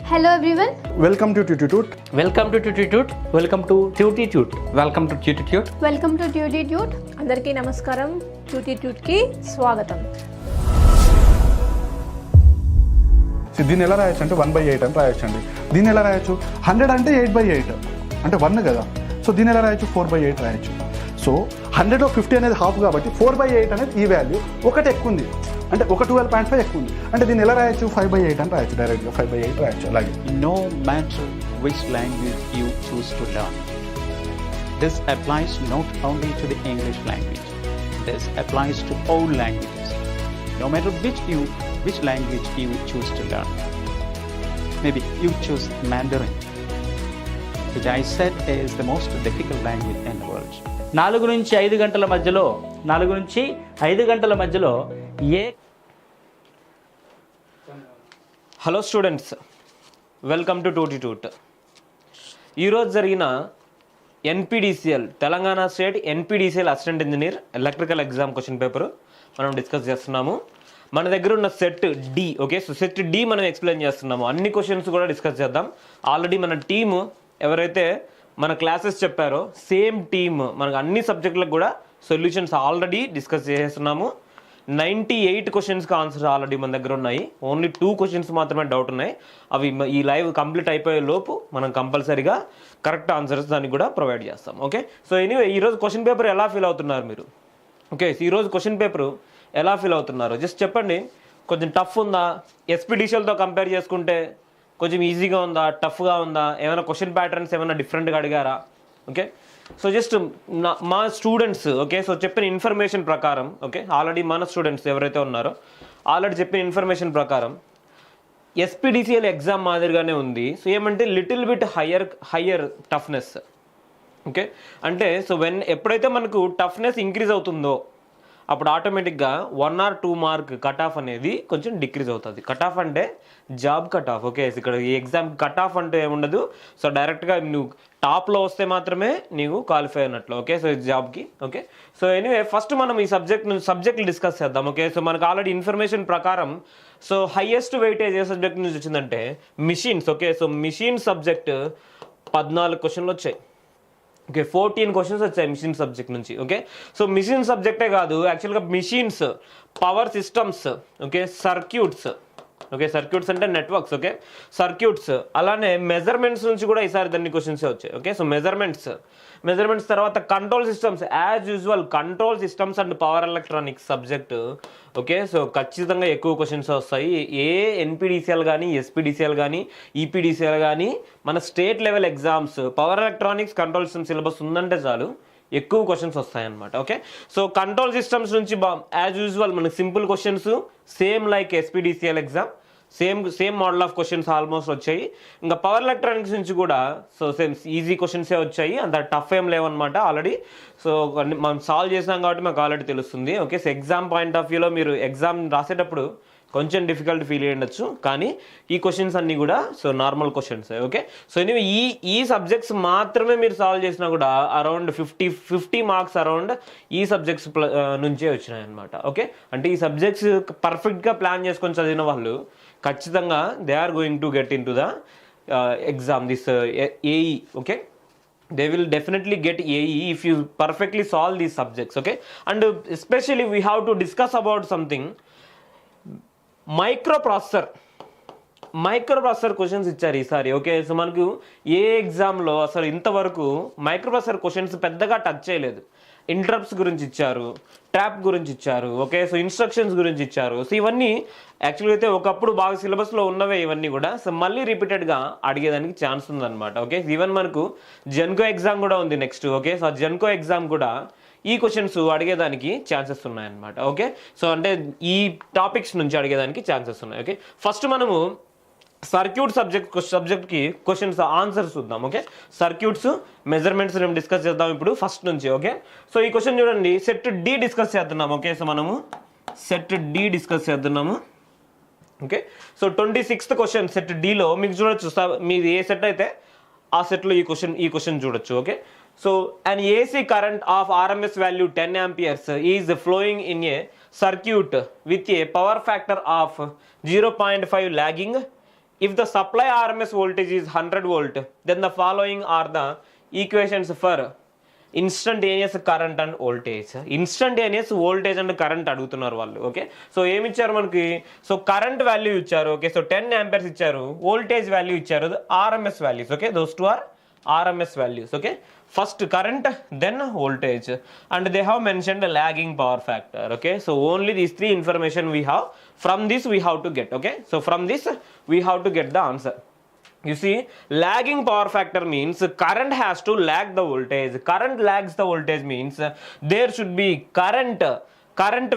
Hello everyone. Welcome to Tuteetute. Welcome to Tuteetute. Welcome to Tuteetute. Welcome to Tuteetute. Welcome to Tuteetute. అందరికీ నమస్కారం. ట్యూటీట్యూట్కి స్వాగతం. దీన్ని ఎలా రాయొచ్చు అంటే 1/8 అని రాయొచ్చు అండి. దీన్ని ఎలా రాయొచ్చు 100 అంటే 8/8 అంటే 1 కదా. సో దీన్ని ఎలా రాయొచ్చు 4/8 రాయొచ్చు. సో 100లో 50 అనేది హాఫ్ కాబట్టి 4/8 అనేది ఈ వాల్యూ ఒకటి ఎక్కువ ఉంది అంటే ఒక 12.5 ఎక్కువ ఉంది అంటే దీన్ని ఎలా రాయొచ్చు 5/8 అని రాయొచ్చు. డైరెక్ట్గా 5/8 రాయొచ్చు. అలాగే No matter which language you choose to learn, this applies not only to the English language. This applies to all languages. No matter which language you choose to learn. Maybe you choose Mandarin, which I said is the most difficult language in the world. 4 నుంచి 5 గంటల మధ్యలో hello students, welcome to Tuteetute. ఈరోజు జరిగిన NPDCL Telangana state NPDCL assistant engineer electrical exam question paper మనం discuss చేస్తున్నాము. మన దగ్గర ఉన్న set D, okay. So set D మనం ఎక్స్ప్లెయిన్ చేస్తున్నాము. అన్ని క్వశ్చన్స్ కూడా డిస్కస్ చేద్దాం. ఆల్రెడీ మన టీము ఎవరైతే మన క్లాసెస్ చెప్పారో సేమ్ టీమ్ మనకు అన్ని సబ్జెక్టులకు కూడా సొల్యూషన్స్ ఆల్రెడీ డిస్కస్ చేస్తున్నాము. 98 క్వశ్చన్స్కి ఆన్సర్స్ ఆల్రెడీ మన దగ్గర ఉన్నాయి. ఓన్లీ 2 క్వశ్చన్స్ మాత్రమే డౌట్ ఉన్నాయి. అవి ఈ లైవ్ కంప్లీట్ అయిపోయే లోపు మనం కంపల్సరీగా కరెక్ట్ ఆన్సర్స్ దానికి కూడా ప్రొవైడ్ చేస్తాం, ఓకే. సో ఎనీవే ఈరోజు క్వశ్చన్ పేపర్ ఎలా ఫీల్ అవుతున్నారు మీరు? ఓకే, ఈరోజు క్వశ్చన్ పేపర్ ఎలా ఫీల్ అవుతున్నారు జస్ట్ చెప్పండి. కొంచెం టఫ్ ఉందా? SPDCLతో కంపేర్ చేసుకుంటే కొంచెం ఈజీగా ఉందా, టఫ్గా ఉందా? ఏమైనా క్వశ్చన్ ప్యాటర్న్స్ ఏమైనా డిఫరెంట్గా అడిగారా? ఓకే, సో జస్ట్ మా స్టూడెంట్స్, ఓకే, సో చెప్పిన ఇన్ఫర్మేషన్ ప్రకారం, ఓకే, ఆల్రెడీ మన స్టూడెంట్స్ ఎవరైతే ఉన్నారో ఆల్రెడీ చెప్పిన ఇన్ఫర్మేషన్ ప్రకారం SPDCL ఎగ్జామ్ మాదిరిగానే ఉంది. సో ఏమంటే little bit higher toughness, okay. అంటే సో ఎప్పుడైతే మనకు టఫ్నెస్ ఇంక్రీజ్ అవుతుందో అప్పుడు ఆటోమేటిక్గా 1 or 2 మార్క్ కట్ ఆఫ్ అనేది కొంచెం డిక్రీజ్ అవుతుంది. కట్ ఆఫ్ అంటే జాబ్ కట్ ఆఫ్, ఓకే. ఇక్కడ ఈ ఎగ్జామ్ కట్ ఆఫ్ అంటే ఏముండదు. సో డైరెక్ట్గా నువ్వు టాప్లో వస్తే మాత్రమే నీకు క్వాలిఫై అయినట్లు, ఓకే. సో జాబ్కి, ఓకే. సో ఎనీవే ఫస్ట్ మనం ఈ సబ్జెక్ట్లు డిస్కస్ చేద్దాం, ఓకే. సో మనకు ఆల్రెడీ ఇన్ఫర్మేషన్ ప్రకారం సో హైయెస్ట్ వెయిటేజ్ ఏ సబ్జెక్ట్ నుంచి వచ్చిందంటే machines, okay. So machine subject 14 క్వశ్చన్లు వచ్చాయి, ఓకే. 14 క్వశ్చన్స్ వచ్చాయి మిషన్ సబ్జెక్ట్ నుంచి, ఓకే. సో మిషన్ సబ్జెక్టే కాదు, యాక్చువల్గా machines, power systems, okay, circuits, okay. Circuits అంటే నెట్వర్క్స్, ఓకే. సర్క్యూట్స్ అలానే మెజర్మెంట్స్ నుంచి కూడా ఈసారి దాన్ని క్వశ్చన్స్ వచ్చాయి, ఓకే. సో మెజర్మెంట్స్ తర్వాత control systems, as usual control systems and power electronics subject, okay. So ఖచ్చితంగా ఎక్కువ క్వశ్చన్స్ వస్తాయి. ఏ NPDCL కానీ SPDCL కానీ EPDCL కానీ మన state level exams power electronics control system syllabus ఉందంటే చాలు ఎక్కువ క్వశ్చన్స్ వస్తాయన్నమాట, ఓకే. సో కంట్రోల్ సిస్టమ్స్ నుంచి యాజ్ యూజువల్ మనకి simple questions same like SPDCL exam same model of questions almost వచ్చాయి. ఇంకా పవర్ ఎలక్ట్రానిక్స్ నుంచి కూడా సో సేమ్ ఈజీ క్వశ్చన్సే వచ్చాయి, అంత టఫ్ ఏం లేవన్నమాట. ఆల్రెడీ సో మనం సాల్వ్ చేసాం కాబట్టి మాకు ఆల్రెడీ తెలుస్తుంది, okay. So exam point of వ్యూలో మీరు ఎగ్జామ్ రాసేటప్పుడు కొంచెం డిఫికల్ట్ ఫీల్ అయ్యొచ్చు, కానీ ఈ క్వశ్చన్స్ అన్నీ కూడా so normal questions, okay. So anyway ఈ సబ్జెక్ట్స్ మాత్రమే మీరు సాల్వ్ చేసినా కూడా అరౌండ్ 50 మార్క్స్ అరౌండ్ ఈ సబ్జెక్ట్స్ నుంచే వచ్చినాయి అనమాట, ఓకే. అంటే ఈ సబ్జెక్ట్స్ పర్ఫెక్ట్గా ప్లాన్ చేసుకొని చదివిన వాళ్ళు ఖచ్చితంగా they are going to get into the exam this AE, okay. They will definitely get AE if you perfectly solve these subjects, okay. And especially we have to discuss about something. Micro processor questions ఇచ్చారు ఈసారి, okay. So మనకు ఏ ఎగ్జామ్లో అసలు ఇంతవరకు micro processor questions పెద్దగా touch చేయలేదు. Interrupts గురించి ఇచ్చారు, ట్రాప్ గురించి ఇచ్చారు, ఓకే. సో ఇన్స్ట్రక్షన్స్ గురించి ఇచ్చారు. సో ఇవన్నీ యాక్చువల్గా అయితే ఒకప్పుడు బాగా సిలబస్లో ఉన్నవే ఇవన్నీ కూడా. సో మళ్ళీ రిపీటెడ్గా అడిగేదానికి ఛాన్స్ ఉందన్నమాట, ఓకే. ఈవెన్ మనకు జెన్కో ఎగ్జామ్ కూడా ఉంది next, okay. So Genco exam కూడా ఈ క్వశ్చన్స్ అడిగేదానికి ఛాన్సెస్ ఉన్నాయన్నమాట, ఓకే. సో అంటే ఈ టాపిక్స్ నుంచి అడిగేదానికి ఛాన్సెస్ ఉన్నాయి, ఓకే. ఫస్ట్ మనము సర్క్యూట్ సబ్జెక్ట్కి క్వశ్చన్స్ ఆన్సర్స్ చూద్దాం, ఓకే. సర్క్యూట్స్ మెజర్మెంట్స్ మేము డిస్కస్ చేద్దాం ఇప్పుడు ఫస్ట్ నుంచి, ఓకే. సో ఈ క్వశ్చన్ చూడండి, సెట్ డి డిస్కస్ చేస్తున్నాం, ఓకే. సో మనము సెట్ డి డిస్కస్ చేస్తున్నాము, okay. So 26th question set డిలో మీకు చూడొచ్చు, మీది ఏ సెట్ అయితే ఆ సెట్లో ఈ క్వశ్చన్ చూడొచ్చు, okay. So an AC current of RMS value 10 amperes is flowing in a circuit with a power factor of 0.5 lagging if the supply RMS voltage is 100 volt, then the following are the equations for instantaneous current and voltage. Instantaneous voltage and current అడుగుతున్నారు వాళ్ళు. Okay, so ఏమి ఇచ్చారు మనకి? So current value ఇచ్చారు. ఓకే, so 10 amperes ఇచ్చారు. Voltage value ఇచ్చారు, RMS values. Okay, those two are RMS values. Okay, first current, then voltage, and they have mentioned a lagging power factor. Okay, so only these three information we have. From this we have to get. Okay, so from this we have to get the answer. You see, lagging power factor means current has to lag the voltage. Current lags the voltage means there should be current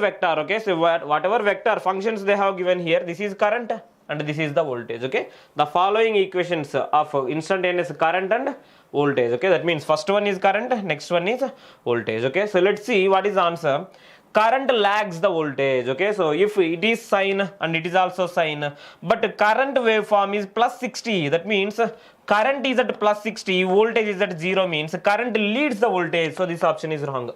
vector. Okay, so whatever vector functions they have given here, this is current and this is the voltage. Okay, the following equations of instantaneous current and voltage. Okay, that means first one is current, next one is voltage. Okay, so let's see what is the answer. Current lags the voltage. Okay, so if it is sine and it is also sine, but current waveform is plus 60, that means current is at plus 60, voltage is at 0, means current leads the voltage, so this option is wrong.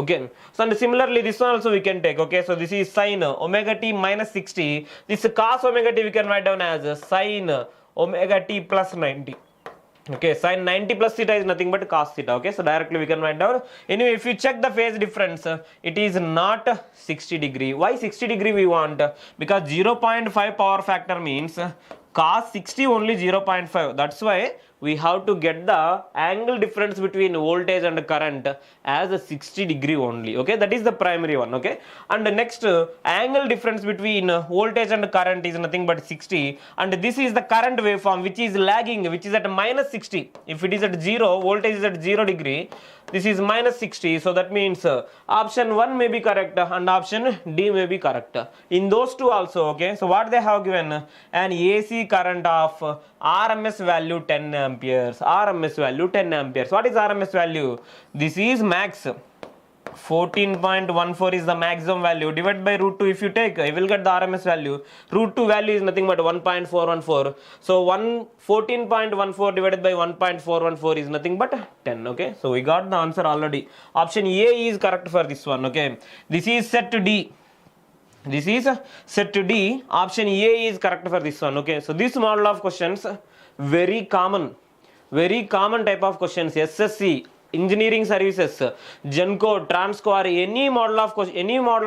Okay, so and similarly this one also we can take. Okay, so this is sine omega t minus 60, this cos omega t we can write down as sine omega t plus 90. Okay, sine 90 plus theta is nothing but cos theta. Okay, so directly we can write down. Anyway, if you check the phase difference, it is not 60 degree. Why 60 degree we want? Because 0.5 power factor means cos 60 only 0.5. That's why we have to get the angle difference between voltage and current as a 60 degree only. Okay, that is the primary one. Okay, and the next angle difference between voltage and current is nothing but 60, and this is the current waveform which is lagging, which is at minus 60. If it is at 0, voltage is at 0 degree, this is minus 60, so that means option 1 may be correct and option D may be correct in those two also. Okay, so what they have given, an AC current of RMS value 10 amperes. RMS value 10 amperes. What is RMS value? This is max. 14.14 is the maximum value, divided by root 2. If you take, I will get the RMS value. Root 2 value is nothing but 1.414. So 14.14 divided by 1.414 is nothing but 10. Okay, so we got the answer already. Option A is correct for this one. Okay, this is set to D. This is set to D. Option A is correct for this one. Okay, so this model of questions, very common type of questions. SSC, engineering services, GENCO, TRANSCO, or any model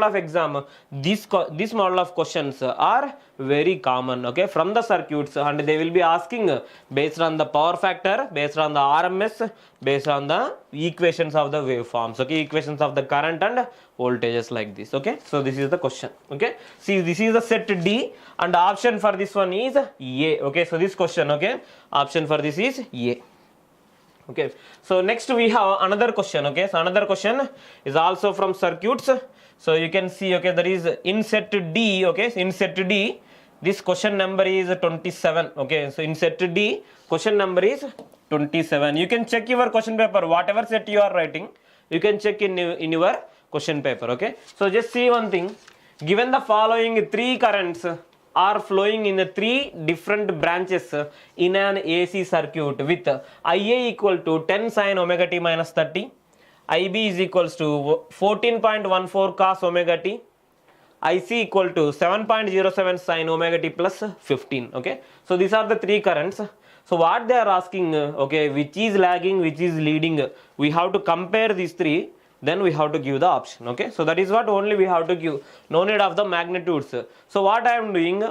of exam, this model of questions are very common. Okay, from the circuits, and they will be asking based on the power factor, based on the RMS, based on the equations of the waveforms. Okay, equations of the current and voltages like this. Okay, so this is the question. Okay, see, this is the set D, and option for this one is A. Okay, so this question, okay, option for this is A. Okay, so next we have another question. Okay, so another question is also from circuits. So you can see, okay, there is in set D. Okay, so in set D, this question number is 27. Okay, so in set D, question number is 27. You can check your question paper, whatever set you are writing, you can check in your question paper. Okay, so just see one thing. Given the following three currents are flowing in the three different branches in an AC circuit with IA equal to 10 sin omega t minus 30, IB is equals to 14.14 cos omega t, IC equal to 7.07 sin omega t plus 15. Okay, so these are the three currents. So what they are asking, okay, which is lagging, which is leading, we have to compare these three, then we have to give the option. Okay, so that is what only we have to give, no need of the magnitudes. So what I am doing,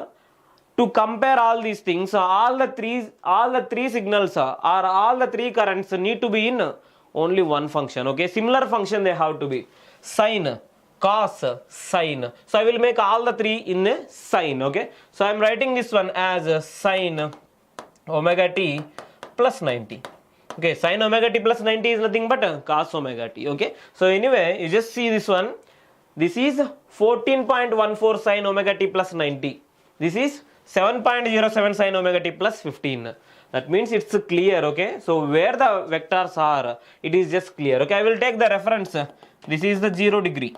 to compare all these things, all the three signals or all the three currents need to be in only one function. Okay, similar function they have to be, sine, cos, sine. So I will make all the three in sine. Okay, so I am writing this one as sine omega t plus 90. Okay, sin omega t plus 90 is nothing but cos omega t. Okay, so anyway, you just see this one. This is 14.14 sin omega t plus 90. This is 7.07 sin omega t plus 15. That means it's clear. Okay, so where the vectors are, it is just clear. Okay, I will take the reference. This is the 0 degree.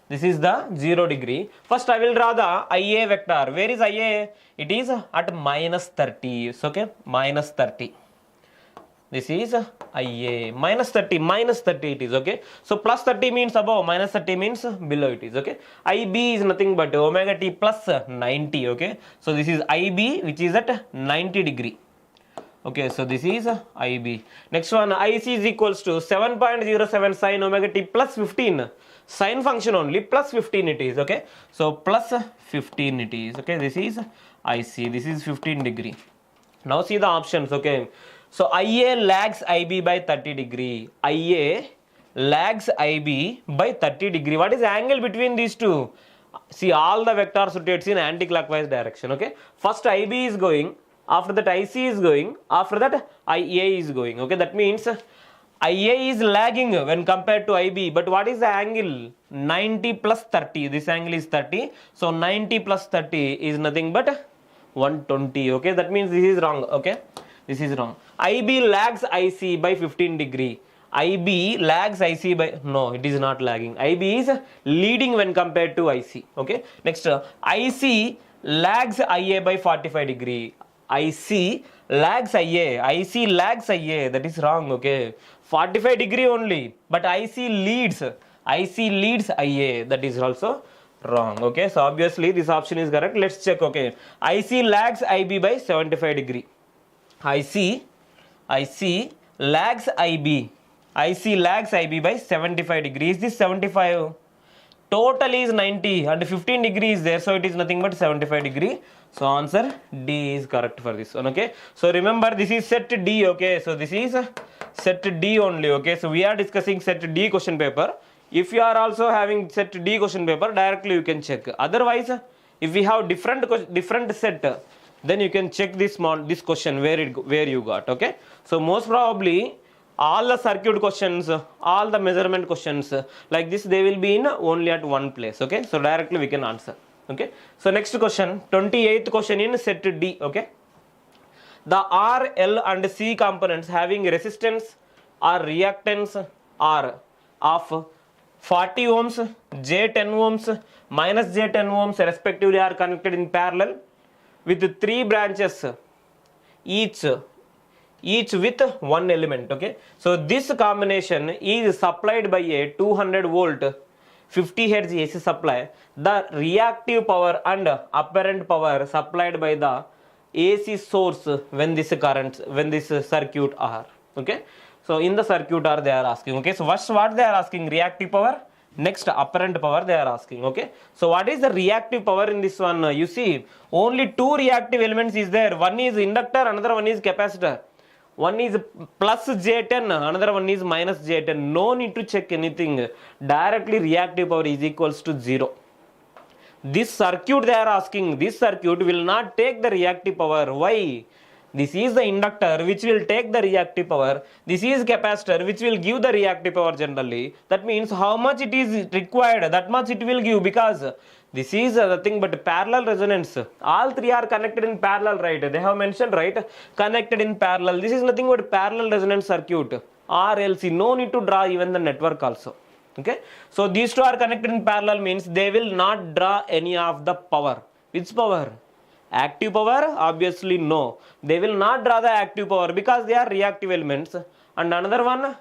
This is the 0 degree. First I will draw the IA vector. Where is IA? It is at minus 30. Okay, minus 30. This is IA. Minus 30 it is, okay. So plus 30 means above, minus 30 means below it is, okay. IB is nothing but omega t plus 90, okay. So this is IB which is at 90 degree. Okay, so this is IB. Next one, IC is equals to 7.07 sin omega t plus 15. Sin function only, plus 15 it is, okay. So plus 15 it is, okay. This is IC, this is 15 degree. Now see the options, okay. So IA lags IB by 30 degree. IA lags IB by 30 degree. What is the angle between these two? See, all the vectors rotates in anti-clockwise direction, okay. First IB is going, after that IC is going, after that IA is going, okay. That means IA is lagging when compared to IB, but what is the angle? 90 plus 30. This angle is 30. So 90 plus 30 is nothing but 120, okay. That means this is wrong, okay. This is wrong. IB lags IC by 15 degree. IB lags IC by, no, it is not lagging. IB is leading when compared to IC, okay. Next, IC lags IA by 45 degree. IC lags IA. IC lags IA. That is wrong, okay. 45 degree only, but IC leads. IC leads IA. That is also wrong, okay. So obviously this option is correct. Let's check, okay. IC lags IB by 75 degree. IC lags IB. IC lags IB by 75 degrees. This 75 total is 90 and 15 degrees there, so it is nothing but 75 degree. So answer D is correct for this one, okay. So remember, this is set D, okay. So this is set D only, okay. So we are discussing set D question paper. If you are also having set D question paper, directly you can check. Otherwise, if we have different set, then you can check this question where you got, okay. So most probably all the circuit questions, all the measurement questions like this, they will be in only at one place, okay. So directly we can answer, okay. So next question, 28th question in set D, okay. The R, L and C components having resistance or reactance are of 40 ohms, J 10 ohms, minus J 10 ohms respectively are connected in parallel with 3 branches, each with one element, okay. So this combination is supplied by a 200 volt 50 Hz AC supply. The reactive power and apparent power supplied by the AC source when this circuit are, okay. So in the circuit are they are asking, okay. So first what they are asking, reactive power. Next, apparent power they are asking, okay. So what is the reactive power in this one? You see, only 2 reactive elements is there. One is inductor, another one is capacitor. One is plus J10, another one is minus J10. No need to check anything. Directly reactive power is equals to 0. This circuit they are asking, this circuit will not take the reactive power. Why? This is the inductor which will take the reactive power. This is capacitor which will give the reactive power generally. That means how much it is required, that much it will give, because this is nothing but parallel resonance. All 3 are connected in parallel, right? They have mentioned, right? Connected in parallel. This is nothing but parallel resonance circuit. RLC. No need to draw even the network also. Okay. So these 2 are connected in parallel means they will not draw any of the power. Which power? Active power? Obviously no. They will not draw the active power because they are reactive elements. And another one,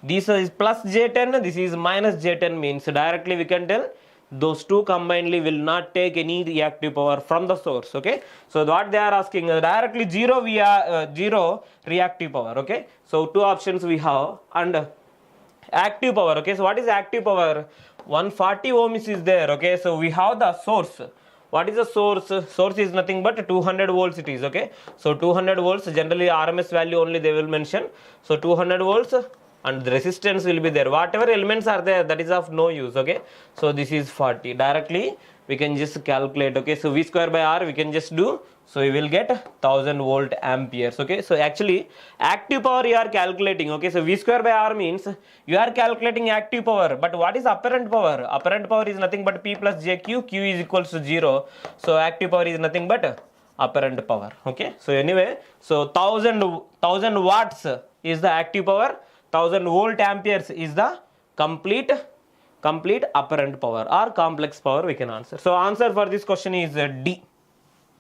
this is plus J10, this is minus J10 means directly we can tell those 2 combinedly will not take any reactive power from the source, okay. So what they are asking, directly 0 reactive power, okay. So 2 options we have, and active power, okay. So what is active power? 140 ohms is there, okay. So we have the source. What is the source? Source is nothing but 200 volts it is, okay. So 200 volts, generally RMS value only they will mention. So 200 volts and the resistance will be there. Whatever elements are there, that is of no use, okay. So this is 40. Directly we can just calculate, okay. So V square by R we can just do. So we will get 1000 volt amperes, okay. So actually active power you are calculating, okay. So V square by R means you are calculating active power, but what is apparent power? Apparent power is nothing but P plus JQ, Q is equals to 0. So active power is nothing but apparent power, okay. So anyway, so 1000 watts is the active power, 1000 volt amperes is the complete apparent power or complex power we can answer. So answer for this question is D.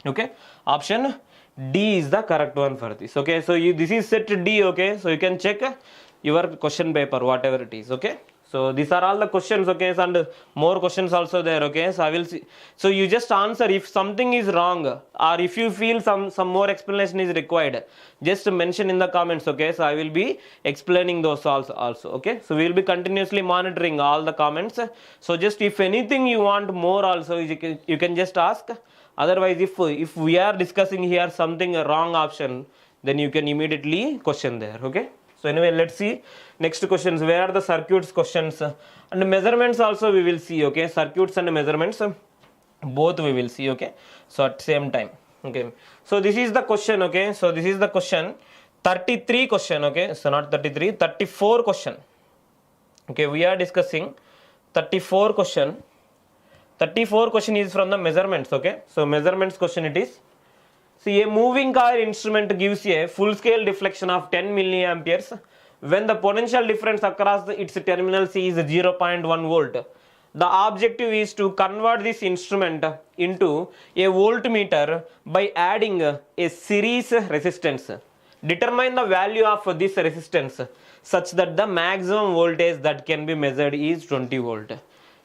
Okay, option D is the correct one for this. Okay, so this is set D. Okay, so you can check your question paper, whatever it is. Okay, so these are all the questions. Okay, and more questions also there. Okay, so I will see. So you just answer if something is wrong, or if you feel some more explanation is required, just mention in the comments. Okay, so I will be explaining those also. Okay, so we will be continuously monitoring all the comments. So just if anything you want more also, you can just ask. Otherwise, if we are discussing here something a wrong option, then you can immediately question there. Okay, so anyway, let's see next questions. Where are the circuits questions and measurements also we will see. Okay, circuits and measurements both we will see. Okay, so at same time. Okay, so this is the question. Okay, so this is the question 33 question. Okay, so not 33, 34 question. Okay, we are discussing 34 question. 34 question is from the measurements. Okay, so measurements question it is. See, a moving coil instrument gives a full scale deflection of 10 milliamperes when the potential difference across its terminals is 0.1 volt. The objective is to convert this instrument into a voltmeter by adding a series resistance. Determine the value of this resistance such that the maximum voltage that can be measured is 20 volt.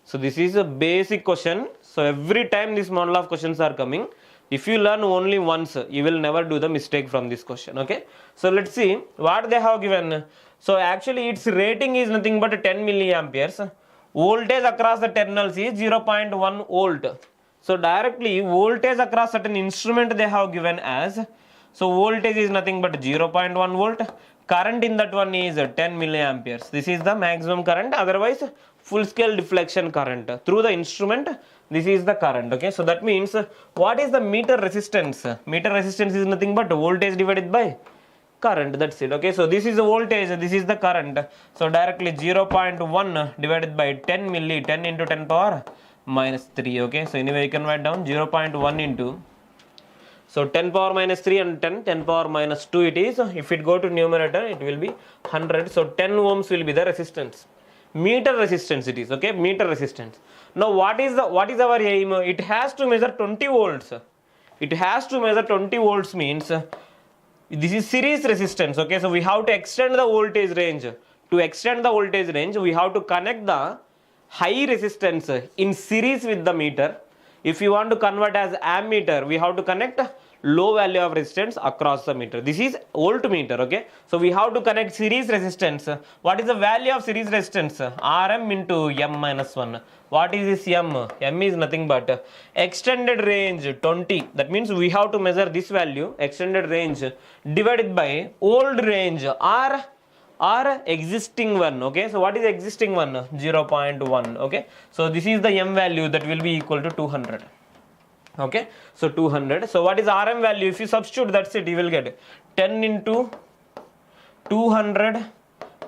So this is a basic question. So every time this model of questions are coming, if you learn only once, you will never do the mistake from this question. Okay, so let's see what they have given. So actually its rating is nothing but 10 milliamperes. Voltage across the terminals is 0.1 volt. So directly voltage across certain instrument they have given as, so voltage is nothing but 0.1 volt. Current in that one is 10 milliamperes. This is the maximum current. Otherwise full scale deflection current through the instrument, this is the current. Okay, so that means what is the meter resistance? Meter resistance is nothing but voltage divided by current. That's it. Okay, so this is the voltage, this is the current. So directly 0.1 divided by 10 milli, 10 into 10 power minus 3. Okay, so anyway you can write down 0.1 into, so 10 power minus 3 and 10 power minus 2 it is. If it go to numerator, it will be 100. So 10 ohms will be the resistance. Meter resistance it is. Okay, meter resistance. Now what is our aim? It has to measure 20 volts. It has to measure 20 volts means this is series resistance. Okay, so we have to extend the voltage range. To extend the voltage range, we have to connect the high resistance in series with the meter. If you want to convert as ammeter, we have to connect low value of resistance across the meter. This is voltmeter. Okay, so we have to connect series resistance. What is the value of series resistance? Rm into m minus 1. What is this m? M is nothing but extended range 20. That means we have to measure this value, extended range, divided by old range or existing one. Okay, so what is existing one? 0.1. Okay, so this is the m value that will be equal to 200. Okay, so 200. So what is Rm value? If you substitute, that's it, you will get 10 into 200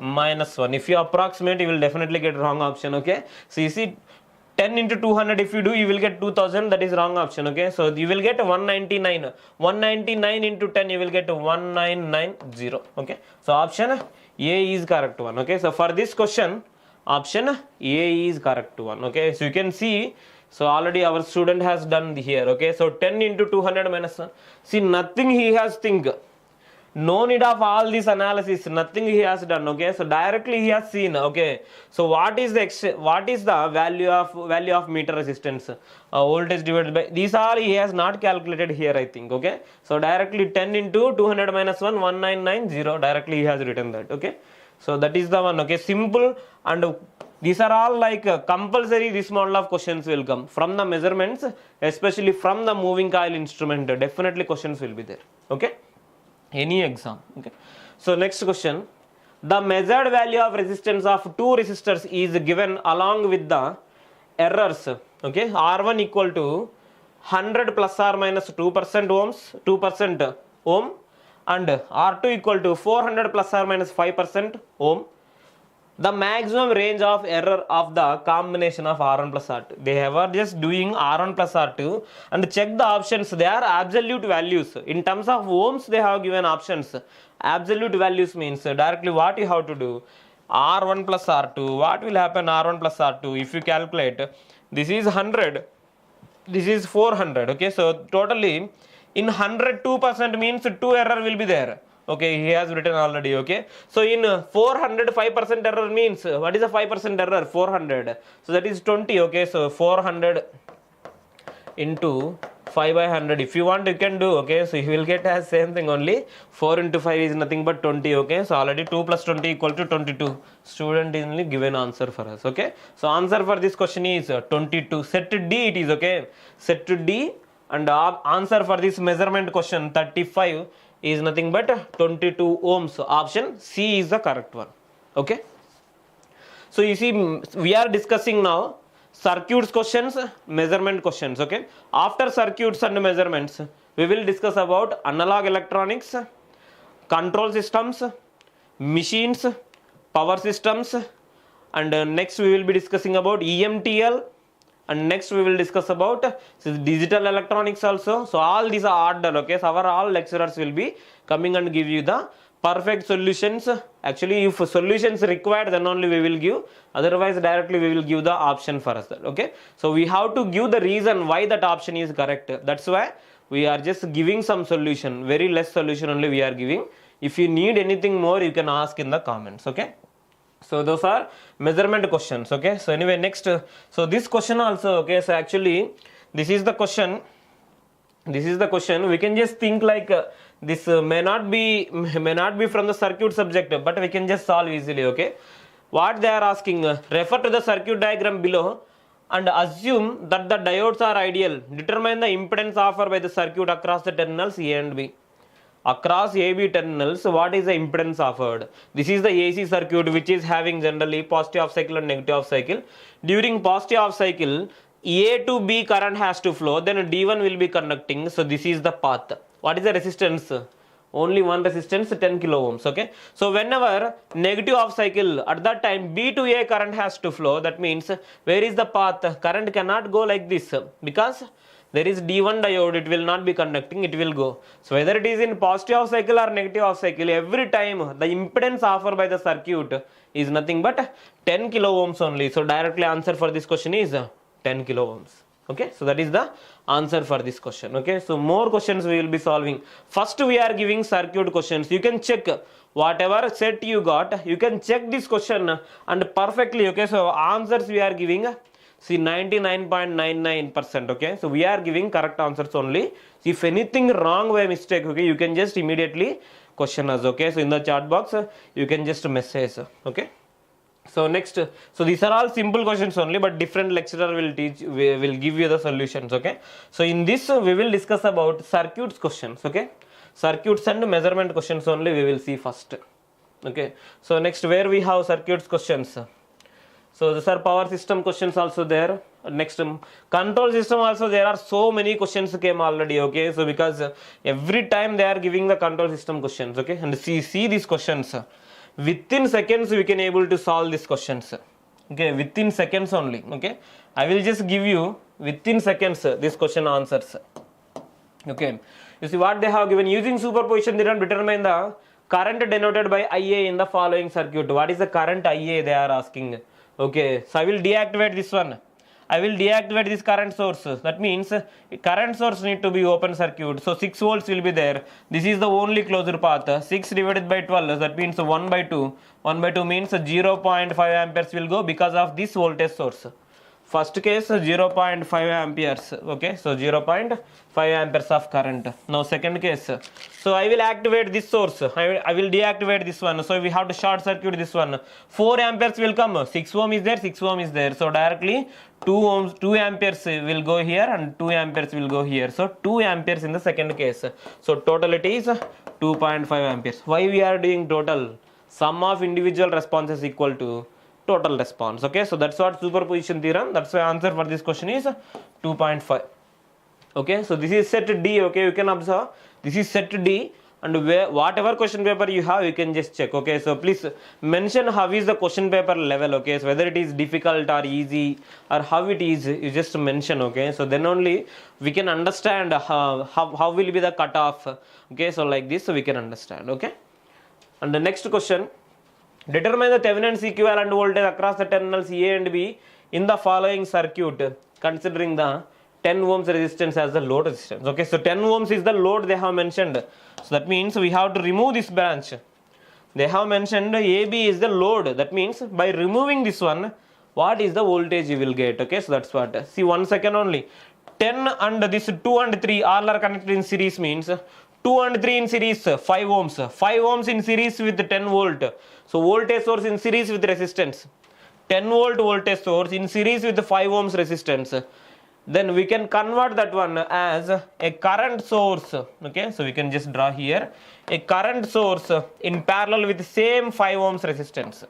minus 1. If you approximate, you will definitely get wrong option. Okay, so you see 10 into 200, if you do, you will get 2000. That is wrong option. Okay, so you will get 199. 199 into 10, you will get 1990. Okay, so option A is correct one. Okay, so for this question, option A is correct one. Okay, so you can see, so already our student has done here. Okay, so 10 into 200 minus 1. See, nothing he has think. No need of all this analysis. Nothing he has done. Okay, so directly he has seen. Okay, so what is the value of meter resistance? Voltage divided by, these are he has not calculated here, I think. Okay, so directly 10 into 200 minus 1, 1990. Directly he has written that. Okay, so that is the one. Okay, simple, and these are all like compulsory. This model of questions will come from the measurements, especially from the moving coil instrument. Definitely questions will be there. Okay, any exam. Okay, so next question, the measured value of resistance of two resistors is given along with the errors. Okay, R1 equal to 100 plus or minus 2% ohms, 2% ohm, and R2 equal to 400 plus or minus 5% ohm. The maximum range of error of the combination of R1 plus R2. They are just doing R1 plus R2 and check the options. They are absolute values. In terms of ohms, they have given options. Absolute values means directly what you have to do. R1 plus R2. What will happen R1 plus R2? If you calculate, this is 100. This is 400. Okay, so totally In 102% means 2 error will be there. Okay, he has written already. Okay, so in 400 5% error means what is the 5% error? 400. So that is 20. Okay, so 400 into 5 by 100. If you want, you can do. Okay, so you will get as same thing only. 4 into 5 is nothing but 20. Okay, so already 2 plus 20 equal to 22. Student is only given answer for us. Okay, so answer for this question is 22. Set D it is. Okay, set D, and answer for this measurement question 35 is nothing but 22 ohms. Option C is the correct one. Okay, so you see, we are discussing now circuits questions, measurement questions. Okay, after circuits and measurements, we will discuss about analog electronics, control systems, machines, power systems, and next we will be discussing about EMTL, and next we will discuss about digital electronics also. So all these are order. Okay, so our all lecturers will be coming and give you the perfect solutions. Actually, if solutions required, then only we will give, otherwise directly we will give the option for us. Okay, so we have to give the reason why that option is correct. That's why we are just giving some solution, very less solution only we are giving. If you need anything more, you can ask in the comments. Okay, so those are measurement questions. Okay, so anyway, next, so this question also. Okay, so actually this is the question, we can just think like this may not be from the circuit subject, but we can just solve easily. Okay, what they are asking, refer to the circuit diagram below and assume that the diodes are ideal. Determine the impedance offered by the circuit across the terminals A and B. Across AB terminals, what is the impedance offered? This is the AC circuit, which is having generally positive half cycle and negative half cycle. During positive half cycle, A to B current has to flow, then D1 will be conducting. So this is the path. What is the resistance? Only one resistance, 10 kilo ohms. Okay, so whenever negative half cycle, at that time B to A current has to flow. That means where is the path? Current cannot go like this because there is D1 diode, it will not be conducting, it will go. So whether it is in positive half cycle or negative half cycle, every time the impedance offered by the circuit is nothing but 10 kilo ohms only. So directly answer for this question is 10 kilo ohms. Okay, so that is the answer for this question. Okay, so more questions we will be solving. First we are giving circuit questions. You can check whatever set you got, you can check this question and perfectly. Okay, so answers we are giving, see, 99.99%. okay, so we are giving correct answers only. If anything wrong by mistake, okay, you can just immediately question us. Okay, so in the chat box you can just message. Okay, so next, so these are all simple questions only, but different lecturer will teach, will give you the solutions. Okay, so in this we will discuss about circuits questions. Okay, circuits and measurement questions only we will see first. Okay, so next where we have circuits questions. So these are power system questions also there. Next, control system also, there are so many questions came already. Okay, so because every time they are giving the control system questions. Okay, and see these questions, within seconds we can able to solve these questions. Okay, within seconds only. Okay, I will just give you within seconds this question answers. Okay, you see what they have given. Using superposition theorem, determine the current denoted by IA in the following circuit. What is the current IA they are asking? Okay, so I will deactivate this one. I will deactivate this current source. That means current source need to be open circuit. So 6 volts will be there. This is the only closed path. 6 divided by 12. That means 1 by 2. 1 by 2 means 0.5 amperes will go because of this voltage source. First case 0.5 amperes. Okay, so 0.5 amperes of current. Now second case, so I will activate this source. I will deactivate this one. So we have to short circuit this one. 4 amperes will come. 6 ohm is there, 6 ohm is there. So directly 2 amperes will go here and 2 amperes will go here. So 2 amperes in the second case. So total it is 2.5 amperes. Why we are doing total? Sum of individual responses equal to total response. Okay, so that's what superposition theorem. That's why answer for this question is 2.5. Okay, so this is set D. Okay, you can observe this is set D, and where whatever question paper you have, you can just check. Okay, so please mention how is the question paper level. Okay, so whether it is difficult or easy or how it is, you just mention. Okay, so then only we can understand how will be the cutoff. Okay, so like this, so we can understand. Okay, and the next question, determine the Thevenin's equivalent voltage across the terminals A and B in the following circuit, considering the 10 ohms resistance as the load resistance. Okay, so 10 ohms is the load they have mentioned. So that means we have to remove this branch. They have mentioned AB is the load. That means by removing this one, what is the voltage you will get? Okay, so that's what. See, 1 second only. 10 and this 2 and 3 all are connected in series means 2 and 3 in series 5 ohms. 5 ohms in series with 10 volt. So voltage source in series with resistance. 10 volt voltage source in series with 5 ohms resistance. Then we can convert that one as a current source. Okay, so we can just draw here a current source in parallel with the same 5 ohms resistance.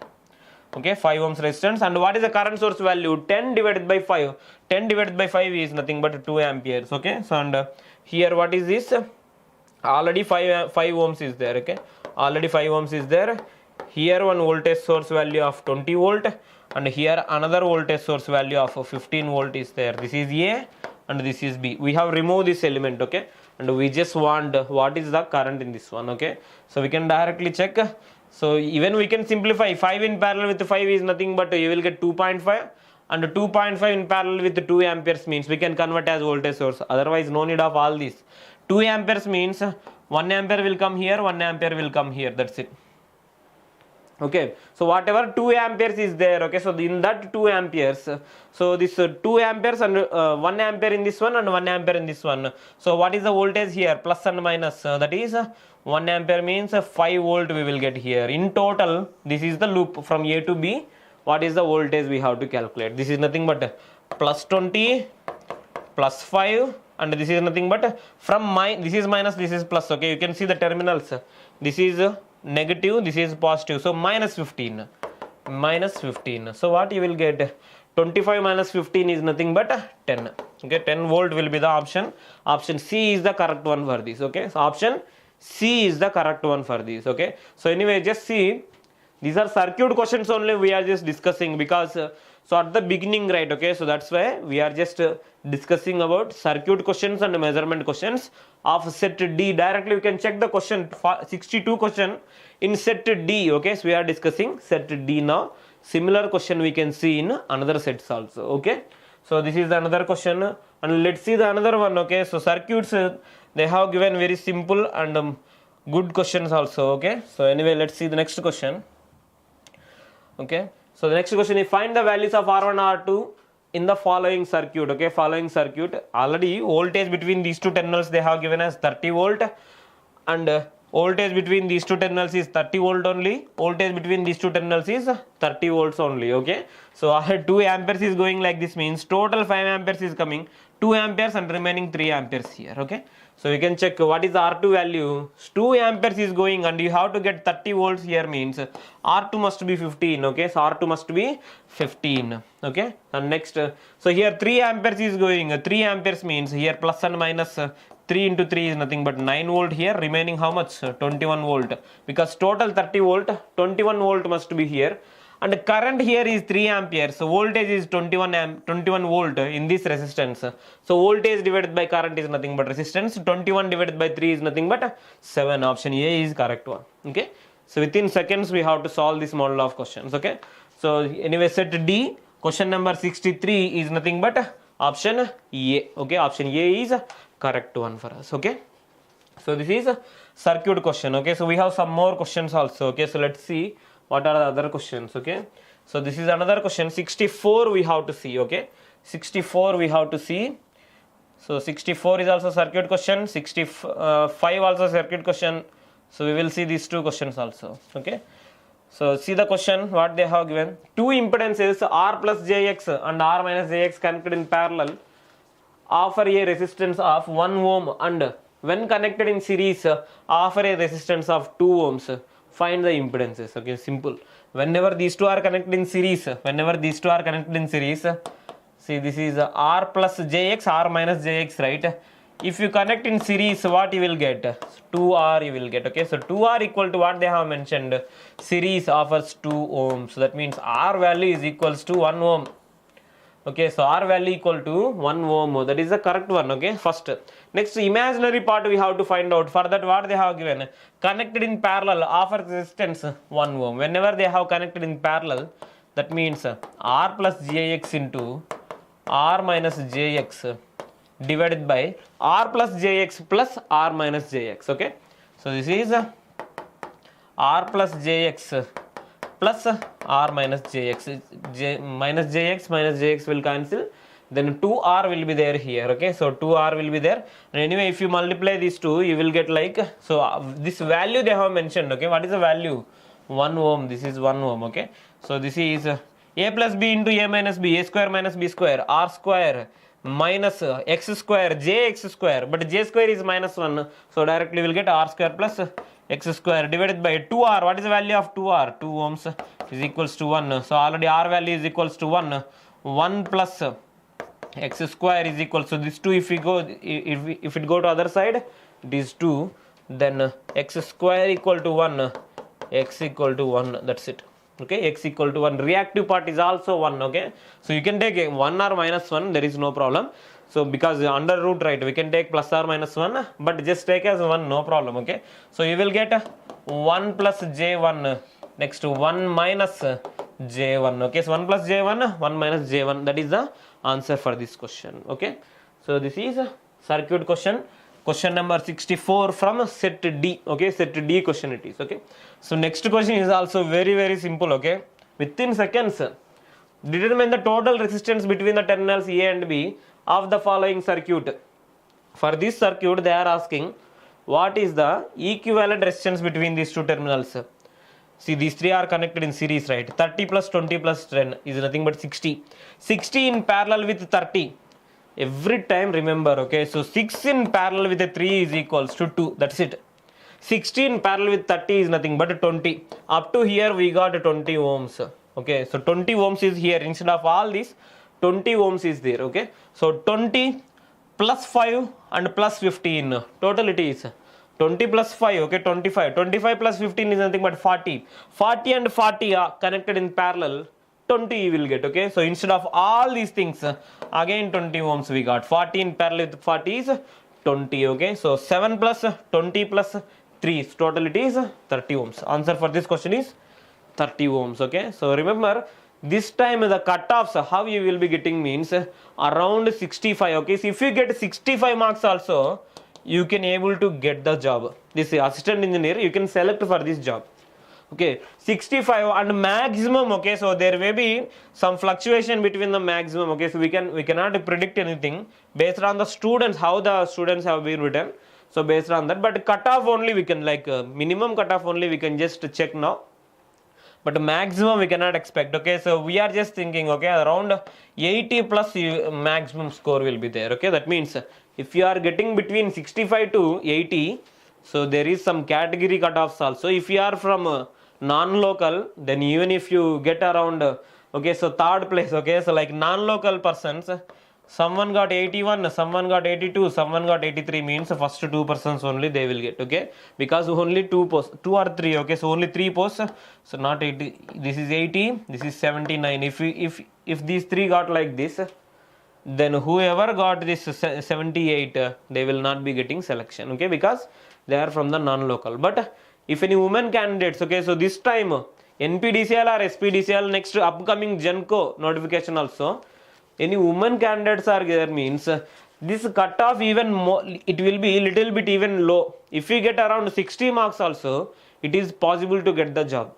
Okay, 5 ohms resistance. And what is the current source value? 10 divided by 5. 10 divided by 5 is nothing but 2 amperes. Okay, so and here what is this? Already 5 ohms is there. Okay, already 5 ohms is there. Here one voltage source value of 20 volt. And here another voltage source value of 15 volt is there. This is A and this is B. We have removed this element, okay, and we just want what is the current in this one. Okay, so we can directly check. So even we can simplify. 5 in parallel with 5 is nothing but you will get 2.5, and 2.5 in parallel with 2 amperes means we can convert as voltage source. Otherwise no need of all this. 2 amperes means 1 ampere will come here, 1 ampere will come here. That's it. Okay, so whatever 2 amperes is there, okay, so in that 2 amperes, so this 2 amperes and 1 ampere in this one and 1 ampere in this one. So what is the voltage here? Plus and minus, that is 1 ampere means 5 volt we will get here. In total, this is the loop from A to B. What is the voltage we have to calculate? This is nothing but plus 20 plus 5, and this is nothing but from this is minus, this is plus. Okay, you can see the terminals. This is negative, this is positive, so minus 15. So what you will get? 25 minus 15 is nothing but 10. Okay, 10 volt will be the option. Option C is the correct one for this. Okay, so option C is the correct one for this. Okay, so anyway, just see, these are circuit questions only we are just discussing, because so at the beginning, right? Okay, so that's why we are just discussing about circuit questions and measurement questions of set D. Directly we can check the question, 62 question in set D. Okay, so we are discussing set D now. Similar question we can see in another sets also. Okay, so this is another question, and let's see the another one. Okay, so circuits, they have given very simple and good questions also. Okay, so anyway, let's see the next question. Okay, so the next question is find the values of R1 R2 in the following circuit. Okay, following circuit, already voltage between these two terminals they have given as 30 volt, and voltage between these two terminals is 30 volt only. Voltage between these two terminals is 30 volts only. Okay, so 2 amperes is going like this means total 5 amperes is coming, 2 amperes and remaining 3 amperes here. Okay, so you can check what is R2 value. 2 amperes is going and you have to get 30 volts here means R2 must be 15. Okay, so R2 must be 15. Okay, and next, so here 3 amperes is going. 3 amperes means here plus and minus 3 into 3 is nothing but 9 volt here, remaining how much? 21 volt, because total 30 volt, 21 volt must be here, and current here is 3 amperes, so voltage is 21 volt in this resistance. So voltage divided by current is nothing but resistance. 21 divided by 3 is nothing but 7. Option A is correct one. Okay, so within seconds we have to solve this model of questions. Okay, so anyway, set D, question number 63 is nothing but option A. Okay, option A is correct one for us. Okay, so this is a circuit question. Okay, so we have some more questions also. Okay, so let's see what are the other questions. Okay, so this is another question. 64 we have to see. Okay, 64 we have to see. So 64 is also circuit question. 65 also circuit question. So we will see these two questions also. Okay, so see the question what they have given. Two impedances R plus jx and R minus jx connected in parallel offer a resistance of 1 ohm, and when connected in series offer a resistance of 2 ohms. Find the impedances. Okay, simple. Whenever these two are connected in series, see, this is R plus jx, R minus jx, right? If you connect in series, what you will get? 2R you will get. Okay, so 2R equal to what they have mentioned, series offers 2 ohms. So that means R value is equals to 1 ohm. Okay, so R value equal to 1 ohm. That is the correct one. Okay, first. Next, imaginary part we have to find out. For that, what they have given, connected in parallel offers resistance 1 ohm. Whenever they have connected in parallel, that means R plus jx into R minus jx divided by r plus jx plus r minus jx. Okay, so this is r plus jx plus r minus jx. Minus jx will cancel, then 2r will be there here. Okay, so 2r will be there, and anyway if you multiply these two you will get like, so this value they have mentioned. Okay, what is the value? 1 ohm. This is 1 ohm. Okay, so this is a plus b into a minus b, a square minus b square, r square minus x square, jx square, but j square is minus 1, so directly we will get r square plus x square divided by 2r. What is the value of 2r? 2 ohms is equals to 1, so already r value is equals to 1. 1 plus x square is equal, so this 2 if we go, if it go to other side, it is 2, then x square equal to 1, x equal to 1, that's it. Okay, x equal to 1, reactive part is also 1. Okay, so you can take 1 or minus 1, there is no problem. So because under root, right, we can take plus or minus 1, but just take as 1, no problem. Okay, so you will get 1 plus j1, next to 1 minus j1. Okay, so 1 plus j1, 1 minus j1, that is the answer for this question. Okay, so this is a circuit question, question number 64 from set D. Okay, set D question it is. Okay, so next question is also very simple. Okay, within seconds determine the total resistance between the terminals A and B of the following circuit. For this circuit they are asking what is the equivalent resistance between these two terminals. See, these three are connected in series, right? 30 plus 20 plus 10 is nothing but 60. 60 in parallel with 30. Every time remember, okay, so 6 in parallel with 3 is equals to 2. That's it. 60 in parallel with 30 is nothing but 20. Up to here we got 20 ohms. Okay, so 20 ohms is here. Instead of all this, 20 ohms is there. Okay, so 20 plus 5 and plus 15. Total it is 20 plus 5. Okay, 25. 25 plus 15 is nothing but 40. 40 and 40 are connected in parallel. 20 you will get. Okay, so instead of all these things, again 20 ohms we got. 40 in parallel with 40 is 20. Okay, so 7 plus 20 plus 3, total it is 30 ohms. Answer for this question is 30 ohms. Okay, so remember this time the cutoffs how you will be getting means around 65. Okay, so if you get 65 marks also, you can able to get the job. This assistant engineer you can select for this job. Okay, 65 and maximum. Okay, so there may be some fluctuation between the maximum. Okay, so we cannot predict anything based on the students, how the students have been written. So based on that, but cutoff only we can, like minimum cutoff only we can just check now, but maximum we cannot expect. Okay, so we are just thinking, okay, around 80 plus maximum score will be there. Okay, that means if you are getting between 65 to 80, so there is some category cutoffs also. If you are from non-local, then even if you get around, okay, so third place. Okay, so like non-local persons, someone got 81, someone got 82, someone got 83, means first 2 persons only they will get. Okay, because only 2 posts, 2 or 3. Okay, so only 3 posts, so not 80, this is 80, this is 79. If these 3 got like this, then whoever got this 78, they will not be getting selection. Okay, because they are from the non-local. But if any women candidates, okay, so this time NPDCL or SPDCL, next upcoming GENCO notification also, any women candidates are there, means this cutoff even more, it will be little bit even low. If we get around 60 marks also, it is possible to get the job.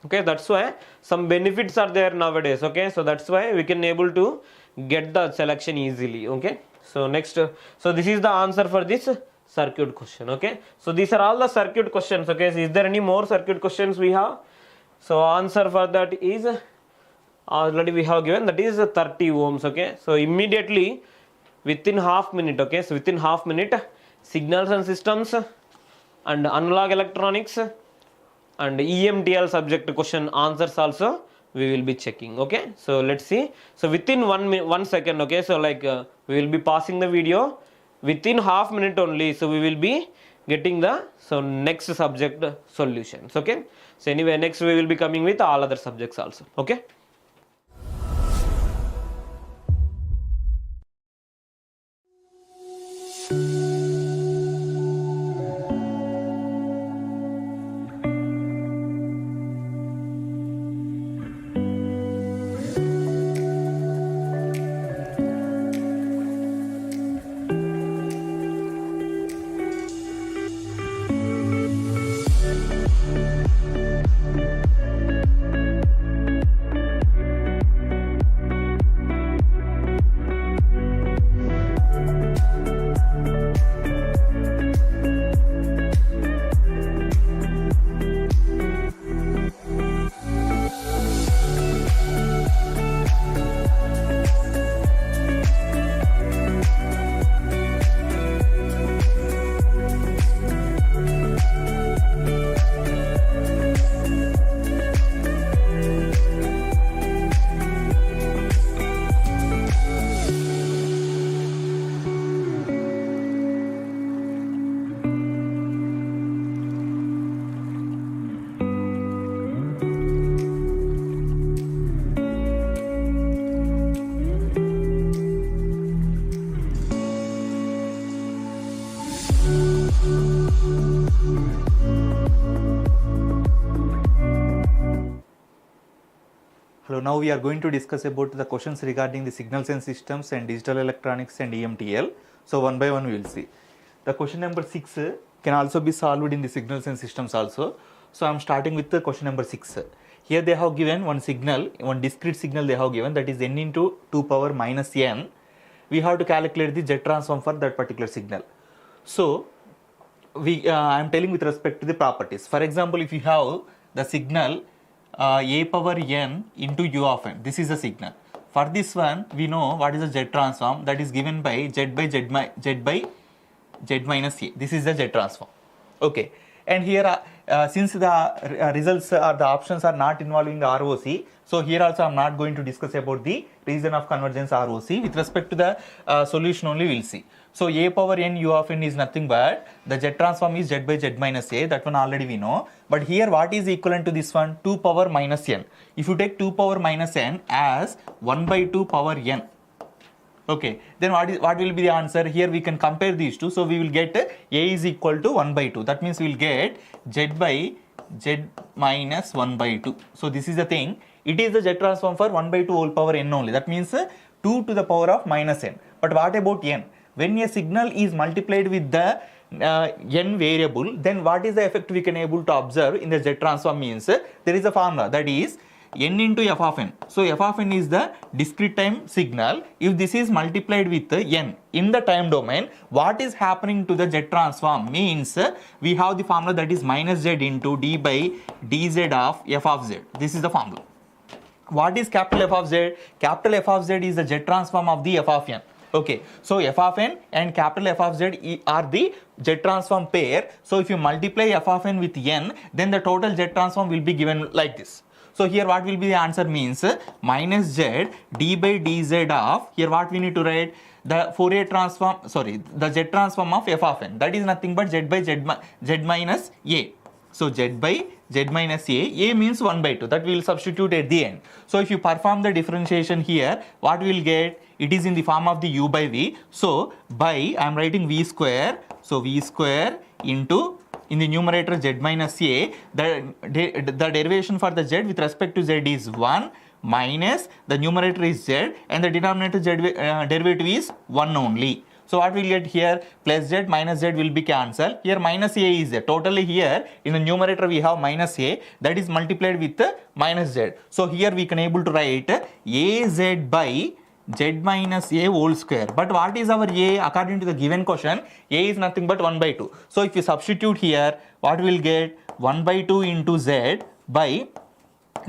Okay, that's why some benefits are there nowadays. Okay, so that's why we can able to get the selection easily. Okay, so next, so this is the answer for this circuit question. Okay, so these are all the circuit questions. Okay, so is there any more circuit questions we have? So answer for that is already we have given, that is 30 ohms. Okay, so immediately within half minute. Okay, so within half minute, signals and systems and analog electronics and EMTL subject question answers also we will be checking. Okay, so let's see. So within 1 second. Okay, so like we will be passing the video within half minute only, so we will be getting the next subject solutions. Okay, so anyway, next we will be coming with all other subjects also. Okay. Hello, now we are going to discuss about the questions regarding the signals and systems and digital electronics and EMTL. So one by one we will see. The question number 6 can also be solved in the signals and systems also. So I am starting with the question number 6. Here they have given one signal, one discrete signal they have given, that is n into 2 power minus n. We have to calculate the Z transform for that particular signal. So I am telling with respect to the properties. For example, if you have the signal a power n into u of n, this is the signal. For this one, we know what is the Z transform, that is given by Z by Z minus a. This is the Z transform. Okay. And here, since the results or the options are not involving the ROC, so here also I am not going to discuss about the region of convergence ROC. With respect to the solution only we will see. So a power n u of n is nothing but the Z transform is Z by Z minus a. That one already we know. But here what is equivalent to this one? 2 power minus n. If you take 2 power minus n as 1 by 2 power n. Okay, then what will be the answer? Here we can compare these two. So we will get a is equal to 1 by 2. That means we will get Z by Z minus 1 by 2. So this is the thing. It is the Z transform for 1 by 2 whole power n only. That means 2 to the power of minus n. But what about n? When a signal is multiplied with the n variable, then what is the effect we can able to observe in the Z transform means there is a formula, that is n into f of n. So f of n is the discrete time signal. If this is multiplied with n in the time domain, what is happening to the Z transform means we have the formula, that is minus z into d by dz of f of z. This is the formula. What is capital F of z? Capital F of z is the Z transform of the f of n. Okay, so f of n and capital F of z are the Z transform pair. So if you multiply f of n with n, then the total Z transform will be given like this. So here what will be the answer means minus z d by dz of, here what we need to write, the Fourier transform, sorry, the Z transform of f of n, that is nothing but z by z minus a. So z by z minus a means 1 by 2, that we will substitute at the end. So if you perform the differentiation here, what we will get? It is in the form of the u by v. So by, I am writing v square, so v square into, in the numerator z minus a, the derivation for the z with respect to z is 1 minus the numerator is z and the denominator z derivative is 1 only. So what we will get here? Plus z minus z will be cancelled. Here minus a is there. Totally here in the numerator we have minus a, that is multiplied with minus z. So here we can able to write az by z minus a whole square. But what is our a according to the given question? A is nothing but 1 by 2. So if you substitute here, what we will get? 1 by 2 into z by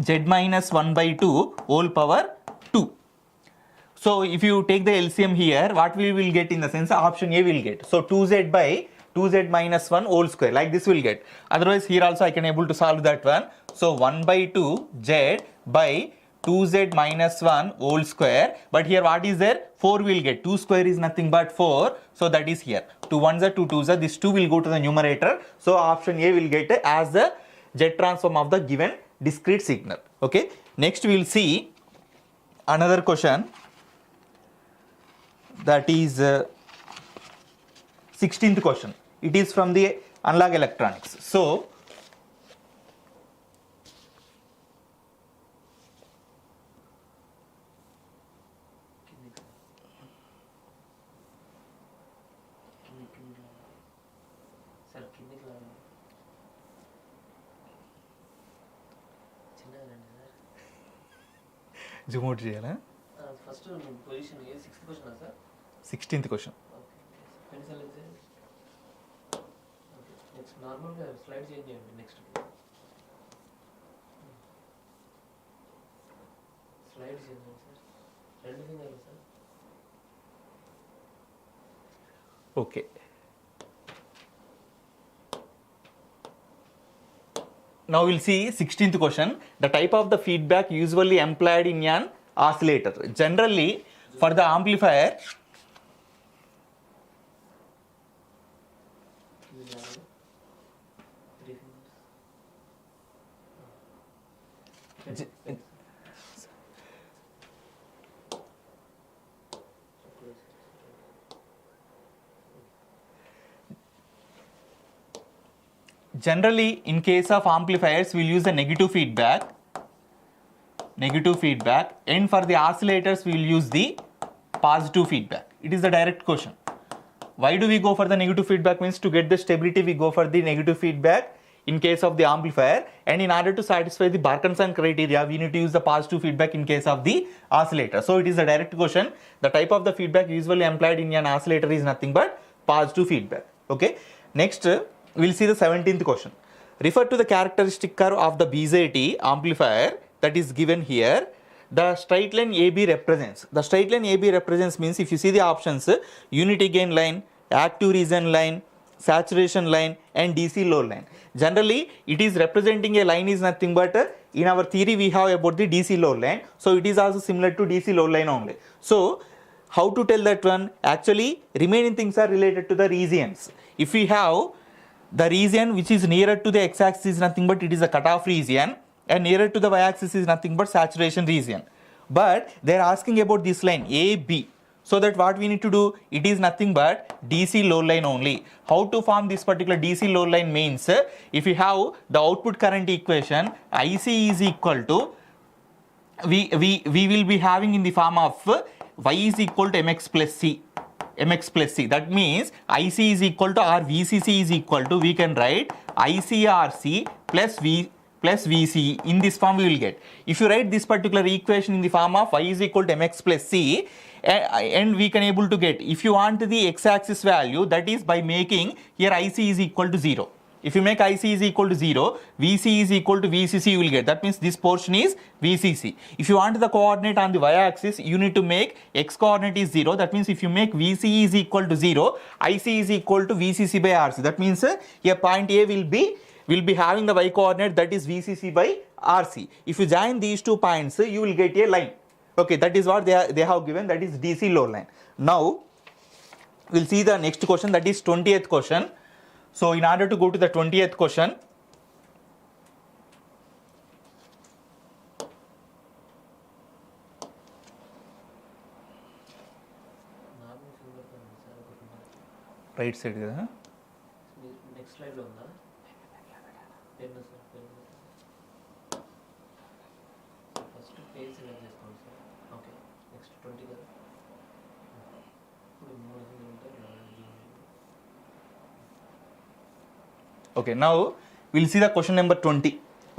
z minus 1 by 2 whole power 2. So if you take the LCM here, what we will get in the sense option A will get. So 2z by 2z minus 1 whole square, like this will get. Otherwise here also I can able to solve that one. So 1 by 2 z by 2z minus 1 whole square. But here what is there? 4 will get. 2 square is nothing but 4. So that is here. 2 1s are 2 2s are. This 2 will go to the numerator. So option A will get as the Z transform of the given discrete signal. Okay. Next we will see another question. That is 16th question. It is from the analog electronics. So zoom out cheyala. First position is 6th question sir. 16th question. Pencil is next normal slide change చేయండి next slide change చేయండి sir రెండు ఫింగర్లు sir. Okay. Now we'll see 16th question. The type of the feedback usually employed in an oscillator. Generally for the amplifier, generally in case of amplifiers we'll use the negative feedback. negative feedback, and for the oscillators we will use the positive feedback. It is the direct question. Why do we go for the negative feedback? Means to get the stability we go for the negative feedback in case of the amplifier, and in order to satisfy the Parkinson criteria we need to use the positive feedback in case of the oscillator. So it is a direct question. The type of the feedback usually employed in an oscillator is nothing but positive feedback. Okay. Next we will see the 17th question. Refer to the characteristic curve of the BJT amplifier that is given here. The straight line AB represents. The straight line AB represents means if you see the options, unity gain line, active region line, saturation line, and DC load line. Generally it is representing a line is nothing but in our theory we have about the DC load line. So it is also similar to DC load line only. So how to tell that one? Actually remaining things are related to the regions. If we have the region which is nearer to the x-axis is nothing but it is a cutoff region, and nearer to the y-axis is nothing but saturation region. But they are asking about this line AB. So that what we need to do, it is nothing but DC load line only. How to form this particular DC load line means, if you have the output current equation, IC is equal to, we will be having in the form of Y is equal to MX plus C. MX plus C. That means IC is equal to, or VCC is equal to, we can write ICRC plus VC. In this form we will get. If you write this particular equation in the form of Y is equal to MX plus C, and we can able to get, if you want the x-axis value, that is by making here IC is equal to 0. If you make IC is equal to 0, VC is equal to VCC you will get. That means this portion is VCC. If you want the coordinate on the y-axis, you need to make x coordinate is 0. That means if you make VC is equal to 0, IC is equal to VCC by RC. That means here point A will be having the y coordinate, that is VCC by RC. If you join these two points, you will get a line. Okay, that is what they have given, that is DC load line. Now we'll see the next question, that is 20th question. So in order to go to the 20th question, right side కదా next slide లో ఉందా pen first page select చేసుకోండి sir. Okay, next 20 కదా. ఇప్పుడు 3 ఉంటాయి. Okay, now we'll see the question number 20.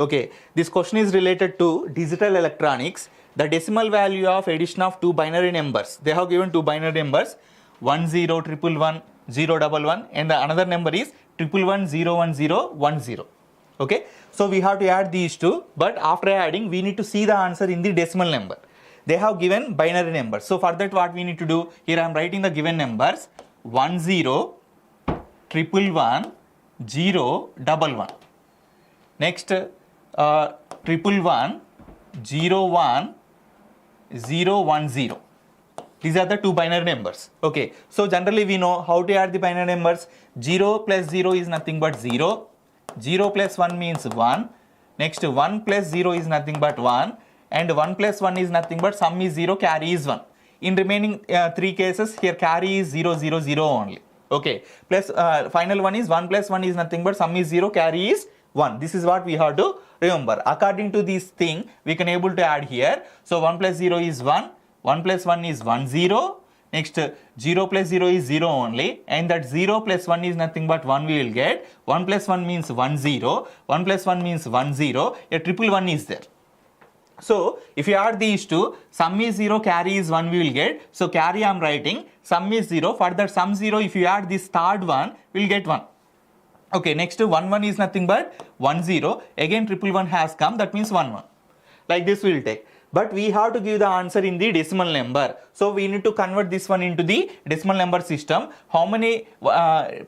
Okay, this question is related to digital electronics. The decimal value of addition of two binary numbers. They have given two binary numbers, 101111 011, and the another number is 11101010. Okay, so we have to add these two, but after adding we need to see the answer in the decimal number. They have given binary numbers. So for that what we need to do, here I am writing the given numbers 101111 011. Next 11101010. These are the two binary numbers. Okay, so generally we know how to add the binary numbers. 0 plus 0 is nothing but 0. 0 plus 1 means 1. Next 1 plus 0 is nothing but 1. And 1 plus 1 is nothing but sum is 0, carry is 1. In remaining three cases, here carry is 0, 0, 0 only. Okay, plus final one is 1 plus 1 is nothing but sum is 0, carry is 1. This is what we have to remember. According to this thing, we can able to add here. So 1 plus 0 is 1, 1 plus 1 is 1, 0. Next 0 plus 0 is 0 only, and that 0 plus 1 is nothing but 1 we will get. 1 plus 1 means 1, 0. 1 plus 1 means 1, 0. A 111 is there. So if you add these two, sum is 0, carry is 1 we will get. So carry I am writing, sum is 0. For that sum 0, if you add this third one, we will get 1. Okay, next 1 is nothing but 1, 0. Again 111 has come, that means 1, 1. Like this we will take. But we have to give the answer in the decimal number. So we need to convert this one into the decimal number system. How many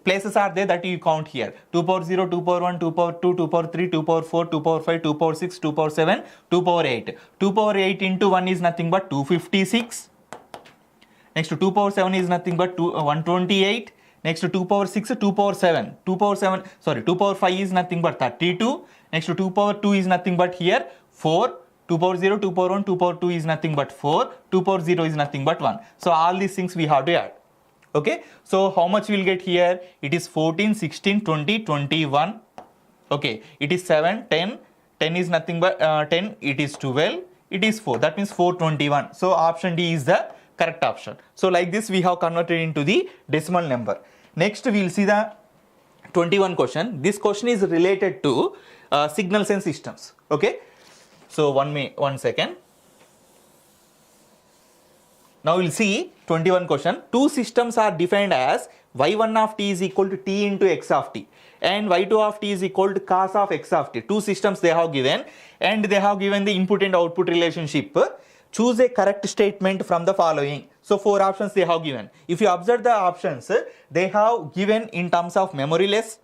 places are there that you count here? 2 power 0, 2 power 1, 2 power 2, 2 power 3, 2 power 4, 2 power 5, 2 power 6, 2 power 7, 2 power 8. 2 power 8 into 1 is nothing but 256. Next 2 power 7 is nothing but 128. Next 2 power 6, 2 power 7. 2 power 5 is nothing but 32. Next 2 power 2 is nothing but here 4. 2 power 0, 2 power 1, 2 power 2 is nothing but 4, 2 power 0 is nothing but 1. So all these things we have to add. Okay, so how much we will get here? It is 14, 16, 20, 21. Okay, it is 7, 10, 10 is nothing but 10, it is 12, it is 4. That means 421. So option D is the correct option. So like this we have converted into the decimal number. Next we will see the 21 question. This question is related to signals and systems. Okay. So one second. Now we will see 21 question. Two systems are defined as y1 of t is equal to t into x of t and y2 of t is equal to cos of x of t. Two systems they have given and they have given the input and output relationship. Choose a correct statement from the following. So 4 options they have given. If you observe the options, they have given in terms of memoryless,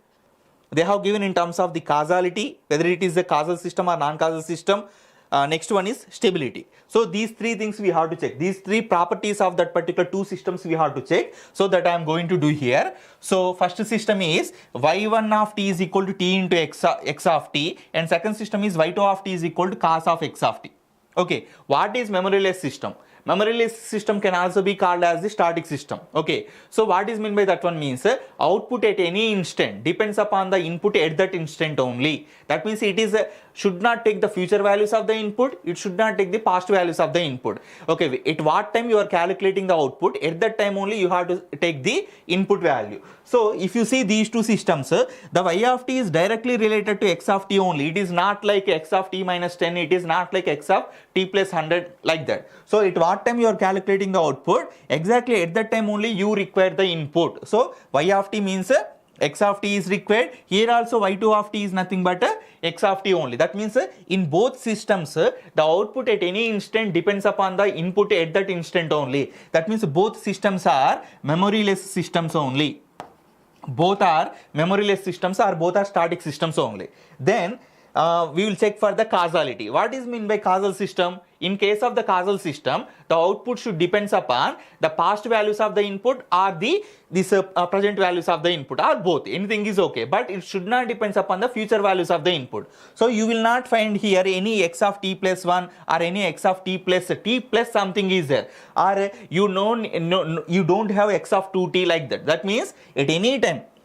they have given in terms of the causality, whether it is a causal system or non-causal system. Next one is stability. So these 3 things we have to check. These 3 properties of that particular 2 systems we have to check. So that I am going to do here. So first system is y1 of t is equal to t into x of t, and second system is y2 of t is equal to cos of x of t. Okay, what is memoryless system? Memoryless system can also be called as the static system. Okay, so what is meant by that one means output at any instant depends upon the input at that instant only. That means it is should not take the future values of the input, it should not take the past values of the input. Okay, at what time you are calculating the output, at that time only you have to take the input value. So if you see these 2 systems, the y of t is directly related to x of t only. It is not like x of t minus 10, it is not like x of t plus 100 like that. So at what time you are calculating the output, exactly at that time only you require the input. So y of t means x of t is required. Here also y2 of t is nothing but x of t only. That means in both systems the output at any instant depends upon the input at that instant only. That means both systems are memoryless systems only. Both are memoryless systems or both are static systems only. Then we will check for the causality. What is meant by causal system? In case of the causal system, the output should depends upon the past values of the input or the present values of the input, or both. Anything is okay, but it should not depends upon the future values of the input. So you will not find here any x of t plus 1 or any x of t plus something is there, or you don't have x of 2t like that. That means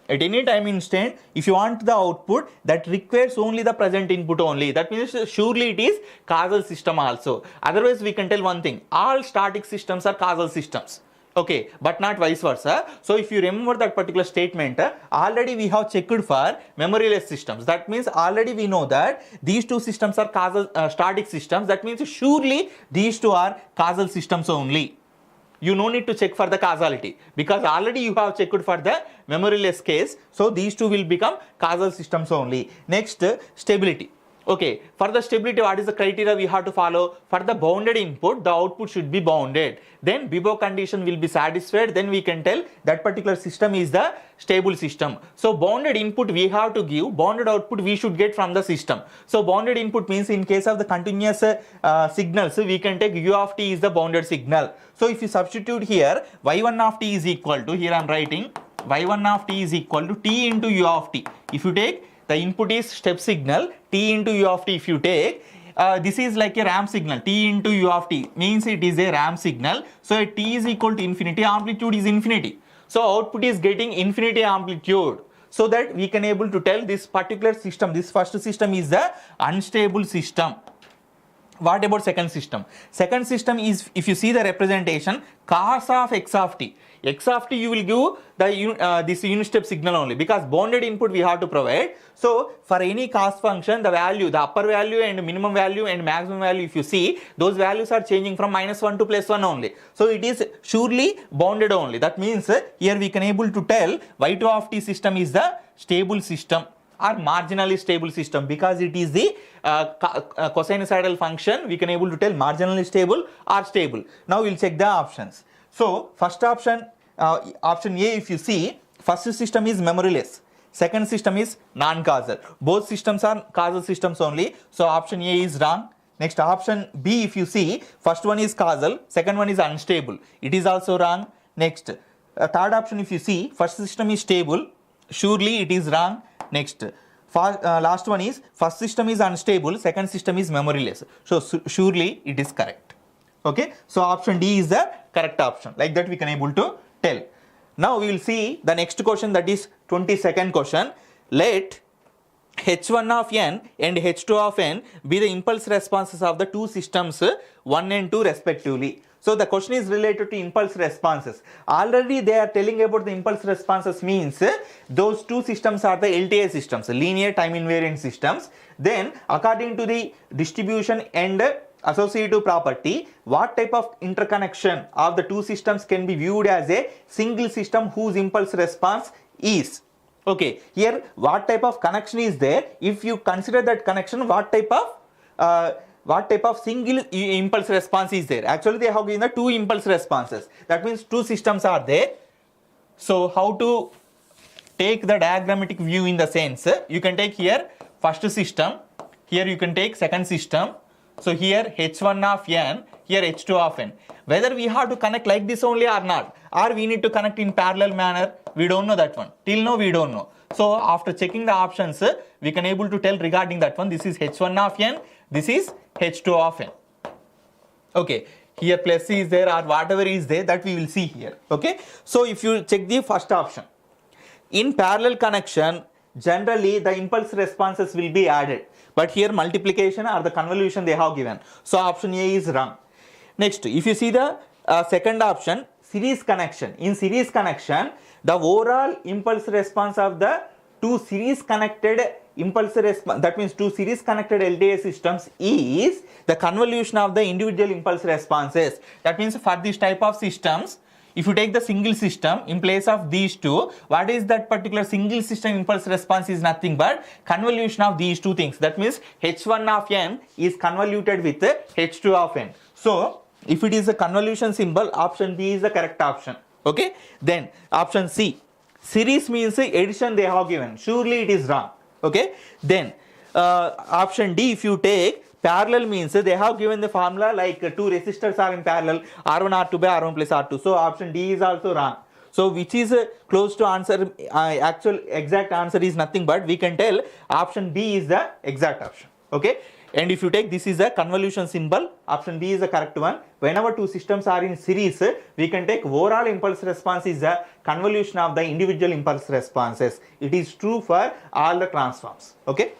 at any time instant, if you want the output, that requires only the present input only. That means surely it is causal system also. Otherwise we can tell one thing, all static systems are causal systems. Okay, but not vice versa. So if you remember that particular statement, already we have checked for memoryless systems. That means already we know that these 2 systems are causal static systems. That means surely these 2 are causal systems only. You no need to check for the causality because already you have checked for the memoryless case. So these 2 will become causal systems only. Next, stability. Okay, for the stability, what is the criteria we have to follow? For the bounded input, the output should be bounded. Then Bibo condition will be satisfied. Then we can tell that particular system is the stable system. So bounded input we have to give, bounded output we should get from the system. So bounded input means in case of the continuous signals, we can take u of t is the bounded signal. So if you substitute here, y1 of t is equal to, here I am writing, y1 of t is equal to t into u of t. If you take the input is step signal, t into u of t if you take, this is like a ramp signal, t into u of t means it is a ramp signal. So at t is equal to infinity, amplitude is infinity. So output is getting infinity amplitude. So that we can able to tell this particular system, this first system is the unstable system. What about second system? Second system is, if you see the representation, cos of x of t. X of t you will give the this unit step signal only because bounded input we have to provide. So for any cos function, the value, the upper value and minimum value and maximum value, if you see, those values are changing from -1 to +1 only. So it is surely bounded only. That means here we can able to tell y2 of t system is the stable system or marginally stable system because it is the cosinusoidal function. We can able to tell marginally stable or stable. Now we will check the options. So first option, option A, if you see, first system is memoryless, second system is non-causal. Both systems are causal systems only. So option A is wrong. Next option B, if you see, first one is causal, second one is unstable. It is also wrong. Next third option, if you see, first system is stable, surely it is wrong. Next last one is first system is unstable, second system is memoryless. So surely it is correct. Okay, so option D is the correct option. Like that we can able to tell. Now we will see the next question, that is 22nd question. Let H1 of n and H2 of n be the impulse responses of the two systems 1 and 2 respectively. So the question is related to impulse responses. Already they are telling about the impulse responses means those two systems are the LTA systems, linear time invariant systems. Then according to the distribution and associative property, what type of interconnection of the two systems can be viewed as a single system whose impulse response is. Okay, here what type of connection is there? If you consider that connection, what type of single impulse response is there? Actually, they have given the two impulse responses. That means two systems are there. So how to take the diagrammatic view in the sense, you can take here first system, here you can take second system. So here H1 of n, here H2 of n. Whether we have to connect like this only or not, or we need to connect in parallel manner, we don't know that one. Till now we don't know. So after checking the options, we can able to tell regarding that one. This is H1 of n, this is H2 of n. Okay, here plus is there or whatever is there, that we will see here. Okay, so if you check the first option, in parallel connection, generally the impulse responses will be added, but here multiplication or the convolution they have given. So option A is wrong. Next, if you see the second option, series connection. In series connection, the overall impulse response of the two series connected impulse response, that means two series connected LTA systems, is the convolution of the individual impulse responses. That means for this type of systems, if you take the single system in place of these two, what is that particular single system impulse response is nothing but convolution of these two things. That means H1 of n is convoluted with H2 of n. So if it is a convolution symbol, option B is the correct option. Okay, then option C, series means addition they have given, surely it is wrong. Okay, then option D, if you take parallel means they have given the formula like two resistors are in parallel, R1 R2 by R1 plus R2. So option D is also wrong. So which is close to answer, actual exact answer is nothing but we can tell option B is the exact option. Okay, and if you take this is a convolution symbol, option B is the correct one. Whenever two systems are in series, we can take overall impulse response is the convolution of the individual impulse responses. It is true for all the transforms. Okay.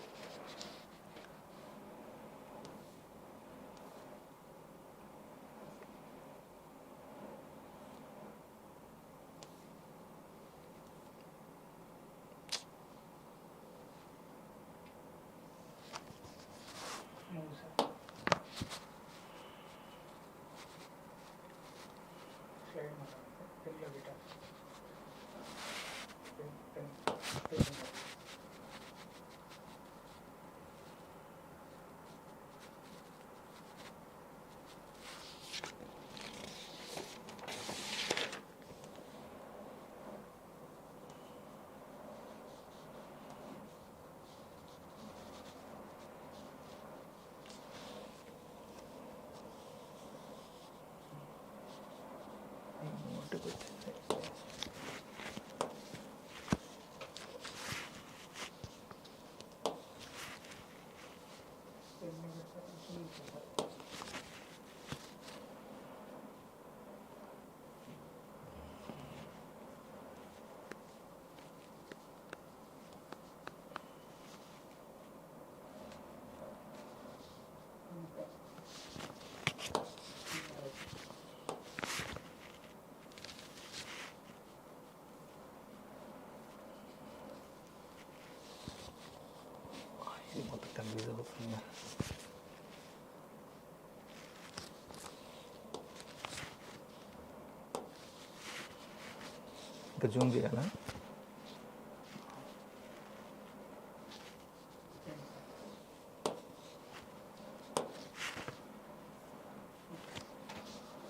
ఇంకా Zoom చేయాలా?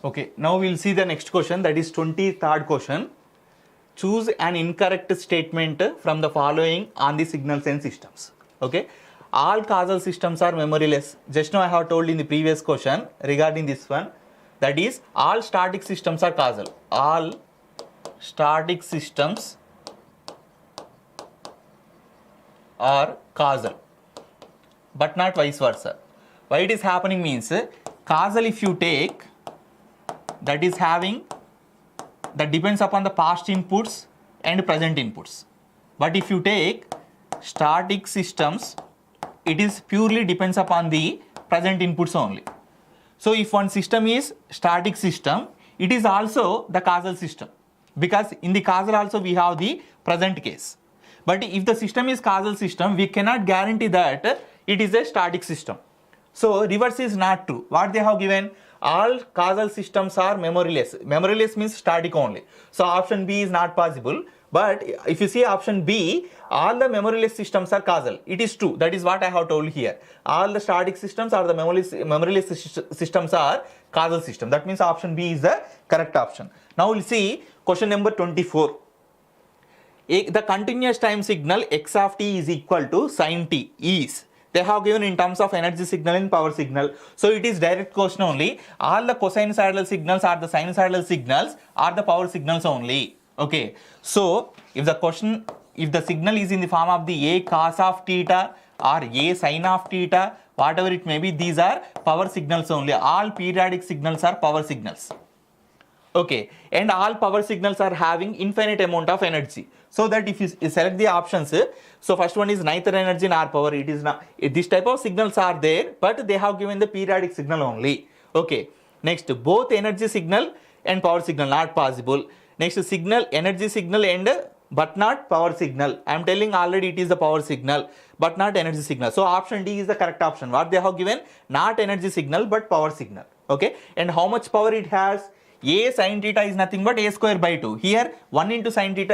Okay, now we'll see the next question, that is 23rd question. Choose an incorrect statement from the following on the signal sense systems. Okay, all causal systems are memoryless. Just now I have told in the previous question regarding this one, that is all static systems are causal. All static systems are causal, but not vice versa. Why it is happening means, causal if you take, that is having, that depends upon the past inputs and present inputs. But if you take static systems, it is purely depends upon the present inputs only. So if one system is static system, it is also the causal system, because in the causal also we have the present case. But if the system is causal system, we cannot guarantee that it is a static system. So reverse is not true. What they have given? All causal systems are memoryless. Memoryless means static only. So option B is not possible. But if you see option B, all the memoryless systems are causal. It is true. That is what I have told here. All the static systems or the memoryless systems are causal system. That means option B is the correct option. Now we'll see question number 24. The continuous time signal x of t is equal to sin t is. They have given in terms of energy signal and power signal. So it is direct question only. All the cosinusoidal signals or the sinusoidal signals are the power signals only. Okay. So if the signal is in the form of the a cos of theta or a sin of theta, whatever it may be, these are power signals only. All periodic signals are power signals. Okay, and all power signals are having infinite amount of energy. So that if you select the options, so first one is neither energy nor power. It is not. This type of signals are there, but they have given the periodic signal only. Okay. Next, both energy signal and power signal not possible. Next, signal, energy signal and but not power signal. I am telling already it is the power signal, but not energy signal. So option D is the correct option. What they have given? Not energy signal, but power signal. Okay. And how much power it has? A sin theta is nothing but a square by 2. Here 1 into sin t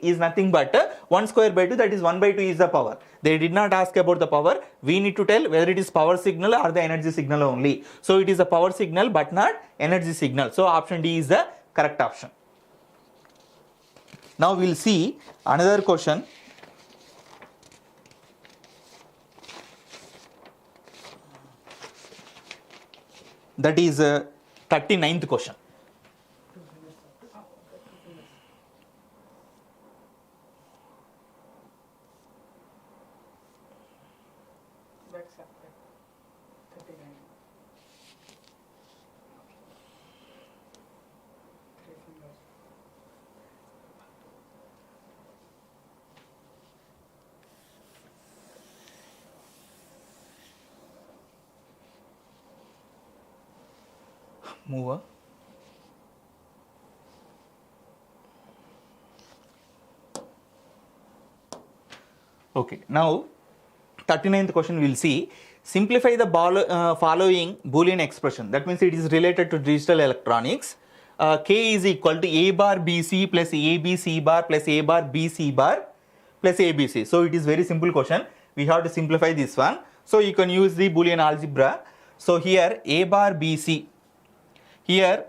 is nothing but 1 square by 2, that is 1 by 2 is the power. They did not ask about the power. We need to tell whether it is power signal or the energy signal only. So it is a power signal but not energy signal. So option D is the correct option. Now we will see another question. That is 39th question. Move on. Okay, now 39th question we will see. Simplify the following Boolean expression. That means it is related to digital electronics. K is equal to A bar BC plus AB C bar plus A bar BC bar plus ABC. So it is very simple question. We have to simplify this one. So you can use the Boolean algebra. So here A bar BC. Here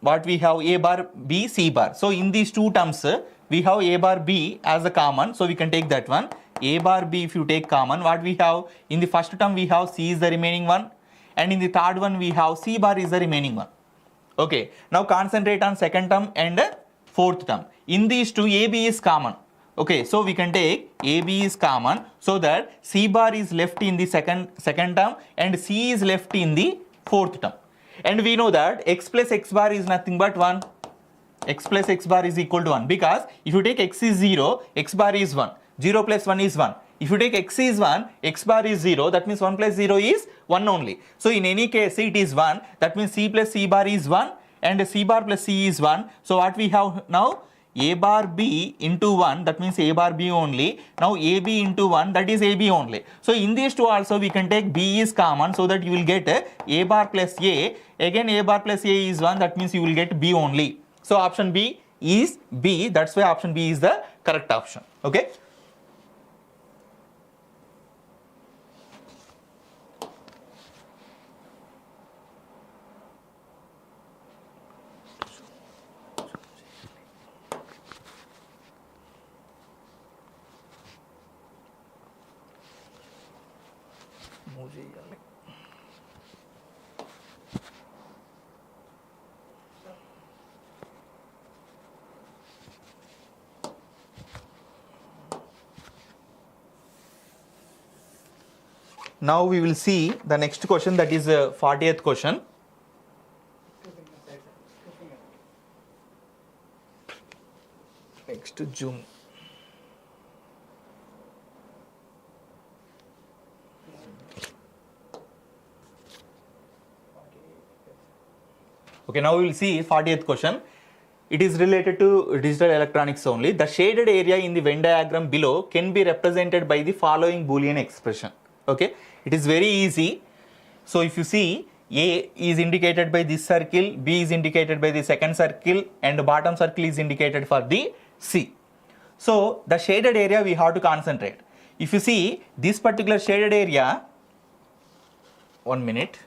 what we have A bar B C bar. So in these two terms we have A bar B as a common. So we can take that one. A bar B if you take common, what we have in the first term we have C is the remaining one, and in the third one we have C bar is the remaining one. Okay, now concentrate on second term and fourth term. In these two AB is common. Okay, so we can take AB is common, so that C bar is left in the second term and C is left in the fourth term. And we know that x plus x bar is nothing but 1. X plus x bar is equal to 1, because if you take x is 0, x bar is 1. 0 plus 1 is 1. If you take x is 1, x bar is 0, that means 1 plus 0 is 1 only. So in any case it is 1, that means C plus C bar is 1 and C bar plus C is 1. So what we have now? A bar B into 1, that means A bar B only. Now AB into 1, that is AB only. So in these two also we can take B is common, so that you will get A bar plus A. Again A bar plus A is 1, that means you will get B only. So option B is B, that's why option B is the correct option. Okay. Now we will see the next question, that is 40th question. Next June. Okay, now we will see 40th question. It is related to digital electronics only. The shaded area in the Venn diagram below can be represented by the following Boolean expression. Okay, it is very easy. So if you see, A is indicated by this circle, B is indicated by the second circle, and the bottom circle is indicated for the C. So the shaded area we have to concentrate. If you see this particular shaded area, 1 minute.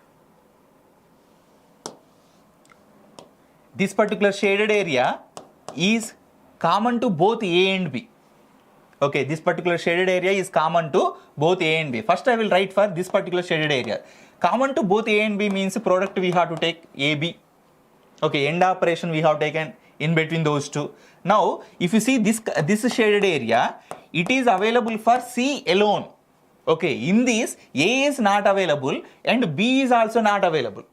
This particular shaded area is common to both A and B. Okay, this particular shaded area is common to both A and B. First I will write for this particular shaded area. Common to both A and B means product we have to take AB. Okay, end operation we have taken in between those two. Now, if you see this shaded area, it is available for C alone. Okay, in this A is not available and B is also not available.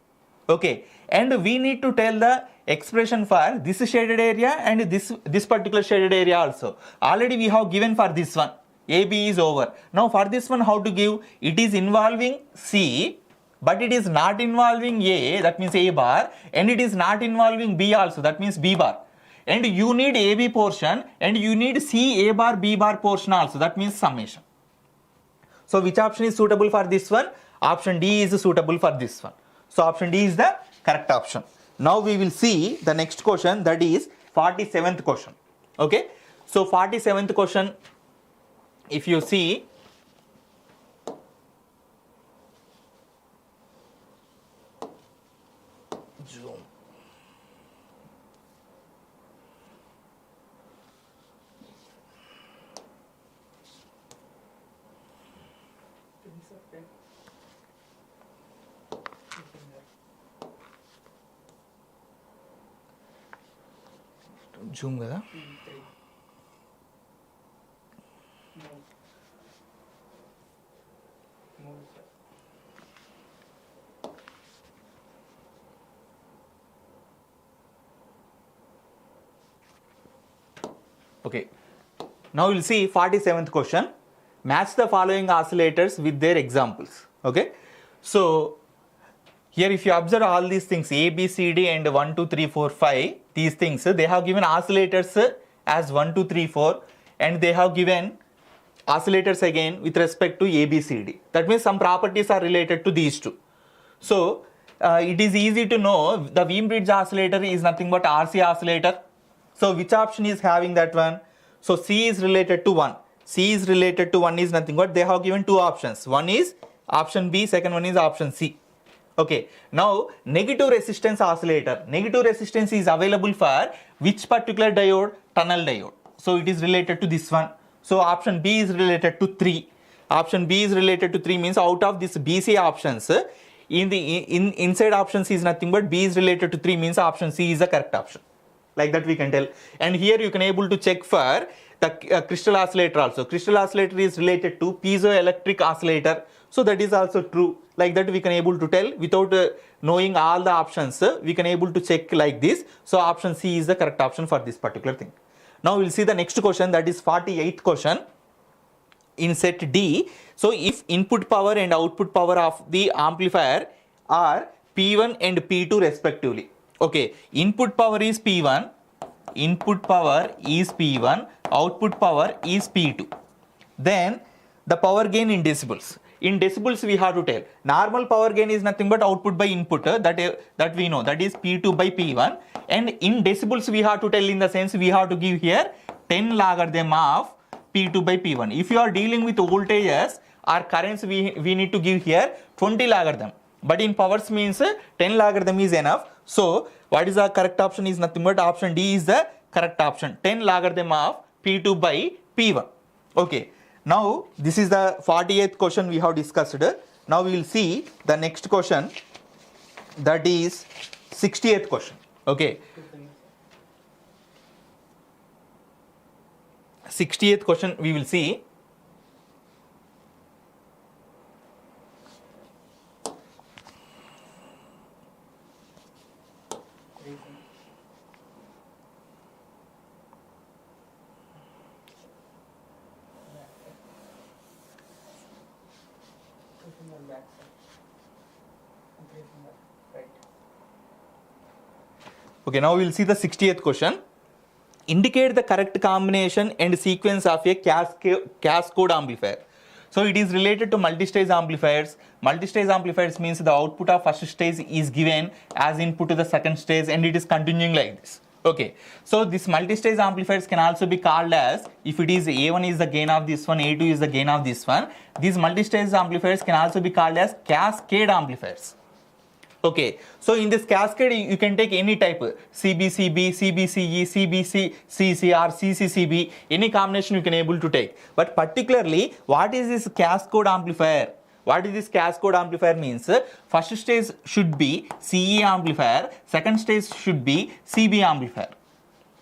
Okay, and we need to tell the expression for this shaded area and this particular shaded area also. Already we have given for this one. AB is over. Now for this one how to give? It is involving C, but it is not involving A, that means A bar, and it is not involving B also, that means B bar. And you need AB portion and you need C A bar B bar portion also, that means summation. So which option is suitable for this one? Option D is suitable for this one. So option D is the correct option. Now we will see the next question, that is 47th question. Okay, so 47th question, if you see, zoom. Zoom కదా. Okay, now we'll see 47th question. Match the following oscillators with their examples. Okay, so here if you observe all these things, A, B, C, D and 1, 2, 3, 4, 5, these things, they have given oscillators as 1, 2, 3, 4 and they have given oscillators again with respect to A, B, C, D. That means some properties are related to these two. So it is easy to know the Wien-Bridge oscillator is nothing but RC oscillator. So which option is having that one? So C is related to 1. C is related to 1 is nothing but they have given two options. One is option B, second one is option C. Okay, now negative resistance oscillator. Negative resistance is available for which particular diode? Tunnel diode. So it is related to this one. So option B is related to 3. Option B is related to 3 means out of this BC options, inside options is nothing but B is related to 3 means option C is the correct option. Like that we can tell. And here you can able to check for the crystal oscillator also. Crystal oscillator is related to piezoelectric oscillator. So that is also true. Like that we can able to tell without knowing all the options. We can able to check like this. So option C is the correct option for this particular thing. Now we will see the next question, that is 48th question in set D. So if input power and output power of the amplifier are P1 and P2 respectively. Okay, input power is P1, input power is P1, output power is P2. Then the power gain in decibels. In decibels we have to tell. Normal power gain is nothing but output by input, that we know, that is P2 by P1. And in decibels we have to tell in the sense we have to give here 10 logarithm of P2 by P1. If you are dealing with voltages or currents, we need to give here 20 logarithm. But in powers means 10 logarithm is enough. So what is the correct option is nothing but option D is the correct option. 10 logarithm of P2 by P1. Okay. Now this is the 48th question we have discussed. Now we will see the next question, that is 60th question. Okay. 60th question we will see. Okay, now we'll see the 60th question. Indicate the correct combination and sequence of a cascode amplifier. So it is related to multi-stage amplifiers. Multi-stage amplifiers means the output of first stage is given as input to the second stage and it is continuing like this. Okay, so this multi-stage amplifiers can also be called as, if it is A1 is the gain of this one, A2 is the gain of this one, these multi-stage amplifiers can also be called as cascade amplifiers. Okay, so in this cascade you can take any type, CBCB, CBCE, CBCCC or CCCB, any combination you can able to take. But particularly, what is this cascode amplifier? What is this cascode amplifier means? First stage should be CE amplifier, second stage should be CB amplifier.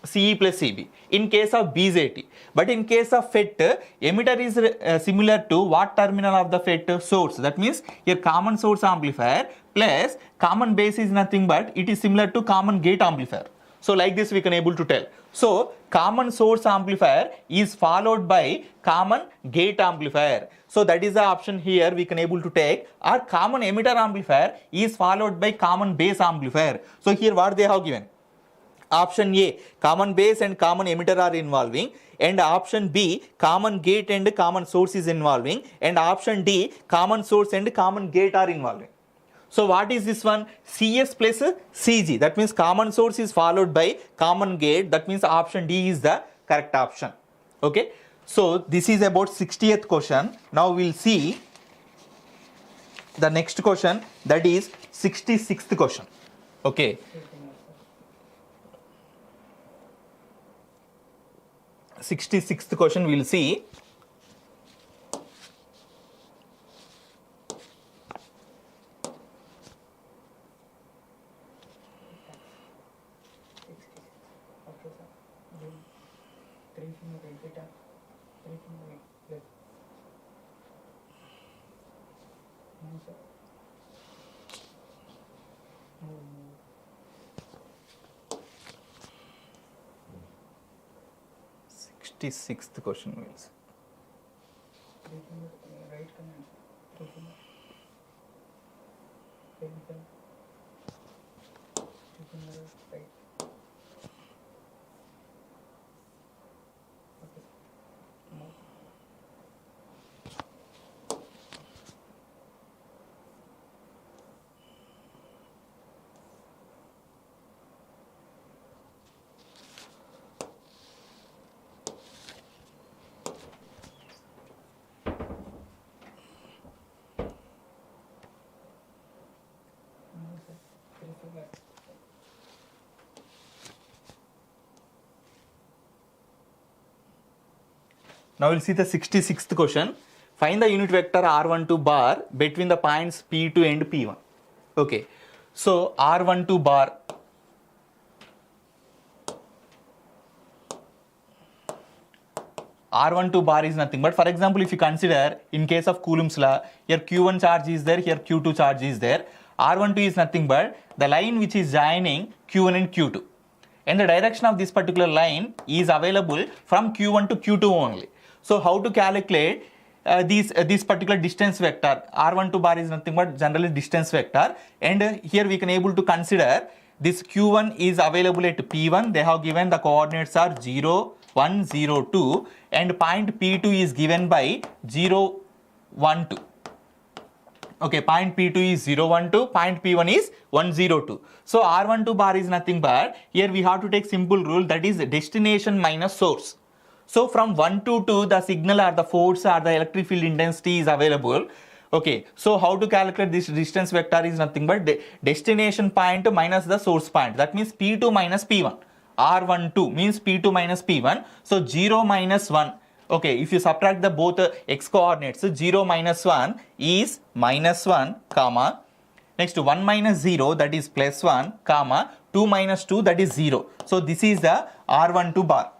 CE plus CB in case of BJT. But in case of FET, emitter is similar to what terminal of the FET? Source. That means your common source amplifier plus common base is nothing but it is similar to common gate amplifier. So like this we can able to tell. So common source amplifier is followed by common gate amplifier. So that is the option here we can able to take, or common emitter amplifier is followed by common base amplifier. So here what they have given? Option A, common base and common emitter are involving, and option B, common gate and common source is involving, and option D, common source and common gate are involving. So what is this one? CS plus CG. That means common source is followed by common gate. That means option D is the correct option. Okay. So this is about 60th question. Now we'll see the next question, that is 66th question. Okay. 66th question we'll see. Sixth question will see. Now we'll see the 66th question. Find the unit vector R12 bar between the points P2 and P1. Okay. So R12 bar. R12 bar is nothing but, for example, if you consider in case of Coulomb's law, here Q1 charge is there, here Q2 charge is there. R12 is nothing but the line which is joining Q1 and Q2. And the direction of this particular line is available from Q1 to Q2 only. So how to calculate this particular distance vector? R12 bar is nothing but generally distance vector, and here we can able to consider this Q1 is available at P1. They have given the coordinates are 0, 1, 0, 2, and point P2 is given by 0, 1, 2. Okay, point P2 is 0, 1, 2, point P1 is 1, 0, 2. So R12 bar is nothing but, here we have to take simple rule, that is destination minus source. So from 1 to 2, the signal or the force or the electric field intensity is available. Okay, so how to calculate this distance vector is nothing but destination point minus the source point. That means P2 minus P1. R12 means P2 minus P1. So 0 minus 1. Okay, if you subtract the both x coordinates, 0 minus 1 is minus 1, comma. Next 1 minus 0, that is plus 1, comma. 2 minus 2, that is 0. So this is the R12 bar.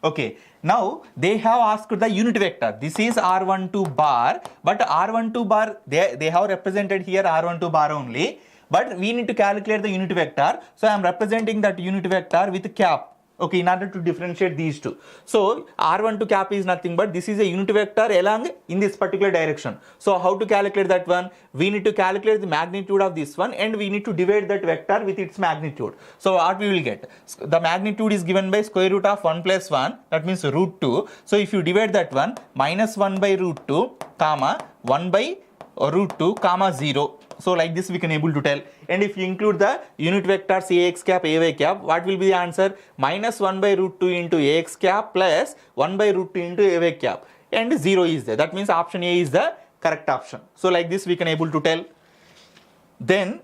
Okay, now they have asked the unit vector. This is R12 bar, but R12 bar, they have represented here R12 bar only. But we need to calculate the unit vector. So I am representing that unit vector with cap. Okay, in order to differentiate these two. So R12 cap is nothing but this is a unit vector along in this particular direction. So how to calculate that one? We need to calculate the magnitude of this one and we need to divide that vector with its magnitude. So what we will get? The magnitude is given by square root of 1 plus 1, that means root 2. So if you divide that one, minus 1 by root 2, comma 1 by root 2, comma 0. So like this we can able to tell. And if you include the unit vectors ax cap, ay cap, what will be the answer? Minus 1 by root 2 into ax cap plus 1 by root 2 into ay cap. And 0 is there. That means option A is the correct option. So like this we can able to tell. Then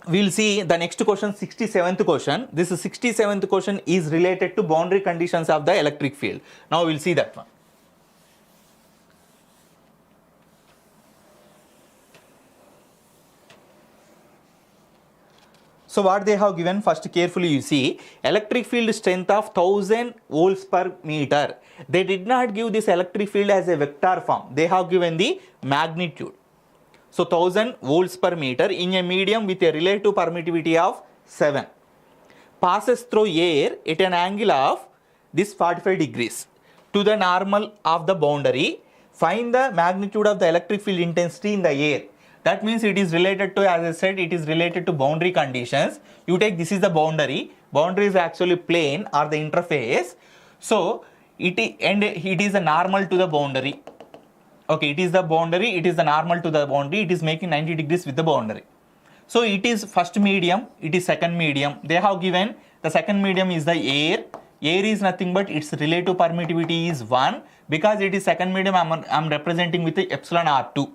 we'll see the next question, 67th question. This 67th question is related to boundary conditions of the electric field. Now we'll see that one. So what they have given, first carefully you see, electric field strength of 1000 volts per meter. They did not give this electric field as a vector form. They have given the magnitude. So 1000 volts per meter in a medium with a relative permittivity of 7. Passes through air at an angle of this 45 degrees to the normal of the boundary. Find the magnitude of the electric field intensity in the air. That means it is related to, as I said, it is related to boundary conditions. You take this is the boundary. Boundary is actually plane or the interface. So it is a normal to the boundary. Okay, it is the boundary. It is the normal to the boundary. It is making 90 degrees with the boundary. So it is first medium. It is second medium. They have given the second medium is the air. Air is nothing but its relative permittivity is 1. Because it is second medium, I am representing with the epsilon R2.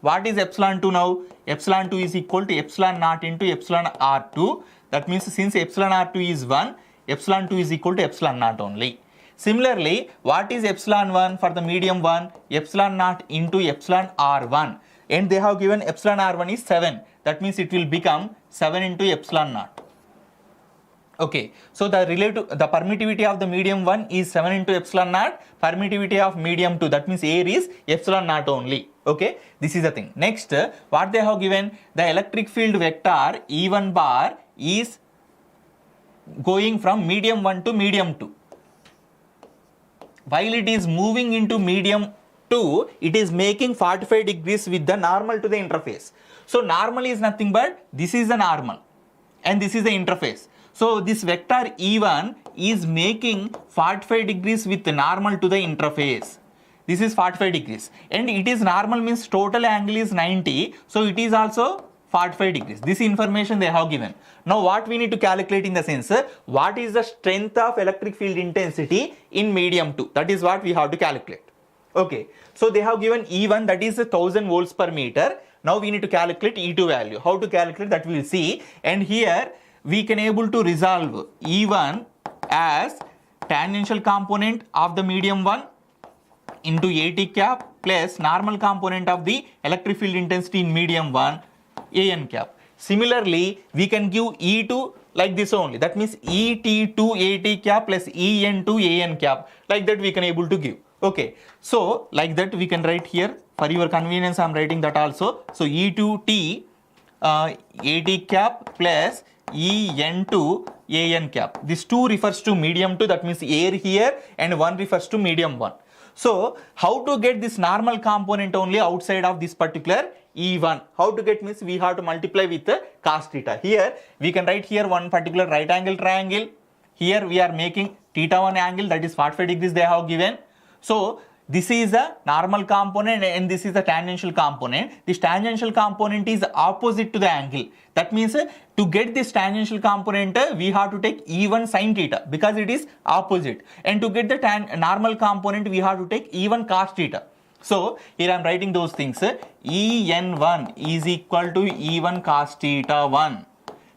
What is epsilon 2 now? Epsilon 2 is equal to epsilon naught into epsilon R2. That means since epsilon R2 is 1, epsilon 2 is equal to epsilon naught only. Similarly, what is epsilon 1 for the medium 1? Epsilon naught into epsilon R1. And they have given epsilon R1 is 7. That means it will become 7 into epsilon naught. Okay, so the permittivity of the medium 1 is 7 into epsilon naught. Permittivity of medium 2, that means air is epsilon naught only. Okay, this is the thing. Next, what they have given, the electric field vector E1 bar is going from medium 1 to medium 2. While it is moving into medium 2, it is making 45 degrees with the normal to the interface. So normal is nothing but this is the normal and this is the interface. So this vector E1 is making 45 degrees with the normal to the interface. This is 45 degrees and it is normal means total angle is 90. So it is also 45 degrees. This information they have given. Now what we need to calculate in the sense, what is the strength of electric field intensity in medium 2? That is what we have to calculate. Okay. So they have given E1, that is 1000 volts per meter. Now we need to calculate E2 value. How to calculate that we will see. And here we can able to resolve E1 as tangential component of the medium 1 into AT cap plus normal component of the electric field intensity in medium 1 AN cap. Similarly, we can give E2 like this only. That means ET2 AT cap plus EN2 AN cap. Like that we can able to give. Okay. So like that we can write here. For your convenience, I am writing that also. So E2T AT cap plus EN2 AN cap. This 2 refers to medium 2, that means air here, and 1 refers to medium 1. So how to get this normal component only outside of this particular E1? How to get means we have to multiply with cos theta. Here we can write here one particular right angle triangle. Here we are making theta 1 angle, that is 45 degrees they have given. So this is a normal component and this is a tangential component. This tangential component is opposite to the angle. That means to get this tangential component, we have to take E1 sin theta because it is opposite. And to get the normal component, we have to take E1 cos theta. So here I am writing those things. En1 is equal to E1 cos theta 1.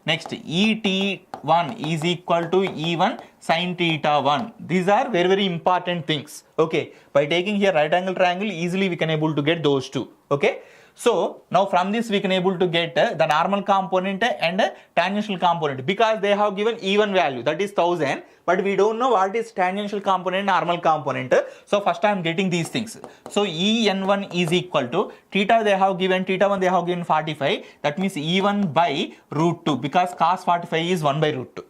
Next, Et1 is equal to E1 sin theta 1. These are very, very important things. Okay. By taking here right angle triangle, easily we can able to get those two. Okay. So now from this we can able to get the normal component and tangential component because they have given E1 value, that is 1000, but we don't know what is tangential component, normal component. So first I am getting these things. So En1 is equal to theta they have given, theta 1 they have given 45, that means E1 by root 2 because cos 45 is 1 by root 2.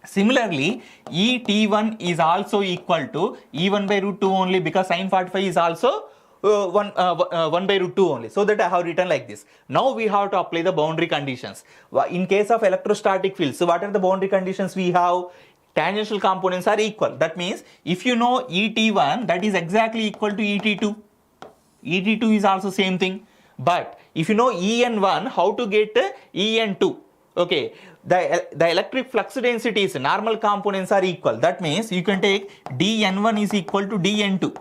Similarly, ET1 is also equal to E1 by root 2 only, because sin 45 is also 1 by root 2 only. So that I have written like this. Now we have to apply the boundary conditions. In case of electrostatic fields, so what are the boundary conditions we have? Tangential components are equal. That means if you know ET1, that is exactly equal to ET2. ET2 is also same thing. But if you know EN1, how to get EN2? Okay, the electric flux densities, normal components are equal. That means you can take dN1 is equal to dN2,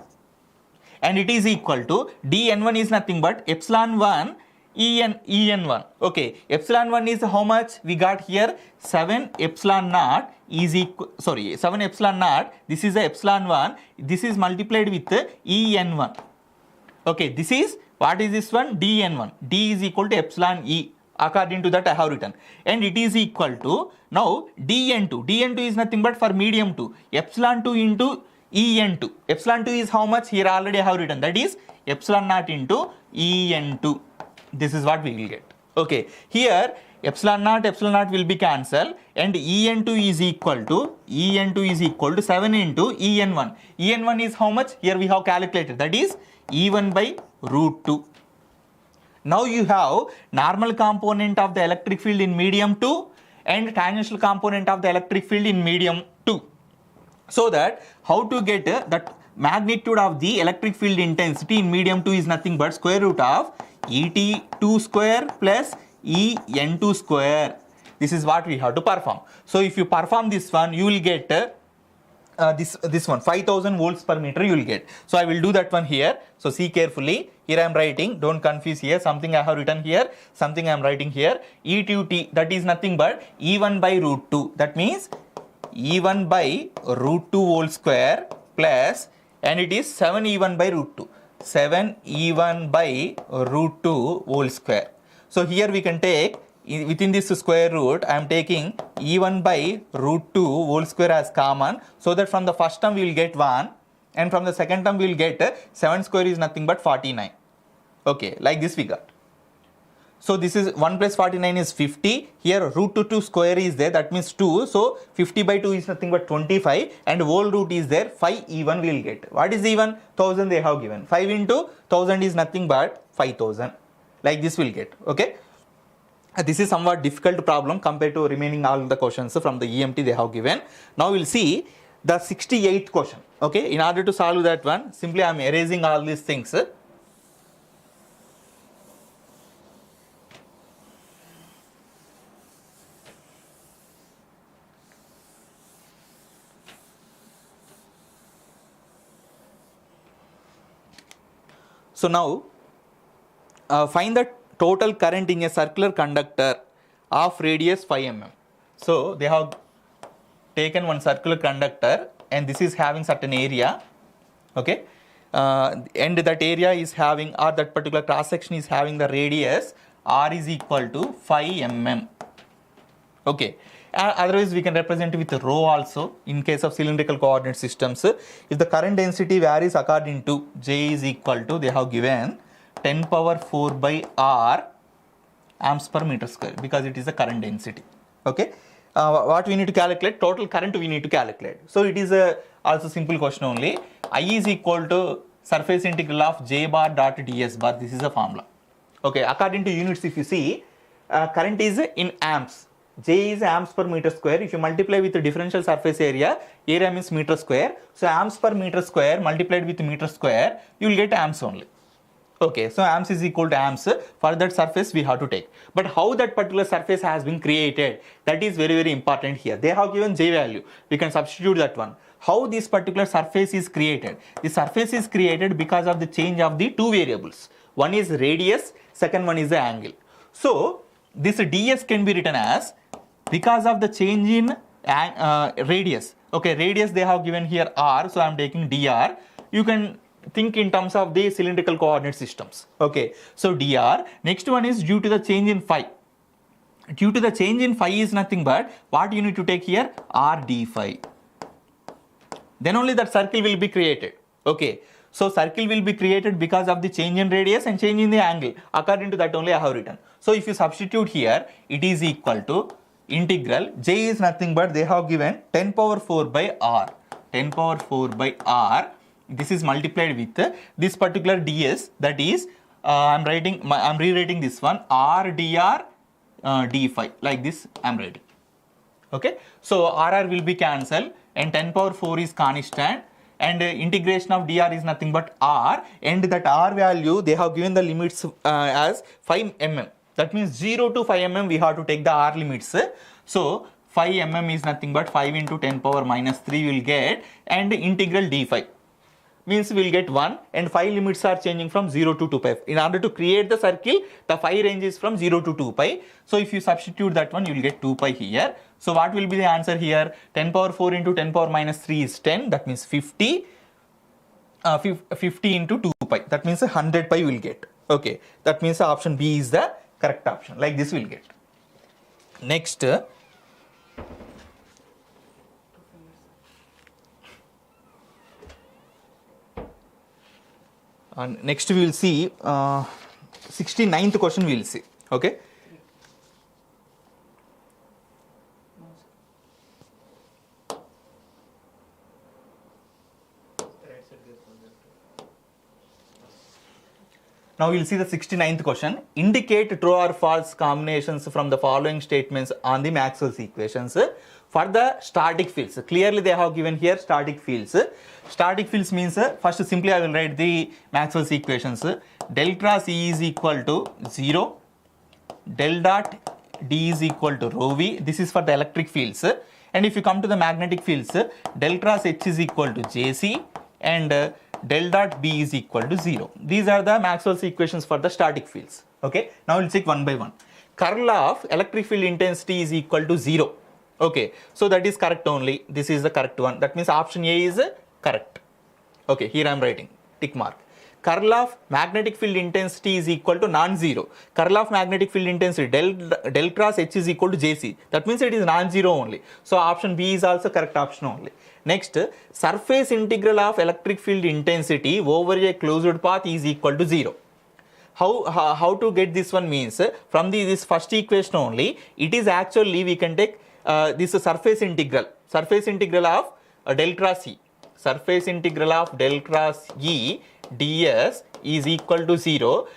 and it is equal to dN1 is nothing but epsilon 1 EN1. Okay, epsilon 1 is how much we got here? 7 epsilon naught is equal, 7 epsilon naught. This is the epsilon 1. This is multiplied with EN1. Okay, this is, what is this one? dN1. D is equal to epsilon E. According to that I have written, and it is equal to now dN2. dN2 is nothing but for medium 2, epsilon 2 into EN2. Epsilon 2 is how much? Here already I have written, that is epsilon naught into EN2. This is what we will get. Okay, here epsilon naught will be cancelled, and EN2 is equal to 7 into EN1. EN1 is how much? Here we have calculated, that is E1 by root 2. Now you have normal component of the electric field in medium 2 and tangential component of the electric field in medium 2. So that how to get that magnitude of the electric field intensity in medium 2 is nothing but square root of ET2 square plus EN2 square. This is what we have to perform. So if you perform this one, you will get this one 5000 volts per meter you will get. So I will do that one here. So see carefully. Here I am writing, don't confuse here, something I have written here, something I am writing here. E2T, that is nothing but E1 by root 2. That means E1 by root 2 whole square plus, and it is 7 E1 by root 2. 7 E1 by root 2 whole square. So here we can take, within this square root, I am taking E1 by root 2 whole square as common, so that from the first term we will get 1, and from the second term we will get 7 square is nothing but 49. Okay, like this we got. So this is 1 plus 49 is 50. Here root 2 square is there, that means 2. So 50 by 2 is nothing but 25, and whole root is there, 5 E1 we will get. What is E1? 1000 they have given. 5 into 1000 is nothing but 5000. Like this we will get. Okay. This is somewhat difficult problem compared to remaining all the questions from the EMT they have given. Now we will see the 68th question. Okay, in order to solve that one, simply I am erasing all these things. So now find the total current in a circular conductor of radius 5 mm. So they have taken one circular conductor, and this is having certain area, okay, and that area is having, or that particular cross section is having the radius r is equal to 5 mm. Okay, otherwise we can represent with rho also in case of cylindrical coordinate systems. If the current density varies according to J is equal to, they have given 10 power 4 by r amps per meter square, because it is the current density. Okay, what we need to calculate? Total current we need to calculate. So it is also simple question only. I is equal to surface integral of j bar dot ds bar. This is a formula. Okay, according to units, if you see, current is in amps. J is amps per meter square. If you multiply with the differential surface area, area means meter square. So amps per meter square multiplied with meter square, you will get amps only. Okay, so amps is equal to amps. For that surface we have to take. But how that particular surface has been created, that is very, very important here. They have given J value. We can substitute that one. How this particular surface is created? The surface is created because of the change of the two variables. One is radius, second one is the angle. So this ds can be written as, because of the change in radius. Okay, radius they have given here r, so I am taking dr. You can think in terms of the cylindrical coordinate systems. Okay, so dr. Next one is due to the change in phi. Due to the change in phi is nothing but what you need to take here, r d phi. Then only that circle will be created. Okay, so circle will be created because of the change in radius and change in the angle. According to that only I have written. So if you substitute here, it is equal to integral j is nothing but they have given 10 power 4 by r. 10 power 4 by r. This is multiplied with this particular ds, that is I'm rewriting this one r dr d phi, like this I'm writing. Okay, so rr will be cancelled and 10 power 4 is constant, and integration of dr is nothing but r, and that r value they have given the limits as 5 mm. That means 0 to 5 mm we have to take the r limits. So 5 mm is nothing but 5 into 10 power minus 3 will get, and integral d phi means we will get 1, and phi limits are changing from 0 to 2 pi. In order to create the circle, the phi range is from 0 to 2 pi. So if you substitute that one, you will get 2 pi here. So what will be the answer here? 10 power 4 into 10 power minus 3 is 10. That means 50. 50 into 2 pi. That means 100 pi will get. Okay. That means option B is the correct option. Like this we will get. Next. And next we will see 69th question we will see. Okay. Now we will see the 69th question. Indicate true or false combinations from the following statements on the Maxwell's equations for the static fields. Clearly they have given here static fields. Static fields means first simply I will write the Maxwell's equations. Del cross E is equal to 0. Del dot D is equal to rho V. This is for the electric fields. And if you come to the magnetic fields, del cross H is equal to JC, and del dot B is equal to 0. These are the Maxwell's equations for the static fields. Okay. Now we'll check one by one. Curl of electric field intensity is equal to 0. Okay. So that is correct only. This is the correct one. That means option A is correct. Okay. Here I am writing tick mark. Curl of magnetic field intensity is equal to non-zero. Curl of magnetic field intensity del cross H is equal to JC. That means it is non-zero only. So option B is also correct option only. Next, surface integral of electric field intensity over a closed path is equal to 0. How to get this one means from this first equation only, it is actually we can take this surface integral of del cross E. Surface integral of del cross E ds is equal to 0,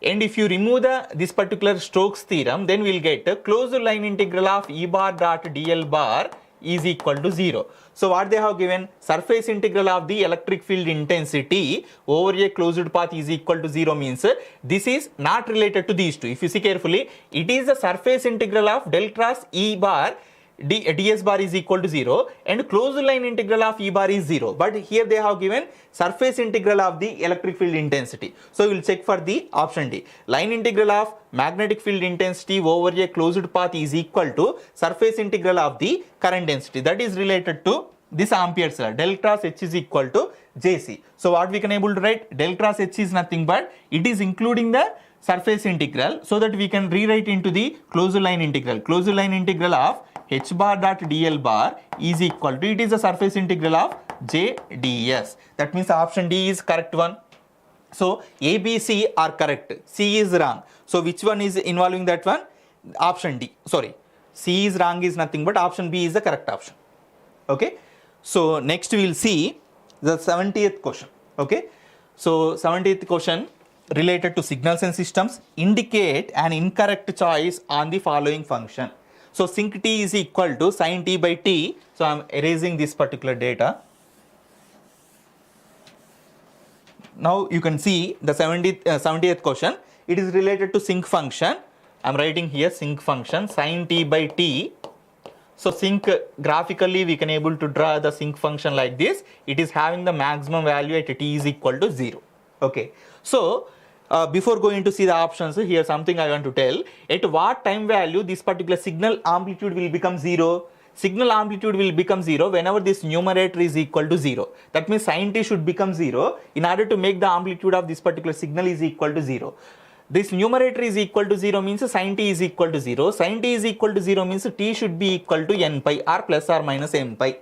and if you remove this particular Stokes theorem, then we will get a closed line integral of E bar dot dl bar is equal to 0. So what they have given, surface integral of the electric field intensity over a closed path is equal to 0 means this is not related to these two. If you see carefully, it is the surface integral of del cross E bar ds bar is equal to 0, and closed line integral of E bar is 0. But here they have given surface integral of the electric field intensity. So we will check for the option D. Line integral of magnetic field intensity over a closed path is equal to surface integral of the current density. That is related to this amperes. Del cross H is equal to JC. So what we can able to write, del cross H is nothing but it is including the surface integral, so that we can rewrite into the closed line integral. Closed line integral of H bar dot dl bar is equal to, it is the surface integral of J ds. That means option D is correct one. So A, B, C are correct. C is wrong. So which one is involving that one? Option D. Sorry. C is wrong is nothing but option B is the correct option. Okay. So next we will see the 70th question. Okay. So 70th question related to signals and systems. Indicate an incorrect choice on the following function. So sinc t is equal to sin t by t. So I am erasing this particular data. Now you can see the 70th question. It is related to sinc function. I am writing here sinc function sin t by t. So sinc, graphically we can able to draw the sinc function like this. It is having the maximum value at t is equal to 0. Okay. So before going to see the options, here something I want to tell. At what time value this particular signal amplitude will become 0? Signal amplitude will become 0 whenever this numerator is equal to 0. That means sin t should become 0 in order to make the amplitude of this particular signal is equal to 0. This numerator is equal to 0 means sin t is equal to 0. Sin t is equal to 0 means t should be equal to n pi or plus or minus m pi.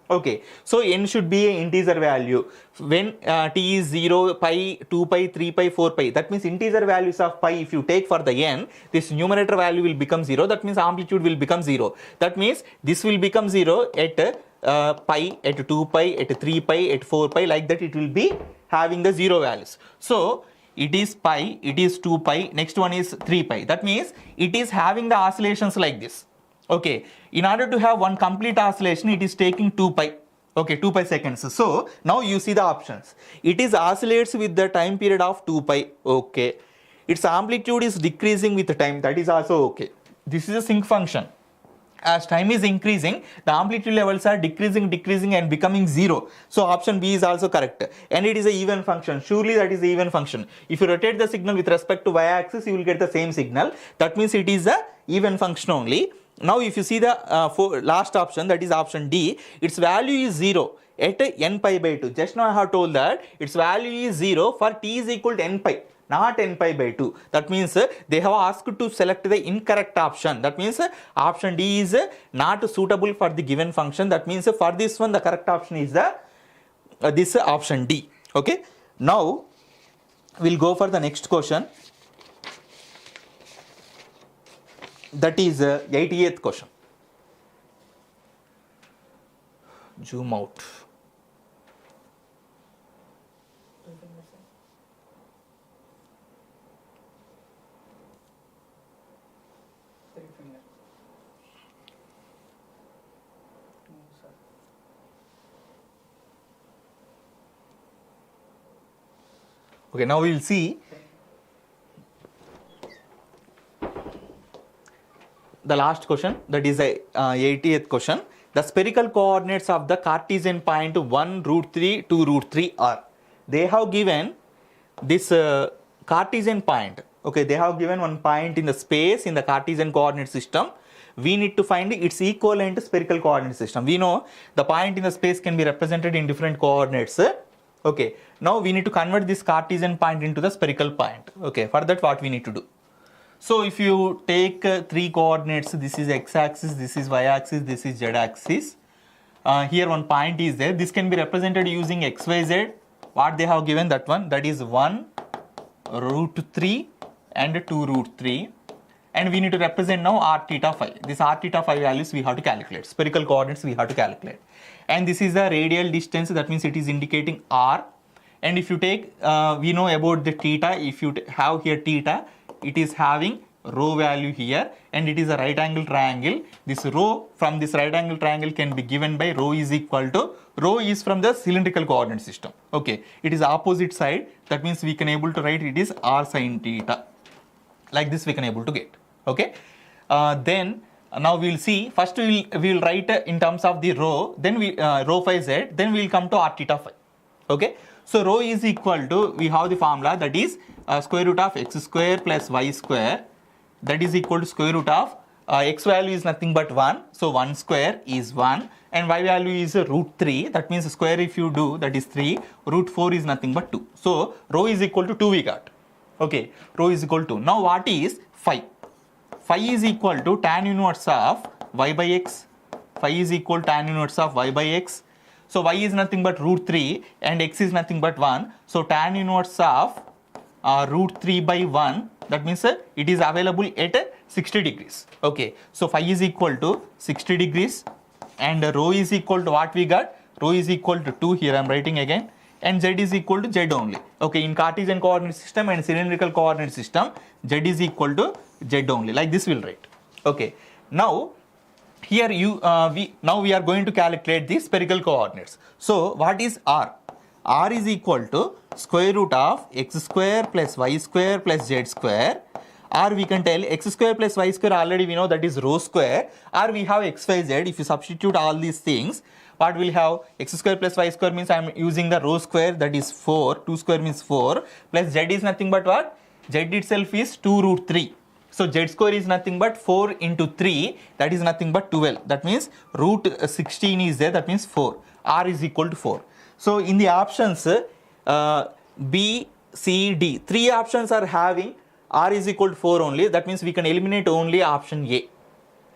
Okay, so n should be an integer value. When t is 0, pi, 2 pi, 3 pi, 4 pi, that means integer values of pi, if you take for the n, this numerator value will become 0, that means amplitude will become 0. That means this will become 0 at pi, at 2 pi, at 3 pi, at 4 pi, like that it will be having the 0 values. So it is pi, it is 2 pi, next one is 3 pi. That means it is having the oscillations like this. Okay, in order to have one complete oscillation, it is taking 2 pi. Okay, 2 pi seconds. So now you see the options. It is oscillates with the time period of 2 pi. Okay, its amplitude is decreasing with the time. That is also okay. This is a sinc function. As time is increasing, the amplitude levels are decreasing and becoming 0. So option B is also correct. And it is a even function. Surely that is a even function. If you rotate the signal with respect to y-axis, you will get the same signal. That means it is a even function only. Now if you see the last option, that is option D, its value is 0 at n pi by 2. Just now I have told that its value is 0 for t is equal to n pi, not n pi by 2. That means they have asked to select the incorrect option. That means option D is not suitable for the given function. That means for this one the correct option is the this option D. Okay, now we'll go for the next question. That is 88th question. Zoom out. Okay, now we will see the last question, that is the 80th question. The spherical coordinates of the Cartesian point 1, root 3, 2, root 3 are. They have given this Cartesian point. Okay, they have given one point in the space in the Cartesian coordinate system. We need to find its equivalent spherical coordinate system. We know the point in the space can be represented in different coordinates. Okay, now we need to convert this Cartesian point into the spherical point. Okay, for that what we need to do? So if you take 3 coordinates, this is x-axis, this is y-axis, this is z-axis. Here one point is there. This can be represented using x, y, z. What they have given, that one, that is 1 root 3 and 2 root 3. And we need to represent now r theta phi. This r theta phi values we have to calculate. Spherical coordinates we have to calculate. And this is the radial distance, that means it is indicating r. And if you take, we know about the theta, if you have here theta, it is having rho value here, and it is a right angle triangle. This rho from this right angle triangle can be given by rho is equal to, rho is from the cylindrical coordinate system. Okay, it is opposite side, that means we can able to write it is r sin theta. Like this we can able to get. Okay, then now we will see, first we will write in terms of the rho, then we rho phi z, then we will come to r theta phi. Okay, so rho is equal to, we have the formula, that is square root of x square plus y square, that is equal to square root of x value is nothing but 1, so 1 square is 1, and y value is root 3, that means square if you do, that is 3, root 4 is nothing but 2. So rho is equal to 2 we got. Okay, rho is equal to, now what is phi? Phi is equal to tan inverse of y by x. Phi is equal to tan inverse of y by x. So y is nothing but root 3 and x is nothing but 1. So tan inverse of root 3 by 1, that means it is available at 60 degrees. Okay, so phi is equal to 60 degrees and rho is equal to what we got? Rho is equal to 2, here I am writing again, and z is equal to z only. Okay, in Cartesian coordinate system and cylindrical coordinate system, z is equal to z only, like this we will write. Okay, now here we are going to calculate the spherical coordinates. So what is r? R is equal to square root of x square plus y square plus z square, or we can tell x square plus y square, already we know that is rho square, or we have x, y, z. If you substitute all these things, what will have? X square plus y square means I am using the rho square, that is 4, 2 square means 4, plus z is nothing but what? Z itself is 2 root 3. So z square is nothing but 4 into 3, that is nothing but 12. That means root 16 is there, that means 4. R is equal to 4. So in the options B, C, D, 3 options are having R is equal to 4 only. That means we can eliminate only option A.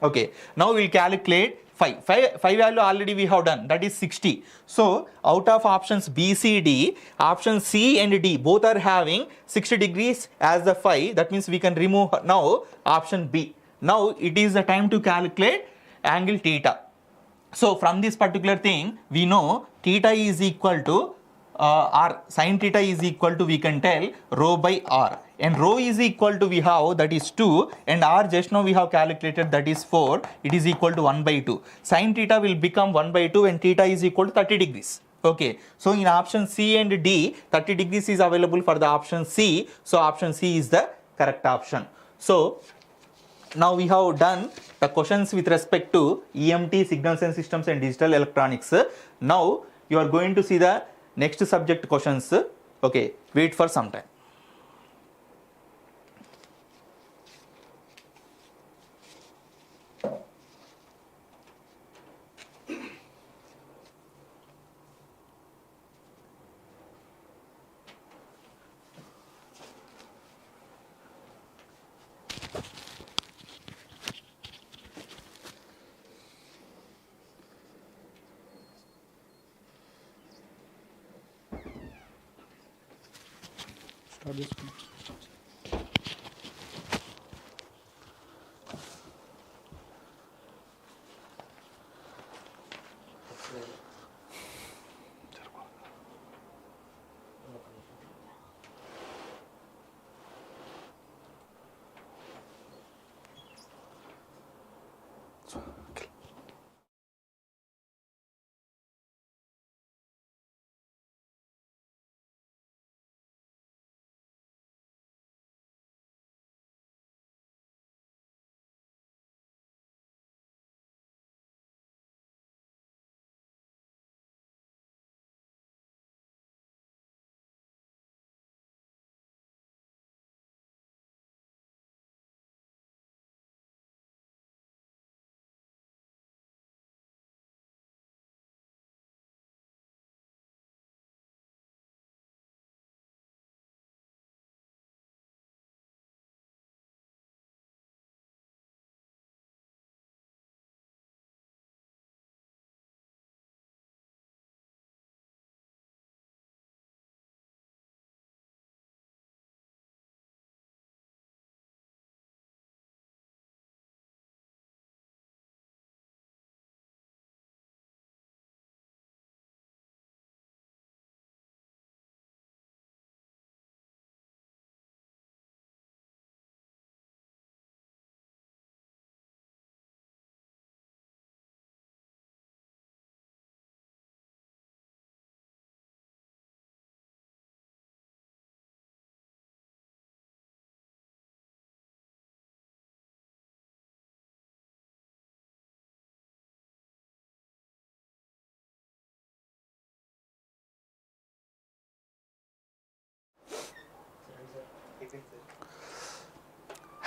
Okay, now we will calculate 5 value already we have done, that is 60. So out of options B, C, D, option C and D both are having 60 degrees as the 5. That means we can remove now option B. Now it is the time to calculate angle theta. So from this particular thing we know theta is equal to r, sin theta is equal to, we can tell, rho by r, and rho is equal to, we have, that is 2, and r just now we have calculated, that is 4, it is equal to 1 by 2. Sin theta will become 1 by 2 and theta is equal to 30 degrees. Okay, so in option C and D 30 degrees is available for the option C, so option C is the correct option. So now we have done the questions with respect to EMT, signals and systems and digital electronics. Now you are going to see the next subject questions. Okay, wait for some time.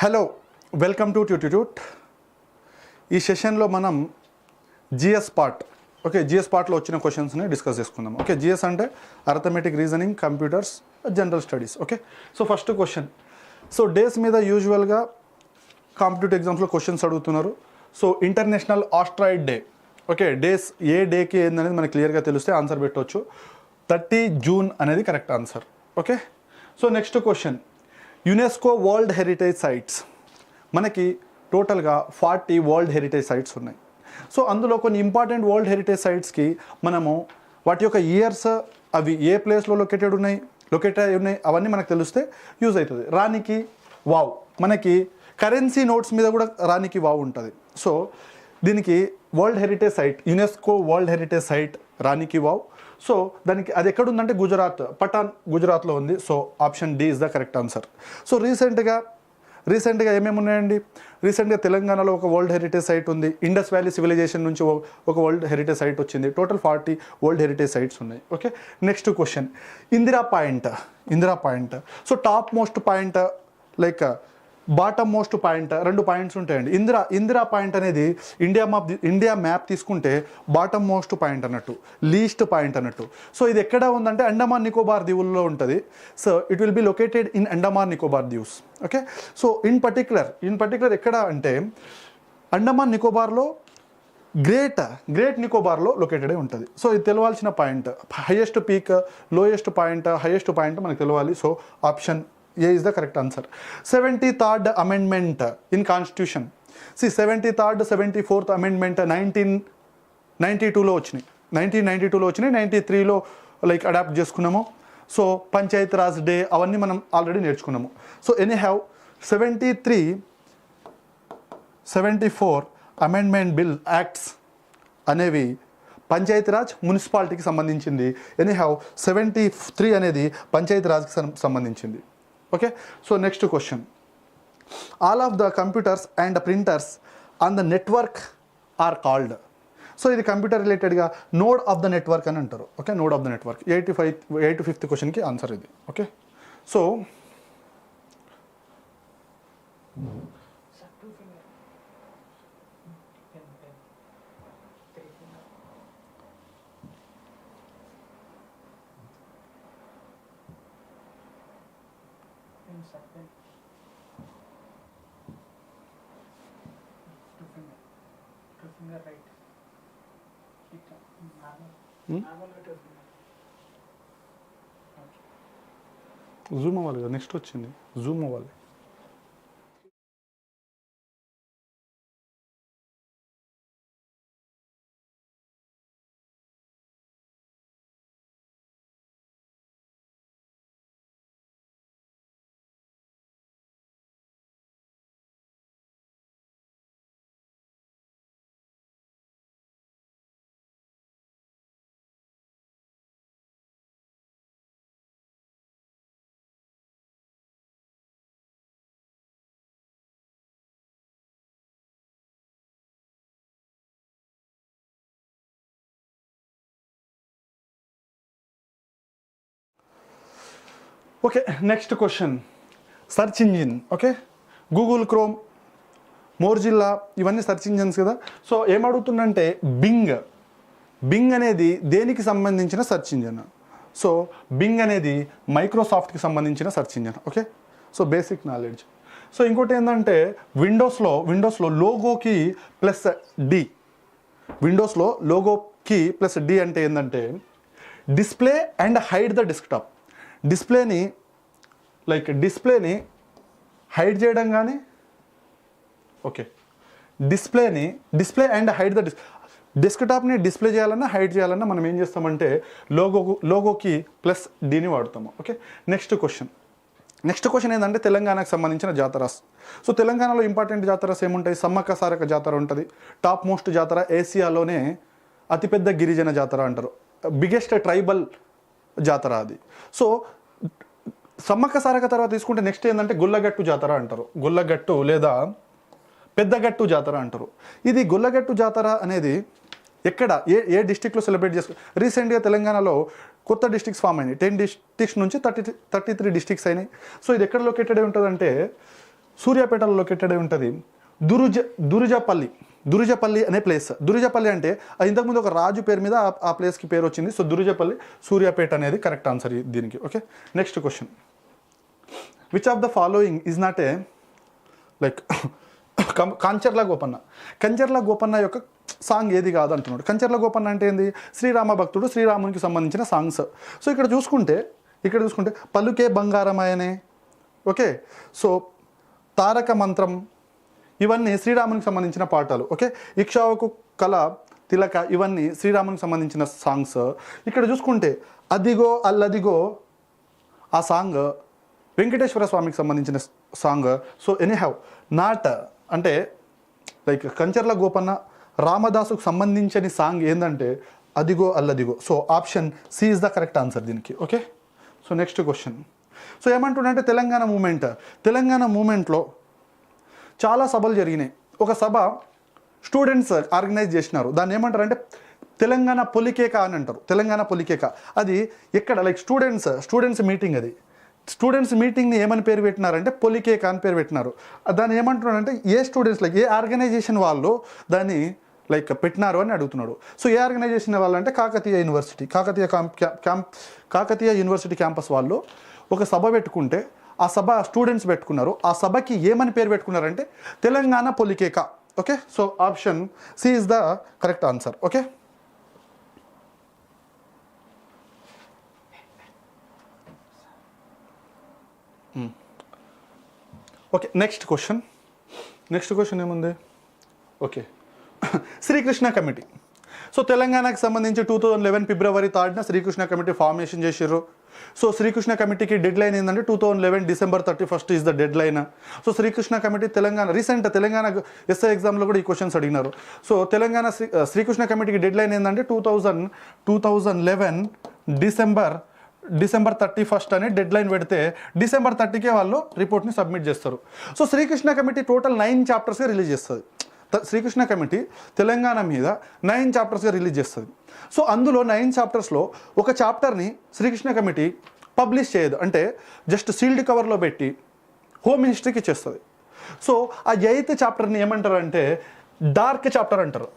Hello, welcome to ట్యూటిట్యూట్. ఈ సెషన్లో మనం GS part, okay, GS పార్ట్లో వచ్చిన క్వశ్చన్స్ని discuss చేసుకుందాం. Okay, GS అంటే arithmetic reasoning, computers, general studies. Okay, so first question. So days మీద యూజువల్గా కాంపిటేటివ్ ఎగ్జామ్స్లో క్వశ్చన్స్ అడుగుతున్నారు. So international asteroid day, okay, days ఏ డేకి ఏందనేది మనకి క్లియర్గా తెలిస్తే ఆన్సర్ పెట్టవచ్చు. 30 జూన్ అనేది correct answer. Okay, so next question. UNESCO world heritage sites, మనకి టోటల్గా 40 వరల్డ్ హెరిటేజ్ సైట్స్ ఉన్నాయి. సో అందులో కొన్ని ఇంపార్టెంట్ వరల్డ్ హెరిటేజ్ సైట్స్కి మనము వాటి యొక్క ఇయర్స్, అవి ఏ ప్లేస్లో లొకేటెడ్ ఉన్నాయి అవన్నీ మనకు తెలిస్తే యూజ్ అవుతుంది. రానికి వావ్, మనకి కరెన్సీ నోట్స్ మీద కూడా రానికి వావ్ ఉంటుంది. సో దీనికి world heritage site, UNESCO world heritage site Rani ki Vav. So దానికి అది ఎక్కడుందంటే గుజరాత్, పటాన్, గుజరాత్లో ఉంది. So option D is the correct answer. So రీసెంట్గా ఏమేమి ఉన్నాయండి? రీసెంట్గా తెలంగాణలో ఒక వరల్డ్ హెరిటేజ్ సైట్ ఉంది. ఇండస్ వ్యాలీ సివిలైజేషన్ నుంచి ఒక వరల్డ్ హెరిటేజ్ సైట్ వచ్చింది. టోటల్ 40 వరల్డ్ హెరిటేజ్ సైట్స్ ఉన్నాయి. Okay, next question. Indira Point. So top most point, like bottom most point, 2 points ఉంటాయండి. ఇందిరా పాయింట్ అనేది ఇండియా మ్యాప్ తీసుకుంటే బాటమ్ మోస్ట్ పాయింట్ అన్నట్టు, least point అన్నట్టు. సో ఇది ఎక్కడ ఉందంటే అండమాన్ నికోబార్ దీవుల్లో ఉంటుంది. So it will be located in Andaman Nicobar దీవ్స్. ఓకే, సో ఇన్ పర్టికులర్ ఎక్కడ అంటే అండమాన్ నికోబార్లో గ్రేట్ నికోబార్లో లొకేటెడ్ ఉంటుంది. సో ఇది తెలవాల్సిన point. Highest peak, lowest point, highest point మనకు తెలవాలి. So option A is the correct answer. 73rd amendment in constitution. 73rd 74th amendment 1992లో వచ్చినాయి. 1992లో వచ్చినాయి. 93లో లైక్ అడాప్ట్ చేసుకున్నాము. సో పంచాయత్ రాజ్ డే అవన్నీ మనం ఆల్రెడీ నేర్చుకున్నాము. So any have 73, 74 amendment bill acts అనేవి పంచాయతీరాజ్ మున్సిపాలిటీకి సంబంధించింది. ఎనీ హ్యావ్ 73 అనేది పంచాయతీరాజ్కి సంబంధించింది. Okay. So next question. All of the computers and printers on the network are called. So ఇది కంప్యూటర్ రిలేటెడ్గా నోడ్ ఆఫ్ ద నెట్వర్క్ అని అంటారు. Okay, node of the network. 85th క్వశ్చన్కి ఆన్సర్ ఇది. ఓకే. సో జూమ్ అవ్వాలి కదా, next వచ్చింది zoom అవ్వాలి. Okay, next question. Search engine. Okay, Google Chrome, Mozilla ఇవన్నీ సర్చ్ ఇంజిన్స్ కదా. సో ఏమడుగుతుందంటే బింగ్ అనేది దేనికి సంబంధించిన సర్చ్ ఇంజిన్? సో బింగ్ అనేది మైక్రోసాఫ్ట్కి సంబంధించిన search engine. Okay, so basic knowledge. So ఇంకోటి ఏంటంటే విండోస్లో లోగోకి ప్లస్ డి. విండోస్లో లోగోకి ప్లస్ డి అంటే ఏంటంటే display and hide the desktop. డిస్ప్లేని హైడ్ చేయడం కానీ, okay, display and hide the డెస్క్టాప్ని డిస్ప్లే చేయాలన్నా హైడ్ చేయాలన్నా మనం ఏం చేస్తామంటే లోగోకి ప్లస్ డీని వాడతాము. ఓకే, నెక్స్ట్ క్వశ్చన్ ఏంటంటే తెలంగాణకు సంబంధించిన జాతరాస్. సో తెలంగాణలో ఇంపార్టెంట్ జాతరాస్ ఏముంటాయి? సమ్మక్క సారక్క జాతర ఉంటుంది. టాప్ మోస్ట్ జాతర, ఏసియాలోనే అతిపెద్ద గిరిజన జాతర అంటారు. బిగ్గెస్ట్ ట్రైబల్ జాతర అది. సో సమ్మక్క సారక్క తర్వాత తీసుకుంటే నెక్స్ట్ ఏంటంటే గుల్లగట్టు జాతర అంటారు. గుల్లగట్టు లేదా పెద్దగట్టు జాతర అంటారు. ఇది గుల్లగట్టు జాతర అనేది ఎక్కడ ఏ డిస్టిక్లో సెలబ్రేట్ చేసుకో. రీసెంట్గా తెలంగాణలో కొత్త డిస్ట్రిక్ట్స్ ఫామ్ అయినాయి. 10 డిస్ట్రిక్ట్స్ నుంచి 33 డిస్ట్రిక్ట్స్ అయినాయి. సో ఇది ఎక్కడ లొకేటెడ్ అయి ఉంటుందంటే సూర్యాపేటలో లొకేటెడ్ అయి ఉంటుంది. దురుజపల్లి అనే ప్లేస్. దురుజపల్లి అంటే ఇంతకుముందు ఒక రాజు పేరు మీద ఆ ప్లేస్కి పేరు వచ్చింది. సో దురుజపల్లి, సూర్యాపేట అనేది కరెక్ట్ ఆన్సర్ దీనికి. Okay, next question. Which of the following is not a like Kancharla Gopanna యొక్క సాంగ్ ఏది కాదు అంటున్నాడు. కంచర్ల గోపన్న అంటే ఏంది? శ్రీరామ భక్తుడు, శ్రీరామునికి సంబంధించిన సాంగ్స్. సో ఇక్కడ చూసుకుంటే పలుకే బంగారమాయనే, ఓకే, సో తారక మంత్రం ఇవన్నీ శ్రీరామునికి సంబంధించిన పాటలు. ఓకే, ఇక్షావకు కళ తిలక ఇవన్నీ శ్రీరామునికి సంబంధించిన సాంగ్స్. ఇక్కడ చూసుకుంటే అదిగో అల్లదిగో ఆ సాంగ్ వెంకటేశ్వర స్వామికి సంబంధించిన song. So any have not అంటే లైక్ కంచర్ల గోపన్న రామదాసుకు సంబంధించిన సాంగ్ ఏంటంటే అదిగో అల్లదిగో. So option C is the correct answer దీనికి. Okay, so next question. So ఏమంటుండంటే తెలంగాణ మూమెంట్లో చాలా సభలు జరిగినాయి. ఒక సభ స్టూడెంట్స్ ఆర్గనైజ్ చేసినారు. దాన్ని ఏమంటారంటే తెలంగాణ పొలికేక అని అంటారు. తెలంగాణ పొలికేక అది ఎక్కడ లైక్ స్టూడెంట్స్ మీటింగ్. అది స్టూడెంట్స్ మీటింగ్ని ఏమని పేరు పెట్టినారంటే పొలికేక అని పేరు పెట్టినారు. దాన్ని ఏమంటున్నారంటే ఏ స్టూడెంట్స్ లైక్ ఏ ఆర్గనైజేషన్ వాళ్ళు దాన్ని లైక్ పెట్టినారు అని అడుగుతున్నాడు. సో ఏ ఆర్గనైజేషన్ వాళ్ళంటే కాకతీయ యూనివర్సిటీ క్యాంపస్ వాళ్ళు ఒక సభ పెట్టుకుంటే ఆ సభ స్టూడెంట్స్ పెట్టుకున్నారు. ఆ సభకి ఏమని పేరు పెట్టుకున్నారంటే Telangana పొలికేక Okay, so option C is the correct answer. Okay. Okay, next question ఏముంది? Okay, Srikrishna committee. సో తెలంగాణకు సంబంధించి 2011 ఫిబ్రవరి 3న శ్రీకృష్ణ కమిటీ ఫార్మేషన్ చేసిర్రు. సో శ్రీకృష్ణ కమిటీకి డెడ్ లైన్ ఏంటంటే 2011 December 31 is the deadline. So Srikrishna committee Telangana SI ఎగ్జామ్లో కూడా ఈ క్వశ్చన్స్ అడిగినారు. సో శ్రీకృష్ణ కమిటీకి డెడ్ లైన్ ఏంటంటే 2011 డిసెంబర్ 31 అని డెడ్ లైన్ పెడితే డిసెంబర్ 30కే వాళ్ళు రిపోర్ట్ని సబ్మిట్ చేస్తారు. సో శ్రీకృష్ణ కమిటీ టోటల్ 9 చాప్టర్స్గా రిలీజ్ చేస్తుంది. శ్రీకృష్ణ కమిటీ తెలంగాణ మీద 9 చాప్టర్స్గా రిలీజ్ చేస్తుంది. సో అందులో 9 చాప్టర్స్లో ఒక చాప్టర్ని శ్రీకృష్ణ కమిటీ పబ్లిష్ చేయదు, అంటే జస్ట్ సీల్డ్ కవర్లో పెట్టి హోమ్ మినిస్ట్రీకి ఇచ్చేస్తుంది. సో ఆ 8th చాప్టర్ని ఏమంటారు అంటే డార్క్ చాప్టర్ అంటారు.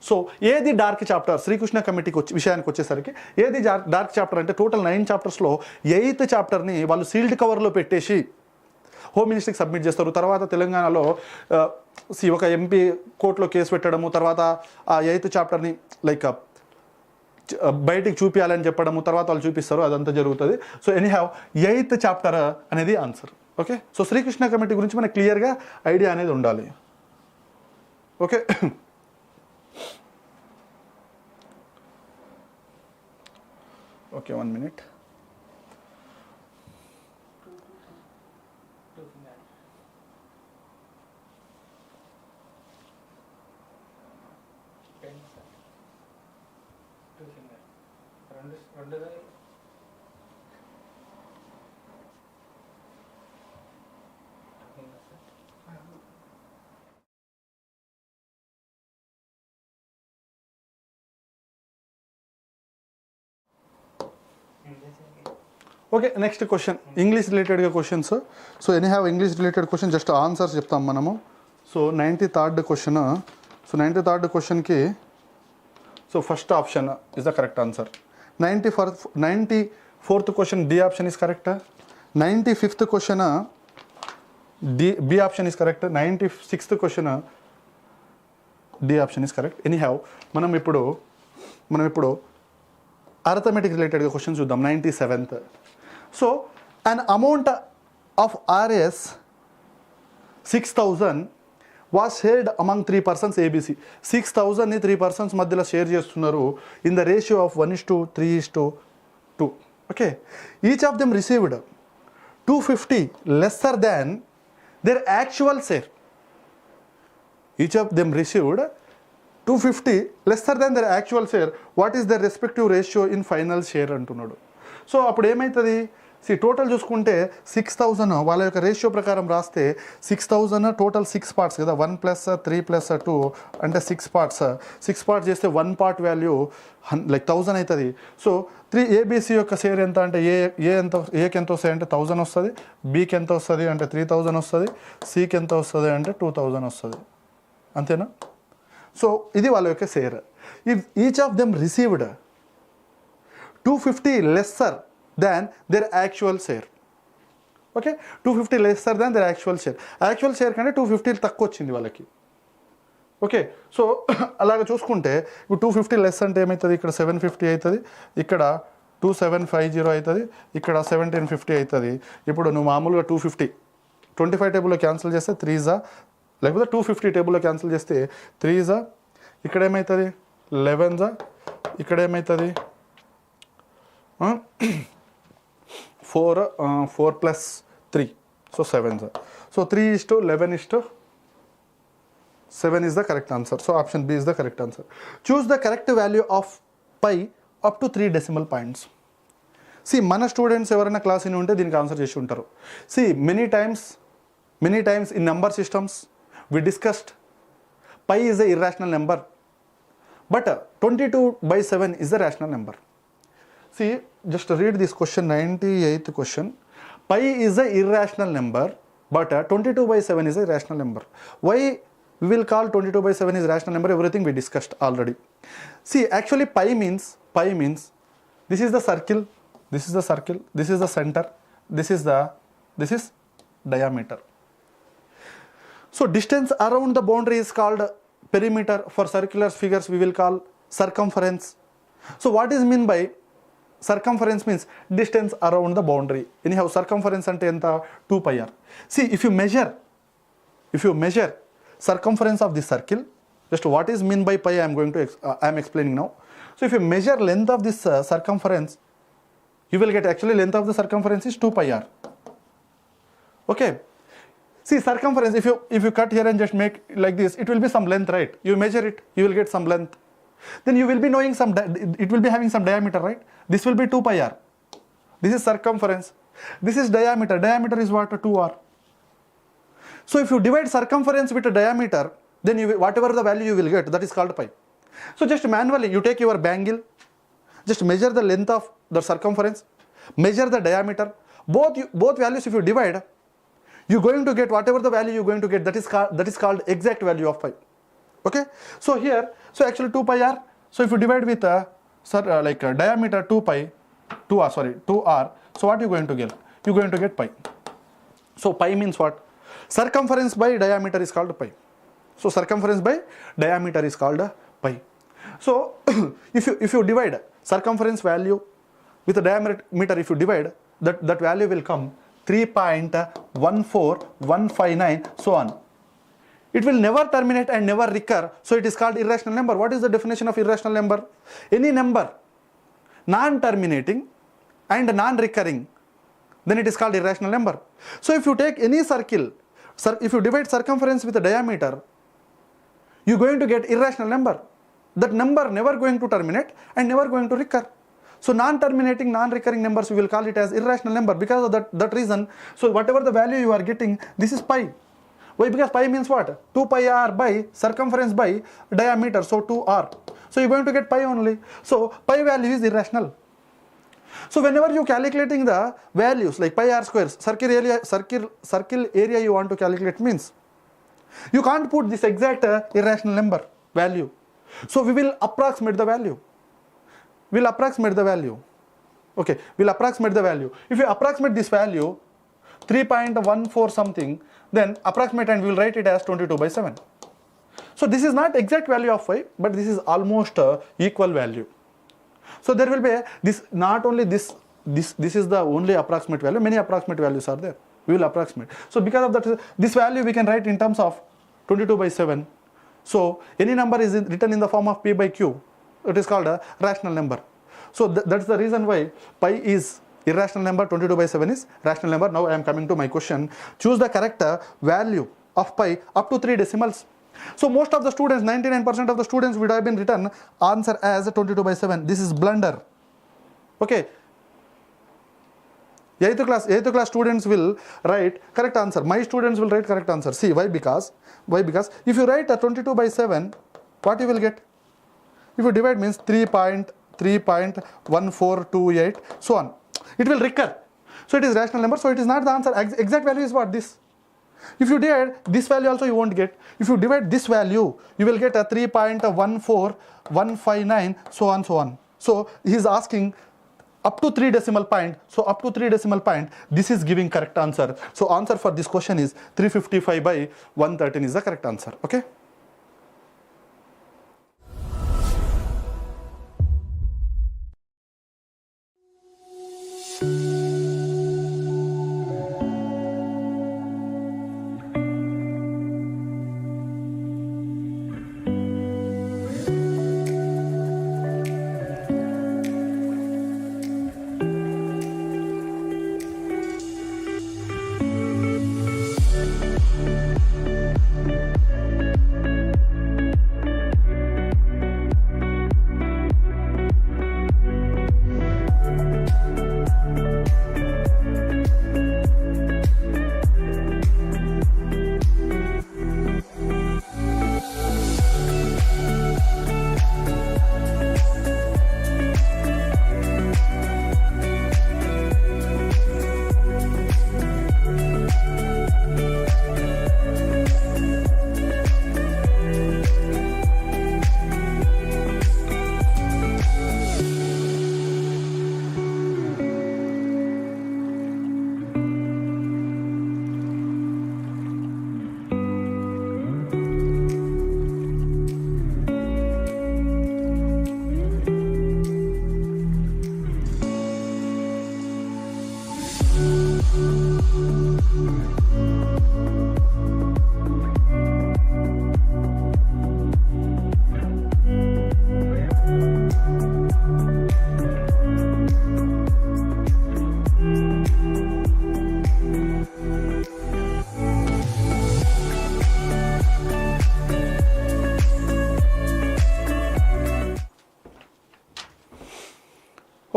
సో ఏది డార్క్ చాప్టర్ శ్రీకృష్ణ కమిటీకి విషయానికి వచ్చేసరికి ఏది డార్క్ చాప్టర్ అంటే టోటల్ 9 చాప్టర్స్లో 8th చాప్టర్ని వాళ్ళు సీల్డ్ కవర్లో పెట్టేసి హోమ్ మినిస్ట్రీకి సబ్మిట్ చేస్తారు. తర్వాత తెలంగాణలో ఒక ఎంపీ కోర్టులో కేసు పెట్టడము, తర్వాత ఆ 8th చాప్టర్ని లైక్ బయటికి చూపించాలని చెప్పడము, తర్వాత వాళ్ళు చూపిస్తారు, అదంతా జరుగుతుంది. సో ఎనీహౌ 8th చాప్టర్ అనేది answer. Okay, so Srikrishna committee గురించి మనకు క్లియర్గా ఐడియా అనేది ఉండాలి. Okay, okay, 1 minute. Okay, next question English రిలేటెడ్గా questions. So anyhow English related question just answers చెప్తాం మనము. So 93rd question. So 93rd క్వశ్చన్కి so first option is the correct answer. 94th question D option is correct. 95th question B option is correct. 96th question D option is correct. ఎనీహ్యావ్ మనం ఇప్పుడు arithmetic రిలేటెడ్గా questions చూద్దాం. 97th. So an amount of RS 6,000 was shared among 3 persons ABC. 6,000ని 3 persons మధ్యలో share చేస్తున్నారు in the ratio of 1:3:2. Okay, each of them received 250 lesser than their actual share. Each of them received 250 lesser than their actual share. What is their respective ratio in final share అంటున్నాడు. So అప్పుడు ఏమవుతుంది? Total చూసుకుంటే 6,000 వాళ్ళ యొక్క ratio ప్రకారం రాస్తే 6,000 total 6 parts కదా, 1 + 3 + 2 అంటే 6 parts. 6 parts చేస్తే 1 part వాల్యూ లైక్ 1000 అవుతుంది. సో ABC యొక్క షేర్ ఎంత అంటే ఏకి ఎంత వస్తుంది అంటే 1000 వస్తుంది, బికి ఎంత వస్తుంది అంటే 3000 వస్తుంది, సికి ఎంత వస్తుంది అంటే 2000 వస్తుంది. అంతేనా? సో ఇది వాళ్ళ యొక్క share. If each of them received 250 lesser than their actual share. Okay, 250 lesser than their actual share. Actual share కంటే 250 తక్కువ వచ్చింది వాళ్ళకి. ఓకే, సో అలాగ చూసుకుంటే ఇప్పుడు 250 లెస్ అంటే ఏమవుతుంది? ఇక్కడ 750 అవుతుంది, ఇక్కడ 2750 అవుతుంది, ఇక్కడ 1750 అవుతుంది. ఇప్పుడు నువ్వు మామూలుగా 250 25 టేబుల్లో క్యాన్సిల్ చేస్తే 3 లేకపోతే 250 టేబుల్లో క్యాన్సిల్ చేస్తే 3 ఇక్కడ ఏమవుతుంది 11 ఇక్కడ ఏమవుతుంది 4 + 3 so 7 so 3:11:7 is the correct answer. So option B is the correct answer. Choose the correct value of pi up to 3 decimal points. See, మన స్టూడెంట్స్ ఎవరైనా క్లాస్ ఇని ఉంటే దీనికి ఆన్సర్ చేసి ఉంటారు. See, many times in number systems we discussed pi is a irrational number, but 22/7 is a rational number. See, just read this question, 98th question. Pi is a irrational number, but 22/7 is a rational number. Why we will call 22/7 is rational number? Everything we discussed already. See, actually pi means this is the circle, this is the circle, this is the center, this is diameter. So distance around the boundary is called perimeter. For circular figures we will call circumference. So what is mean by circumference? Means distance around the boundary. Anyhow, circumference ante enta 2 pi r. See, if you measure circumference of this circle, just what is mean by pi I am explaining now. So if you measure length of this circumference, you will get actually length of the circumference is 2 pi r. Okay. See, circumference, if you cut here and just make like this, it will be some length, right? You measure it, you will get some length. Then you will be knowing it will be having some diameter, right? This will be 2 pi r. This is circumference. This is diameter. Diameter is what? 2r. So if you divide circumference with a diameter, then whatever the value you will get, that is called pi. So just manually, you take your bangle, just measure the length of the circumference, measure the diameter. Both values, if you divide, you're going to get whatever the value you're going to get, that is called exact value of pi. Okay. So here, actually 2 pi r. So if you divide with diameter 2r. So what you're going to get? You're going to get pi. So pi means what? Circumference by diameter is called pi. So circumference by diameter is called pi. So if you divide circumference value with the diameter, if you divide, that value will come 3.14159, so on. It will never terminate and never recur, so it is called irrational number. What is the definition of irrational number? Any number non-terminating and non-recurring, then it is called irrational number. So if you take any circle, if you divide circumference with the diameter, you are going to get irrational number. That number never going to terminate and never going to recur. So non-terminating, non-recurring numbers, we will call it as irrational number because of that reason. So whatever the value you are getting, this is pi. Why? Because pi means what? 2 pi r by circumference by diameter, so 2r. So you're going to get pi only. So pi value is irrational. So whenever you calculating the values like pi r squares, circle area you want to calculate means, you can't put this exact irrational number value. So we will approximate the value. We'll approximate the value. Okay, we'll approximate the value. If you approximate this value, 3.14 something, then approximate and we'll write it as 22/7. So this is not exact value of pi, but this is almost equal value. So there will be this, not only this is the only approximate value, many approximate values are there. We will approximate. So because of that, this value we can write in terms of 22/7. So any number is written in the form of p by q. It is called a rational number. So that's the reason why pi is irrational number, 22/7 is rational number. Now I am coming to my question. Choose the correct value of pi up to 3 decimals. So most of the students, 99% of the students would have been written answer as 22/7. This is blunder. Okay. 8th class students will write correct answer. My students will write correct answer. See, why? Because if you write a 22/7, what you will get? If you divide means 3.1428, so on. It will recur. So it is rational number. So it is not the answer. Exact value is what? This. If you divide this value also, you won't get. If you divide this value, you will get a 3.14159, so on, so on. So he is asking up to 3 decimal point. So up to 3 decimal point, this is giving correct answer. So answer for this question is 355/113 is the correct answer. Okay.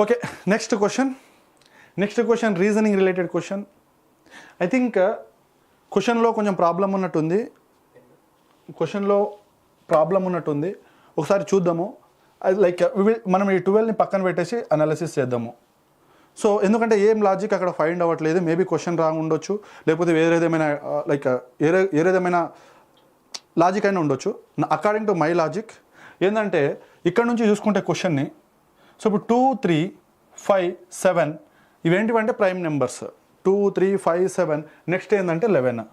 Okay, next question reasoning related question. I think క్వశ్చన్లో కొంచెం problem ఉన్నట్టుంది. ఒకసారి చూద్దాము. Like మనం ఈ 12ని పక్కన పెట్టేసి analysis చేద్దాము. సో ఎందుకంటే ఏం లాజిక్ అక్కడ ఫైండ్ అవ్వట్లేదు. మేబీ క్వశ్చన్ రాంగ్ ఉండొచ్చు, లేకపోతే వేరేదేమైనా ఏదేమైనా లాజిక్ అయినా ఉండొచ్చు. అకార్డింగ్ టు మై లాజిక్ ఏంటంటే ఇక్కడ నుంచి చూసుకుంటే క్వశ్చన్ని, సో ఇప్పుడు 2, 3, 5, 7 ఇవేంటివంటే ప్రైమ్ నెంబర్స్. 2, 3, 5, 7 నెక్స్ట్ ఏంటంటే 11.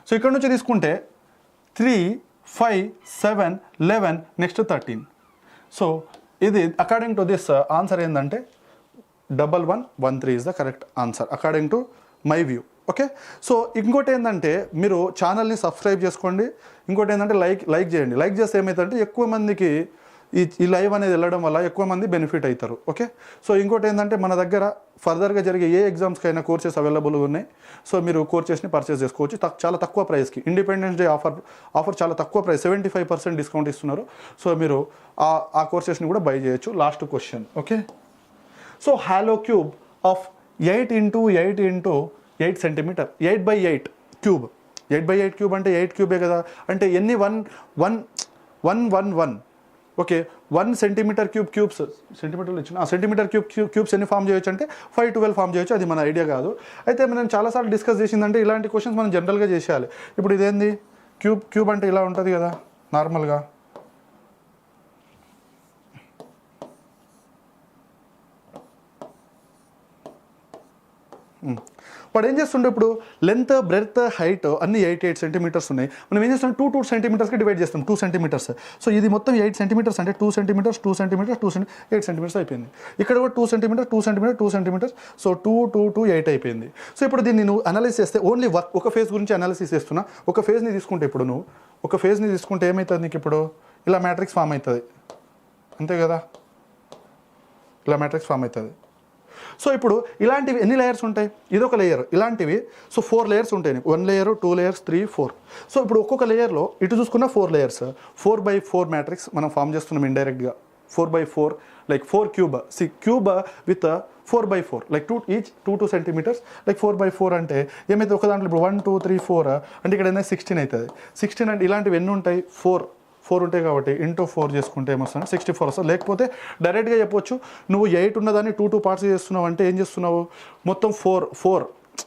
సో ఇక్కడ నుంచి తీసుకుంటే 3, 5, 7, 11 నెక్స్ట్ 13. సో ఇది అకార్డింగ్ టు దిస్ ఆన్సర్ ఏంటంటే 1113 is the correct answer according to my view. Okay, so ఇంకోటి ఏంటంటే మీరు ఛానల్ని సబ్స్క్రైబ్ చేసుకోండి. ఇంకోటి ఏంటంటే లైక్ చేయండి. లైక్ చేస్తే ఏమవుతుందంటే ఎక్కువ మందికి ఈ లైవ్ అనేది వెళ్ళడం వల్ల ఎక్కువ మంది బెనిఫిట్ అవుతారు. ఓకే, సో ఇంకోటి ఏంటంటే మన దగ్గర ఫర్దర్గా జరిగే ఏ ఎగ్జామ్స్కైనా కోర్సెస్ అవైలబుల్గా ఉన్నాయి. సో మీరు కోర్సెస్ని పర్చేస్ చేసుకోవచ్చు చాలా తక్కువ ప్రైస్కి. ఇండిపెండెన్స్ డే ఆఫర్ చాలా తక్కువ ప్రైస్, 75% డిస్కౌంట్ ఇస్తున్నారు. సో మీరు ఆ కోర్సెస్ని కూడా బై చేయొచ్చు. Last question. Okay, so hollow cube of 8 × 8 × 8 centimeter, 8/8 cube. 8/8 cube అంటే 8 క్యూబే కదా. అంటే ఎన్ని 1 ఓకే, 1 సెంటీమీటర్ క్యూబ్స్ సెంటీమీటర్లు ఇచ్చిన సెంటీమీటర్ క్యూబ్స్ ఎన్ని ఫామ్ చేయొచ్చు అంటే 5 12 ఫామ్ చేయొచ్చు. అది మన ఐడియా కాదు. అయితే మనం చాలాసార్లు డిస్కస్ చేసిందంటే ఇలాంటి క్వశ్చన్స్ మనం జనరల్గా చేసేయాలి. ఇప్పుడు ఇదేంది క్యూబ్ అంటే ఇలా ఉంటుంది కదా నార్మల్గా. వాడు ఏం చేస్తుండే ఇప్పుడు లెంత్ బ్రెడ్త్ హైట్ అన్ని 8 సెంటీమీటర్స్ ఉన్నాయి. మనం ఏం చేస్తాం 2 సెంటీమీటర్స్కి డివైడ్ చేస్తాం 2 సెంటీమీటర్స్. సో ఇది మొత్తం 8 సెంటీమీటర్స్ అంటే 2 సెంటీమీటర్స్ 8 సెంటీమీటర్స్ అయిపోయింది. ఇక్కడ కూడా 2 సెంటీమీటర్స్ సో 2 8 అయిపోయింది. సో ఇప్పుడు దీన్ని నువ్వు అనాలిసిస్ చేస్తే ఓన్లీ ఒక ఫేజ్ గురించి అనాలిసిస్ చేస్తున్నా. ఒక ఫేజ్ని తీసుకుంటే ఇప్పుడు నువ్వు ఒక ఫేజ్ని తీసుకుంటే ఏమవుతుంది నీకు ఇప్పుడు ఇలా మ్యాట్రిక్స్ ఫామ్ అవుతుంది అంతే కదా. ఇలా మ్యాట్రిక్స్ ఫామ్ అవుతుంది. సో ఇప్పుడు ఇలాంటివి ఎన్ని లేయర్స్ ఉంటాయి? ఇదొక లేయర్. ఇలాంటివి సో 4 లేయర్స్ ఉంటాయి. 1 లేయర్ 2 లేయర్స్ 3 4. సో ఇప్పుడు ఒక్కొక్క లేయర్లో ఇటు చూసుకున్న 4 లేయర్స్ 4/4 మ్యాట్రిక్స్ మనం ఫామ్ చేస్తున్నాం ఇండైరెక్ట్గా. 4/4 like 4 cube. Cube with 4/4 like 2 centimeters like 4/4 అంటే ఏమైతే ఒక దాంట్లో ఇప్పుడు 1 2 3 4 అంటే ఇక్కడ ఏదైనా 16 అవుతుంది. 16 అంటే ఇలాంటివి ఎన్ని ఉంటాయి? 4 ఉంటాయి కాబట్టి ఇంటూ 4 చేసుకుంటే ఏమొస్తుంది 64 వస్తుంది. లేకపోతే డైరెక్ట్గా చెప్పొచ్చు నువ్వు 8 ఉన్నదాన్ని 2 పార్ట్స్ చేస్తున్నావు అంటే ఏం చేస్తున్నావు మొత్తం 4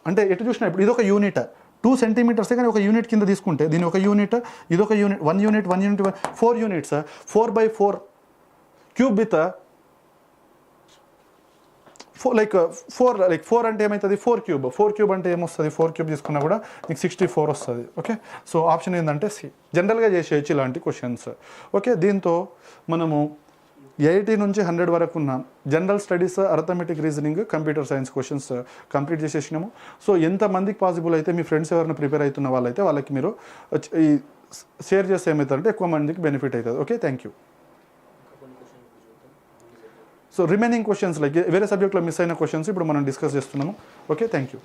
అంటే ఎటు చూసినా ఇప్పుడు ఇదొక యూనిట్ 2 సెంటీమీటర్సే కానీ ఒక యూనిట్ కింద తీసుకుంటే దీని ఒక యూనిట్ ఇదొక unit 1 unit 4 units 4/4 cube with 4 అంటే ఏమవుతుంది 4 క్యూబ్ అంటే ఏమొస్తుంది 4 క్యూబ్ తీసుకున్నా కూడా నీకు 64 వస్తుంది. ఓకే, సో ఆప్షన్ ఏంటంటే సి. జనరల్గా చేసేయచ్చు ఇలాంటి క్వశ్చన్స్. ఓకే, దీంతో మనము 80 నుంచి 100 వరకు ఉన్న general studies, arithmetic, reasoning, computer science questions complete చేసేసినాము. సో ఎంతమందికి పాసిబుల్ అయితే మీ ఫ్రెండ్స్ ఎవరైనా ప్రిపేర్ అవుతున్న వాళ్ళైతే వాళ్ళకి మీరు ఈ షేర్ చేస్తే ఏమవుతుందంటే ఎక్కువ మందికి బెనిఫిట్ అవుతుంది. Okay, thank you. So remaining questions like వేరే సబ్జెక్ట్లో మిస్ అయిన క్వశ్చన్స్ ఇప్పుడు మనం డిస్కస్ చేస్తున్నాము. Okay, thank you.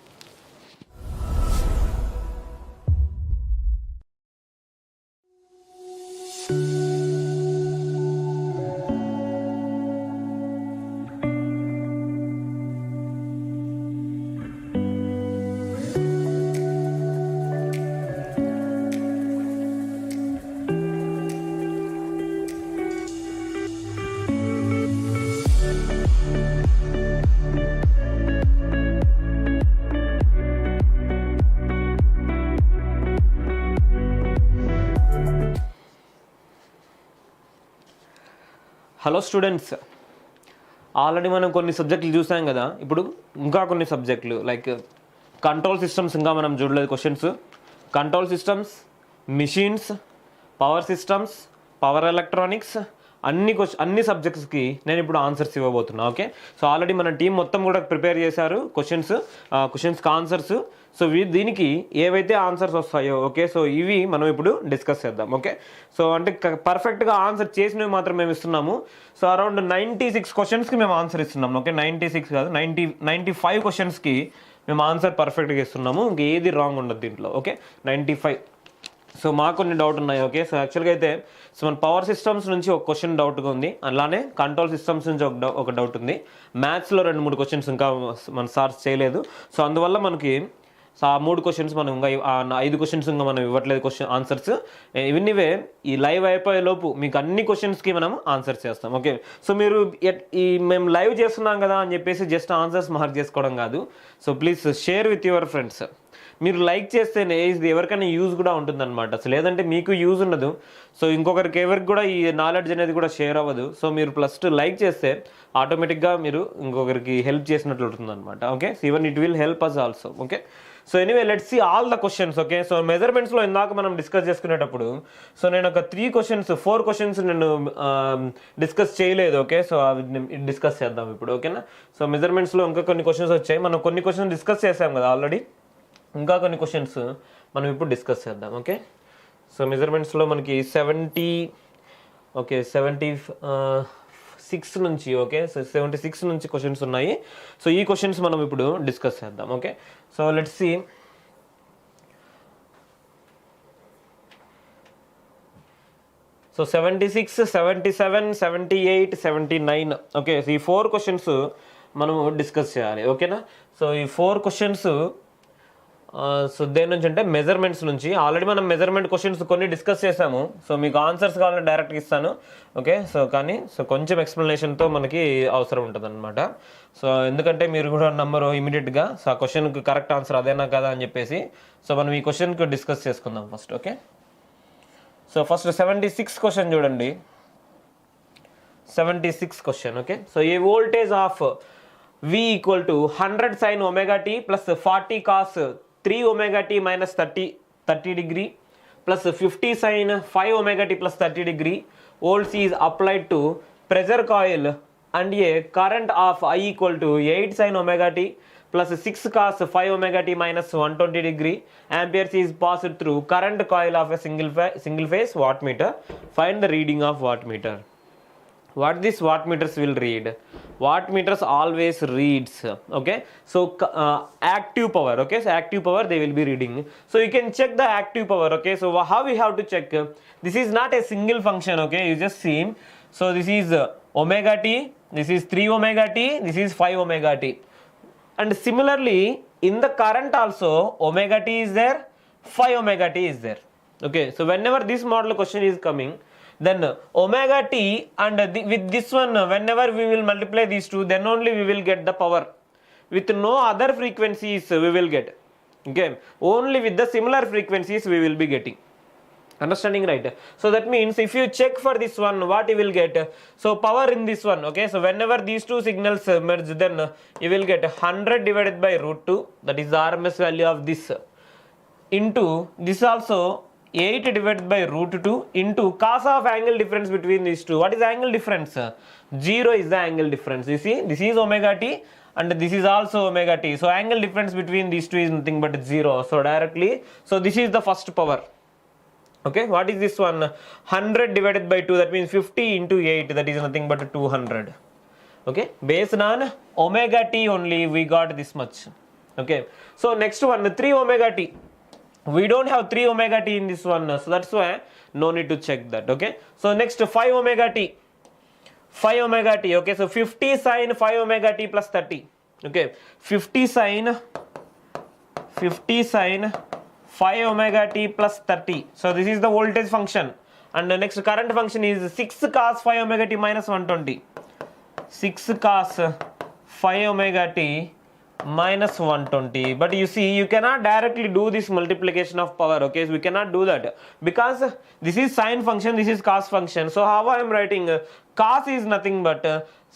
Hello students, already మనం కొన్ని సబ్జెక్టులు చూసాం కదా. ఇప్పుడు ఇంకా కొన్ని సబ్జెక్టులు లైక్ కంట్రోల్ సిస్టమ్స్ ఇంకా మనం చూడలేదు. Questions control systems, machines, power systems, power electronics అన్ని సబ్జెక్ట్స్కి నేను ఇప్పుడు ఆన్సర్స్ ఇవ్వబోతున్నా. ఓకే, సో ఆల్రెడీ మన టీం మొత్తం కూడా ప్రిపేర్ చేశారు క్వశ్చన్స్కి ఆన్సర్స్. సో దీనికి ఏవైతే ఆన్సర్స్ వస్తాయో ఓకే, సో ఇవి మనం ఇప్పుడు డిస్కస్ చేద్దాం. ఓకే, సో అంటే పర్ఫెక్ట్గా ఆన్సర్ చేసినవి మాత్రం మేము ఇస్తున్నాము. సో అరౌండ్ 96 క్వశ్చన్స్కి మేము ఆన్సర్ ఇస్తున్నాము. ఓకే, 96 కాదు 95 క్వశ్చన్స్కి మేము ఆన్సర్ పర్ఫెక్ట్గా ఇస్తున్నాము. ఇంక ఏది రాంగ్ ఉండదు దీంట్లో. ఓకే, 95 సో మాకు కొన్ని డౌట్ ఉన్నాయి. ఓకే, సో యాక్చువల్గా అయితే సో మన పవర్ సిస్టమ్స్ నుంచి ఒక క్వశ్చన్ డౌట్గా ఉంది, అలానే కంట్రోల్ సిస్టమ్స్ నుంచి ఒక డౌట్ ఉంది. మ్యాథ్స్లో 2-3 క్వశ్చన్స్ ఇంకా మన సార్స్ చేయలేదు. సో అందువల్ల మనకి సో ఆ 3 క్వశ్చన్స్ మనం ఇంకా 5 క్వశ్చన్స్ ఇంకా మనం ఇవ్వట్లేదు ఆన్సర్స్. ఇవన్నీవే ఈ లైవ్ అయిపోయే లోపు మీకు అన్ని క్వశ్చన్స్కి మనం ఆన్సర్స్ చేస్తాం. ఓకే, సో మీరు మేము లైవ్ చేస్తున్నాం కదా అని చెప్పేసి జస్ట్ ఆన్సర్స్ మార్క్ చేసుకోవడం కాదు. So please share with your friends. మీరు లైక్ చేస్తేనే ఇది ఎవరికైనా యూజ్ కూడా ఉంటుందన్నమాట. సో లేదంటే మీకు యూజ్ ఉండదు, సో ఇంకొకరికి ఎవరికి కూడా ఈ నాలెడ్జ్ అనేది కూడా షేర్ అవ్వదు. సో మీరు +2 లైక్ చేస్తే ఆటోమేటిక్గా మీరు ఇంకొకరికి హెల్ప్ చేసినట్లు ఉంటుంది అనమాట. Okay, so even it will help us also. Okay, so anyway let's see all the questions. Okay, so మెజర్మెంట్స్లో ఇందాక మనం డిస్కస్ చేసుకునేటప్పుడు సో నేను ఒక 4 క్వశ్చన్స్ నేను డిస్కస్ చేయలేదు. ఓకే, సో అవి డిస్కస్ చేద్దాం ఇప్పుడు. ఓకేనా, సో మెజర్మెంట్స్లో ఇంకా కొన్ని క్వశ్చన్స్ వచ్చాయి. మనం కొన్ని క్వశ్చన్స్ డిస్కస్ చేసాం కదా ఆల్రెడీ, ఇంకా కొన్ని క్వశ్చన్స్ మనం ఇప్పుడు డిస్కస్ చేద్దాం. ఓకే, సో మెజర్మెంట్స్లో మనకి 76 నుంచి ఓకే, సో 76 నుంచి క్వశ్చన్స్ ఉన్నాయి. సో ఈ క్వశ్చన్స్ మనం ఇప్పుడు డిస్కస్ చేద్దాం. Okay, so let's see. So 76, 77, 78, 79. Okay, so ఈ 4 క్వశ్చన్స్ మనము డిస్కస్ చేయాలి. ఓకేనా, సో ఈ 4 క్వశ్చన్స్ సో దేని నుంచి అంటే మెజర్మెంట్స్ నుంచి. ఆల్రెడీ మనం మెజర్మెంట్ క్వశ్చన్స్ కొన్ని డిస్కస్ చేసాము. సో మీకు ఆన్సర్స్ కావాలంటే డైరెక్ట్గా ఇస్తాను. ఓకే, సో కానీ సో కొంచెం ఎక్స్ప్లెనేషన్తో మనకి అవసరం ఉంటుంది అనమాట. సో ఎందుకంటే మీరు కూడా నమ్మరు ఇమీడియట్గా సో ఆ క్వశ్చన్కి కరెక్ట్ ఆన్సర్ అదేనా కదా అని చెప్పేసి. సో మనం ఈ క్వశ్చన్కి డిస్కస్ చేసుకుందాం first. Okay, so first 76 question చూడండి. 76 question. Okay, so A voltage of V equal to 100 sin omega t plus 40 cos 3 omega t minus 30 degree plus 50 sin 5 omega t plus 30 degree volts is applied to pressure coil and a current of I equal to 8 sin omega t plus 6 cos 5 omega t minus 120 degree amperes is passed through current coil of a single phase wattmeter. Find the reading of wattmeter. What this wattmeters will read? Wattmeters always reads. Okay, so active power. Okay, so active power they will be reading. So you can check the active power. Okay, so how we have to check? This is not a single function. Okay, you just see. So this is omega t, this is 3 omega t, this is 5 omega t. And similarly in the current also omega t is there, 5 omega t is there. Okay, so whenever this model question is coming, then omega t and with this one whenever we will multiply these two, then only we will get the power. With no other frequencies we will get. Okay, only with the similar frequencies we will be getting. Understanding, right? So that means if you check for this one, what you will get? So power in this one. Okay, so whenever these two signals merge, then you will get 100 divided by √2, that is the RMS value of this, into this also 8 divided by √2 into cos of angle difference between these two. What is the angle difference? 0 is the angle difference. You see, this is omega t and this is also omega t. So angle difference between these two is nothing but 0. So directly, so this is the first power. Okay, what is this one? 100 divided by 2, that means 50 into 8, that is nothing but 200. Okay, based on omega t only we got this much. Okay, so next one, 3 omega t. We don't have 3 omega t in this one, so that's why no need to check that. Okay, so next 5 omega t. 5 omega t. Okay, so 50 sin 5 omega t plus 30. Okay, 50 sin 5 omega t plus 30. So this is the voltage function, and the next current function is 6 cos 5 omega t minus 120. 6 cos 5 omega t minus 120. But you see, you cannot directly do this multiplication of power. Okay, so we cannot do that because this is sine function, this is cos function. So how I am writing? Cos is nothing but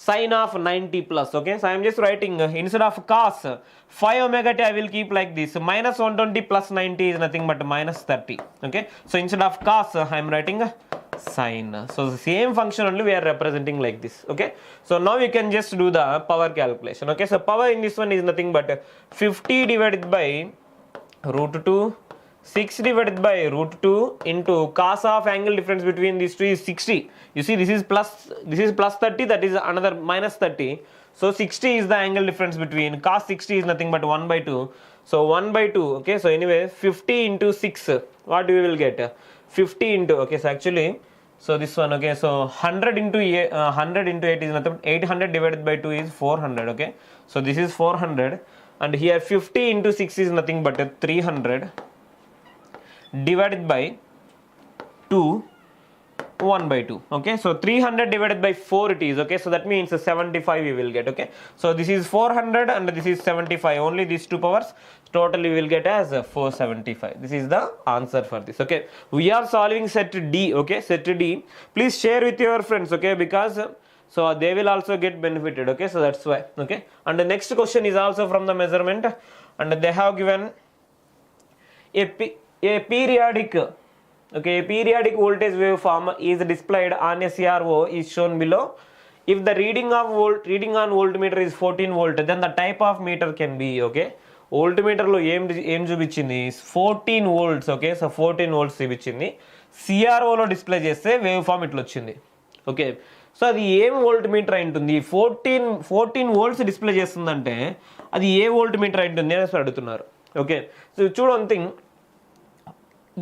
sine of 90 plus. Okay, so I am just writing instead of cos 5 omega t I will keep like this, minus 120 plus 90 is nothing but minus 30. Okay, so instead of cos I am writing sine. So the same function only we are representing like this. Okay, so now we can just do the power calculation. Okay, so power in this one is nothing but 50 divided by √2, 6 divided by √2 into cos of angle difference between these two is 60. You see, this is plus 30, that is another minus 30. So 60 is the angle difference between, cos 60 is nothing but 1/2. So 1 by 2, okay. So anyway, 50 into 6, what we will get? 50 into, okay, so actually, so this one, okay, so 100 into 8 is nothing, 800 divided by 2 is 400, okay. So this is 400, and here 50 into 6 is nothing but 300 divided by 2, 1 by 2, okay. So 300 divided by 4 it is, okay. So that means 75 we will get, okay. So this is 400 and this is 75, only these two powers, totally we will get as 475. This is the answer for this, okay. We are solving set D, okay, set D. Please share with your friends, okay, because so they will also get benefited, okay. So that's why, okay. And the next question is also from the measurement, and they have given a periodic, okay, a periodic voltage waveform is displayed on a CRO is shown below. If the reading on voltmeter is 14 volt, then the type of meter can be, okay. Voltmeter lo em చూపించింది 14 volts, okay. So 14 volts చూపించింది, CRO లో display చేస్తే wave form ఇట్లా వచ్చింది, okay. So అది ఏం volt meter అయి ఉంటుంది? 14 volts డిస్ప్లే చేస్తుందంటే అది ఏ వోల్ట్ మీటర్ అయి ఉంటుంది అని అడుగుతున్నారు, ఓకే. సో చూడు one thing,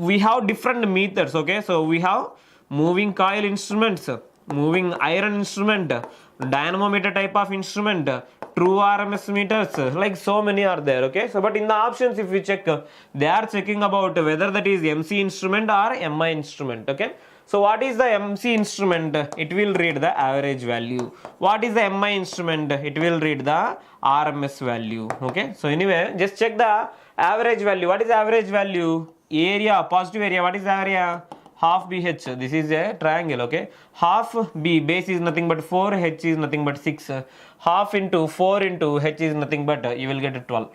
we have different methods, okay. So we have moving coil instruments, moving iron instrument, dynamometer type of instrument, true RMS meters, like so many are there, okay. So but in the options if we check, they are checking about whether that is MC instrument or MI instrument, okay. So what is the MC instrument? It will read the average value. What is the MI instrument? It will read the RMS value, okay. So anyway, just check the average value. What is average value? Area, positive area. What is the area? Half BH. This is a triangle, okay. Half B, base is nothing but 4, H is nothing but 6. Half into 4 into H is nothing but you will get 12,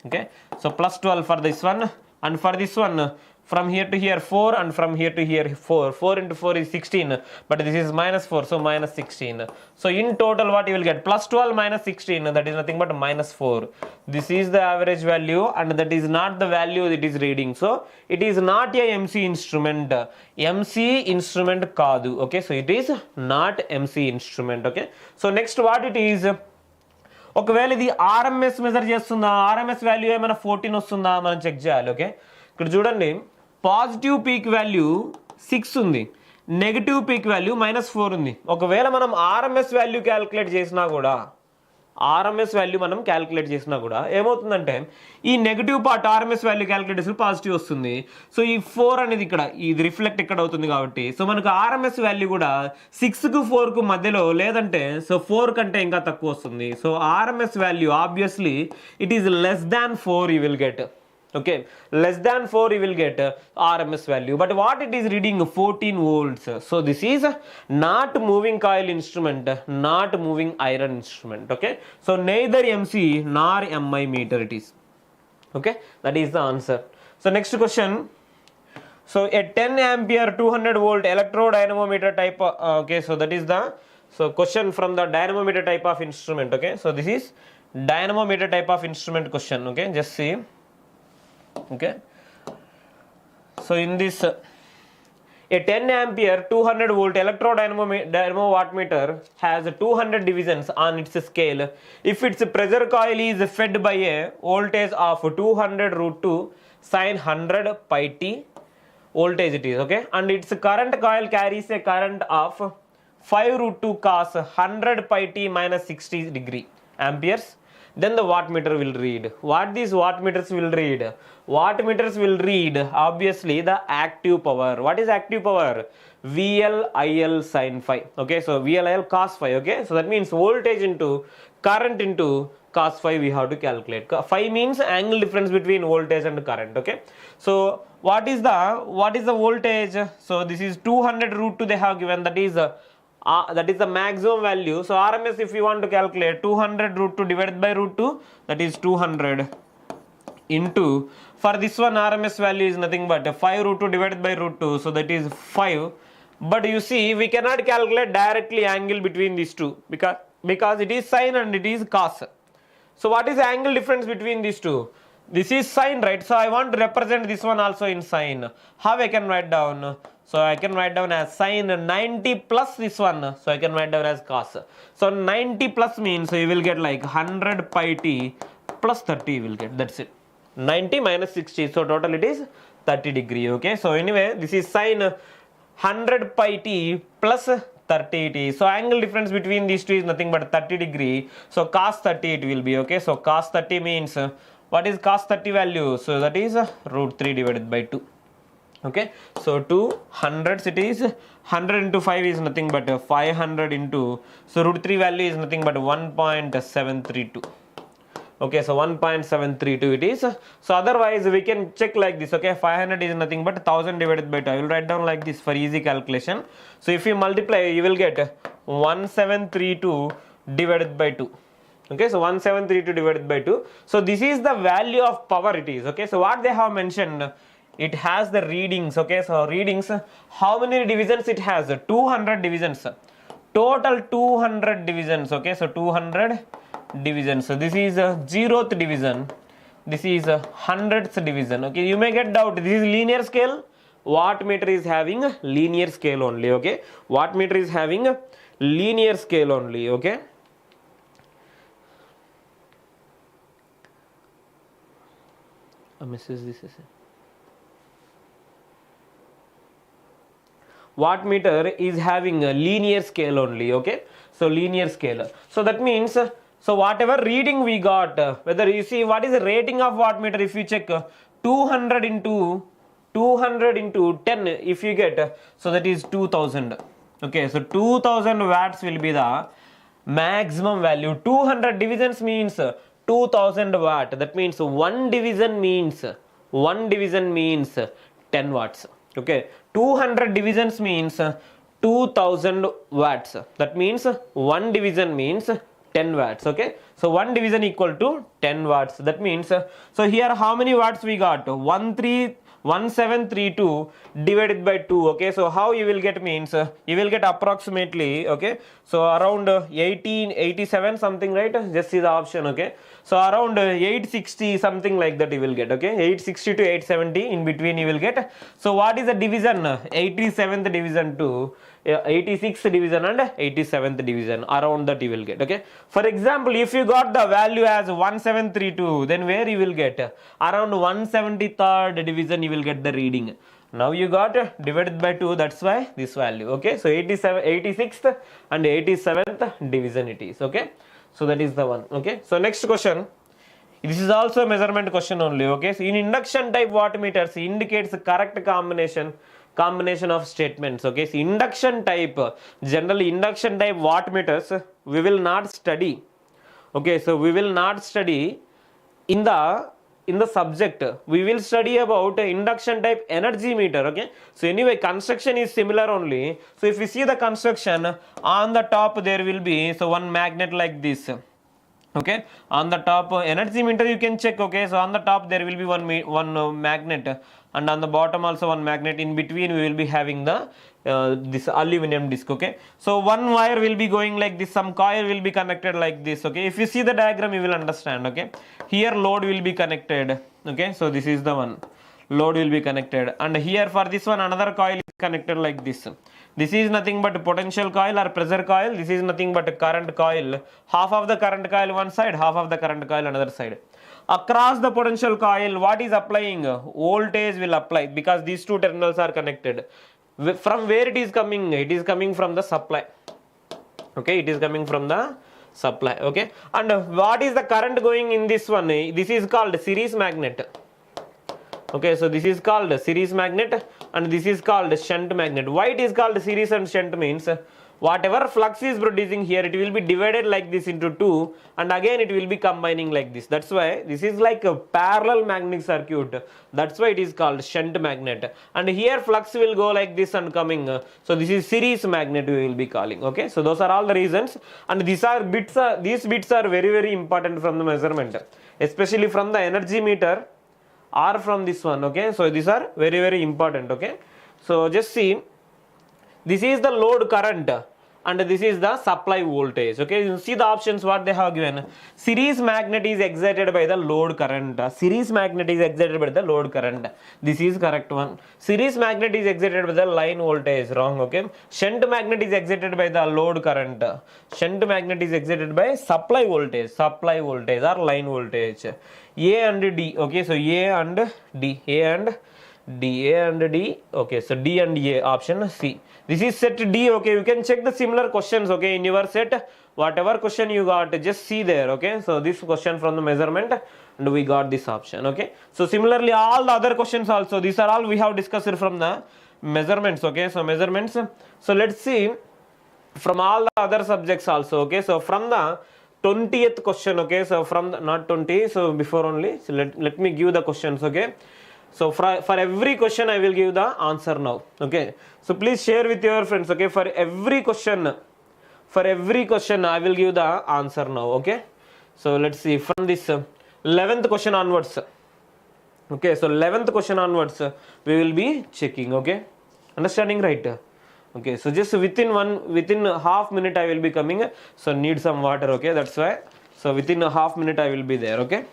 okay. So plus 12 for this one, and for this one from here to here 4, and from here to here 4. 4 into 4 is 16, but this is minus 4, so minus 16. So in total what you will get? Plus 12 minus 16, that is nothing but minus 4. This is the average value, and that is not the value it is reading. So it is not a MC instrument. MC instrument kaadu, okay. So it is not MC instrument, okay. So next what it is? ఒకవేళ ఇది RMS measure చేస్తుందా, RMS value ఏమైనా 14 వస్తుందా మనం check చేయాలి, okay. ఇక్కడ చూడండి, positive peak value 6 ఉంది, నెగిటివ్ పీక్ వాల్యూ -4 ఉంది. ఒకవేళ మనం ఆర్ఎంఎస్ వాల్యూ క్యాలిక్యులేట్ చేసినా కూడా ఏమవుతుందంటే ఈ negative part RMS value calculate చేసి పాజిటివ్ వస్తుంది. సో ఈ 4 అనేది ఇక్కడ ఇది రిఫ్లెక్ట్ ఇక్కడ అవుతుంది కాబట్టి సో మనకు ఆర్ఎంఎస్ వాల్యూ కూడా 6కు 4కు మధ్యలో, లేదంటే సో 4 కంటే ఇంకా తక్కువ వస్తుంది. So RMS value obviously it is less than 4 you will get, okay. Less than 4 you will get RMS value, but what it is reading? 14 volts. So this is not moving coil instrument, not moving iron instrument, okay. So neither MC nor MI meter it is, okay. That is the answer. So next question, so a 10 ampere 200 volt electrodynamometer type, okay. So that is the question from the dynamometer type of instrument, okay. So this is dynamometer type of instrument question, okay. Just see, okay. So in this a 10 ampere 200 volt electrodynamo wattmeter has 200 divisions on its scale. If its pressure coil is fed by a voltage of 200√2 sin 100 pi t voltage it is, okay, and its current coil carries a current of 5√2 cos 100 pi t minus 60 degree amperes, then the wattmeter will read. What these wattmeters will read? Wattmeters will read obviously the active power. What is active power? VL IL sin phi, okay. So VL IL cos phi, okay. So that means voltage into current into cos phi we have to calculate. Phi means angle difference between voltage and current, okay. So what is the voltage? So this is 200√2 they have given, that is the maximum value. So RMS if you want to calculate 200√2 divided by √2, that is 200 into, for this one RMS value is nothing but 5√2 divided by √2, so that is 5. But you see we cannot calculate directly angle between these two because it is sin and it is cos. So what is the angle difference between these two? This is sin, right? So I want to represent this one also in sin. How I can write down? So I can write down as sin 90 plus this one, so I can write down as cos. So 90 plus means so you will get like 100 pi t plus 30 you will get, that's it, 90 minus 60. So total it is 30 degree. Okay. So anyway, this is sine 100 pi t plus 30 t. So angle difference between these two is nothing but 30 degree. So cos 30 it will be. Okay. So cos 30 means what is cos 30 value? So that is root 3 divided by 2. Okay. So 200 it is 100 into 5 is nothing but 500 into, so root 3 value is nothing but 1.732. Okay, so 1.732 it is. So otherwise we can check like this. Okay, 500 is nothing but 1000 divided by 2. I will write down like this for easy calculation. So if you multiply, you will get 1732 divided by 2. Okay, so 1732 divided by 2. So this is the value of power it is. Okay, so what they have mentioned, it has the readings. Okay, so readings, how many divisions it has? 200 divisions. Total 200 divisions. Okay, so 200 divisions. So this is a 0th division. This is a 100th division. Okay, you may get doubt. This is linear scale. Wattmeter is having linear scale only. Okay, wattmeter is having linear scale only. Okay. Wattmeter is having a linear scale only. Okay, so linear scale. So that means, so whatever reading we got, whether you see what is the rating of wattmeter, if you check 200 into 10, if you get, so that is 2000. Okay, so 2000 watts will be the maximum value. 200 divisions means 2000 watt. That means one division means 10 watts. Okay, 200 divisions means 2000 watts. That means one division means 10 watts. Okay, so one division equal to 10 watts. That means, so here how many watts we got? 1732 divided by 2. Okay, so how you will get means, you will get approximately, okay, so around 1887 something, right? Just see the option. Okay, so around 860 something like that you will get. Okay, 860 to 870 in between you will get. So what is the division? 87th division to 86th division and 87th division, around that you will get. Okay, for example, if you got the value as 1732, then where you will get? Around 173rd division you will get the reading. Now you got divided by 2, that's why this value. Okay, so 86th and 87th division it is. Okay, so that is the one. Okay, so next question. This is also a measurement question only. Okay, so in induction type wattmeters indicates the correct combination of statements. Okay, so induction type, generally induction type wattmeters we will not study. Okay, so we will not study in the subject. We will study about induction type energy meter. Okay, so anyway construction is similar only. So if you see the construction, on the top there will be, so one magnet like this. Okay, on the top energy meter you can check. Okay, so on the top there will be one magnet, and on the bottom also one magnet. In between we will be having the this aluminum disc. Okay, so one wire will be going like this, some coil will be connected like this. Okay, if you see the diagram you will understand. Okay, here load will be connected. Okay, so this is the one, load will be connected, and here for this one another coil is connected like this. This is nothing but potential coil or pressure coil. This is nothing but current coil. Half of the current coil one side, half of the current coil another side. Across the potential coil, what is applying? Voltage will apply, because these two terminals are connected. From where it is coming? It is coming from the supply. Okay, it is coming from the supply. Okay, and what is the current going in this one? This is called series magnet. Okay, so this is called series magnet and this is called shunt magnet. Why it is called series and shunt means, whatever flux is producing here, it will be divided like this into two, and again it will be combining like this. That's why this is like a parallel magnetic circuit. That's why it is called shunt magnet. And here flux will go like this and coming. So this is series magnet we will be calling. Okay, so those are all the reasons. And these bits are very, very important from the measurement, especially from the energy meter or from this one. Okay, so these are very, very important. Okay, so just see, this is the load current and this is the supply voltage. Okay, you see the options what they have given. Series magnet is excited by the load current. Series magnet is excited by the load current. This is correct one. Series magnet is excited by the line voltage. Wrong. Okay, shunt magnet is excited by the load current. Shunt magnet is excited by supply voltage or line voltage. A and D. Okay, so A and D. A and D. Okay, so D and A, option C. This is set D. Okay, you can check the similar questions. Okay, in your set, whatever question you got, just see there. Okay, so this question from the measurement, and we got this option. Okay, so similarly all the other questions also, these are all we have discussed from the measurements. Okay, so measurements. So let's see from all the other subjects also. Okay, so from the 20th question. Okay, so from the, not 20, so before only, so let me give the questions. Okay, so for every question I will give the answer now. Okay, so please share with your friends. Okay, for every question I will give the answer now. Okay, so let's see from this 11th question onwards. Okay, so 11th question onwards we will be checking. Okay, understanding, right? Okay, so just within a half minute I will be coming, so need some water. Okay, that's why, so within a half minute I will be there. Okay.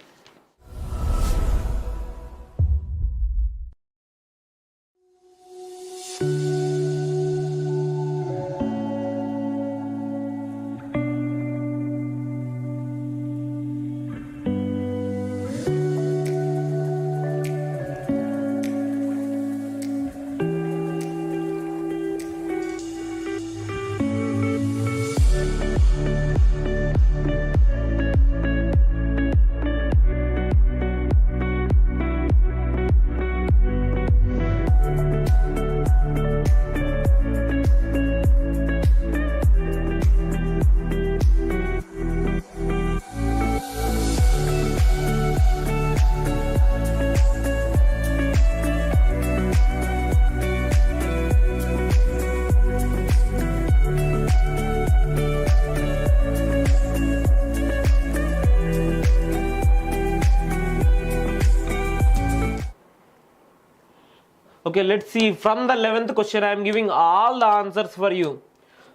Okay, let's see from the 11th question I am giving all the answers for you.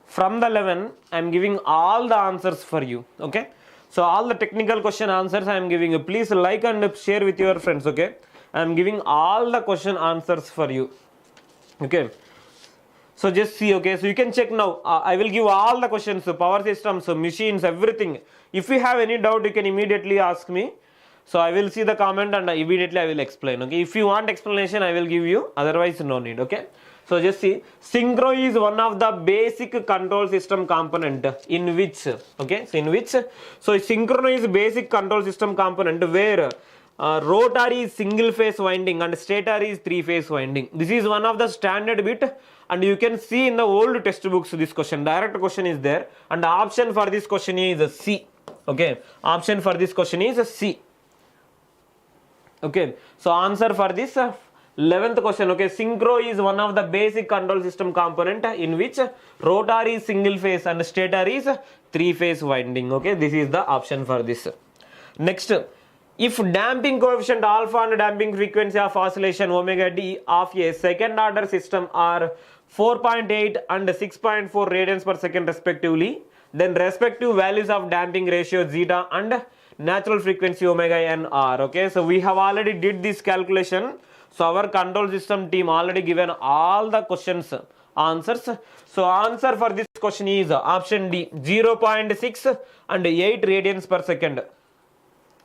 From the 11 I am giving all the answers for you. Okay, so all the technical question answers I am giving you. Please like and share with your friends. Okay, I am giving all the question answers for you. Okay, so just see. Okay, so you can check now. I will give all the questions, power systems, machines, everything. If you have any doubt you can immediately ask me. So I will see the comment and immediately I will explain. Okay, if you want explanation I will give you, otherwise no need. Okay, so just see, synchro is one of the basic control system component in which, okay, so in which, so synchro is basic control system component where rotor is single phase winding and stator is three phase winding. This is one of the standard bit, and you can see in the old textbooks this question, direct question is there, and the option for this question is C. Okay, option for this question is C. Okay, so answer for this 11th question. Okay, synchro is one of the basic control system component in which rotor is single phase and stator is three phase winding. Okay, this is the option for this. Next, if damping coefficient alpha and damping frequency of oscillation omega d of a second order system are 4.8 and 6.4 radians per second respectively, then respective values of damping ratio zeta and natural frequency omega n are. Okay, so we have already did this calculation. So our control system team already given all the questions answers. So answer for this question is option D, 0.6 and 8 radians per second.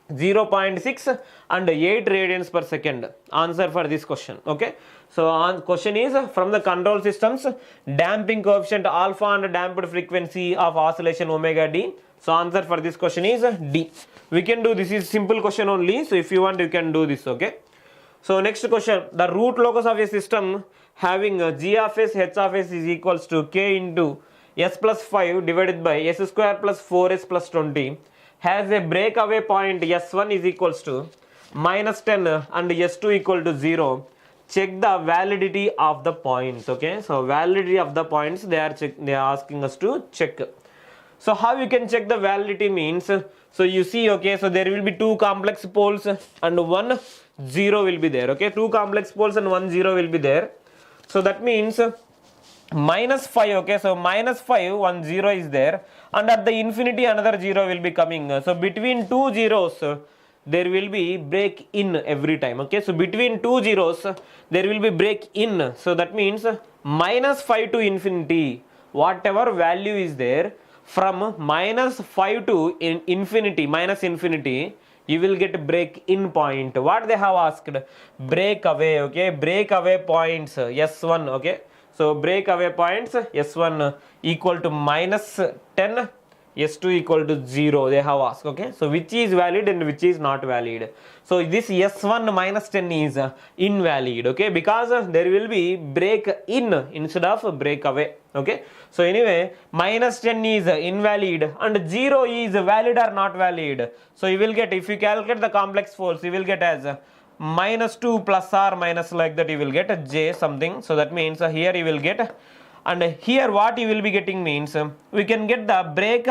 0.6 and 8 radians per second. Answer for this question. Okay, so question is from the control systems, damping coefficient alpha and damped frequency of oscillation omega d. So answer for this question is D. We can do this, is simple question only. So if you want you can do this. Okay, so next question, the root locus of a system having g of s h of s is equals to k into s plus 5 divided by s square plus 4s plus 20 has a breakaway point s1 is equals to minus 10 and s2 equal to 0. Check the validity of the points. Okay, so validity of the points they are asking us to check. So how you can check the validity means, so you see, okay, so there will be two complex poles and one 0 will be there. Okay, two complex poles and one 0 will be there. So that means minus 5, okay, so minus 5, one 0 is there, and at the infinity another 0 will be coming. So between two zeros there will be break in every time, okay, so between two zeros there will be break in. So that means minus 5 to infinity, whatever value is there from minus 5 to infinity, minus infinity, you will get break in point. What they have asked, break away, okay, break away points S1, okay, so break away points S1 equal to minus 10, S2 equal to 0 they have asked, okay, so which is valid and which is not valid. So this S1 minus 10 is invalid, okay, because there will be break in instead of break away, okay. So anyway, minus 10 is invalid and 0 is valid or not valid. So you will get, if you calculate the complex force, you will get as minus 2 plus or minus like that, you will get J something. So that means here you will get, and here what you will be getting means we can get the break,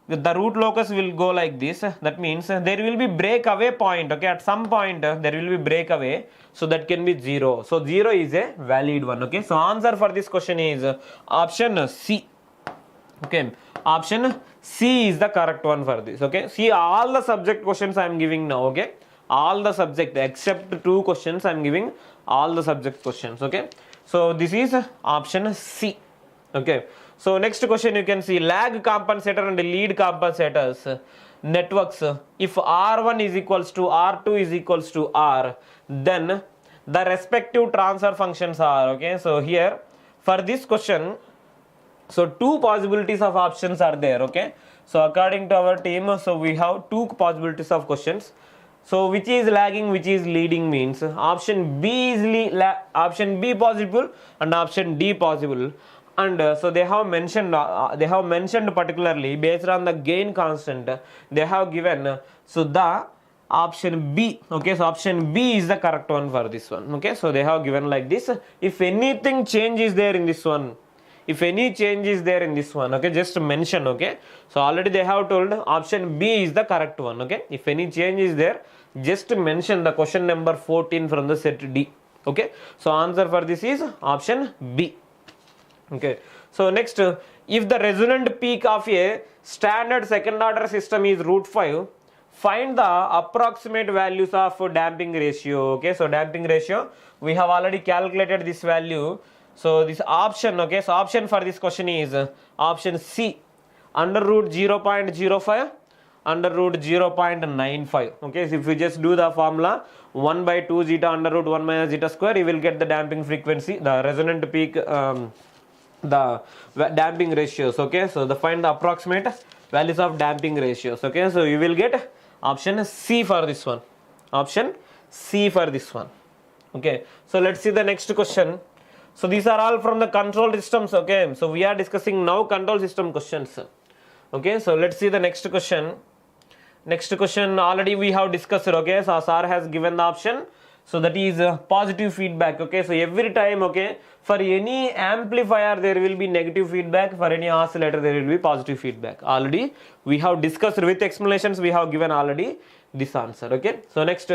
the root locus will go like this. That means there will be break away point, okay, at some point there will be break away, so that can be 0. So 0 is a valid one, okay. So answer for this question is option C, okay, option C is the correct one for this, okay. See, all the subject questions I am giving now, okay, all the subject except 2 questions I am giving all the subject questions, okay. So this is option C, okay. So next question you can see, lag compensator and lead compensators networks, if R1 is equals to R2 is equals to R, then the respective transfer functions are, okay. So here for this question, so 2 possibilities of options are there, okay. So according to our team, so we have 2 possibilities of questions. So which is lagging, which is leading means option B is option B possible and option D possible. And so they have mentioned particularly based on the gain constant, they have given, so the option B, okay, so option B is the correct one for this one, okay. So they have given like this, if anything change is there in this one, if any change is there in this one, okay, just mention, okay. So already they have told option B is the correct one, okay. If any change is there, just mention the question number 14 from the set D, okay. So answer for this is option B, okay. So next, if the resonant peak of a standard second order system is root 5, find the approximate values of damping ratio, okay. So damping ratio, we have already calculated this value. So this option, okay, so option for this question is option C, under root 0.05, under root 0.95, okay. So if you just do the formula 1 by 2 zeta under root 1 minus zeta square, you will get the damping frequency, the resonant peak, the damping ratios, okay. So find the approximate values of damping ratios, okay. So you will get option C for this one, option C for this one, okay. So let's see the next question. So these are all from the control systems, okay. So we are discussing now control system questions, okay. So let's see the next question. Next question already we have discussed, okay. So sir has given the option, so that is positive feedback, okay. So every time, okay, for any amplifier there will be negative feedback, for any oscillator there will be positive feedback. Already we have discussed with explanations, we have given already this answer, okay. So next,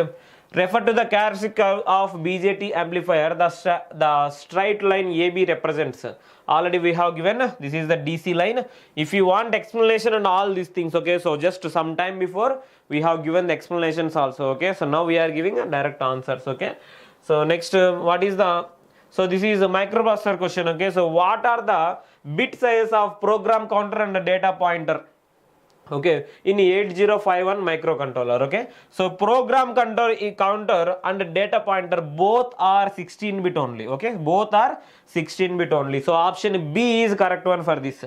refer to the characteristic of BJT amplifier, the straight line AB represents. Already we have given, this is the DC line. If you want explanation and all these things, okay, so just some time before we have given the explanations also, okay. So now we are giving direct answers, okay. So next, what is the, so this is a microprocessor question, okay. So what are the bit size of program counter and data pointer, okay, in 8051 microcontroller, okay. So program counter and data pointer both are 16-bit only, okay, both are 16-bit only. So option B is correct one for this,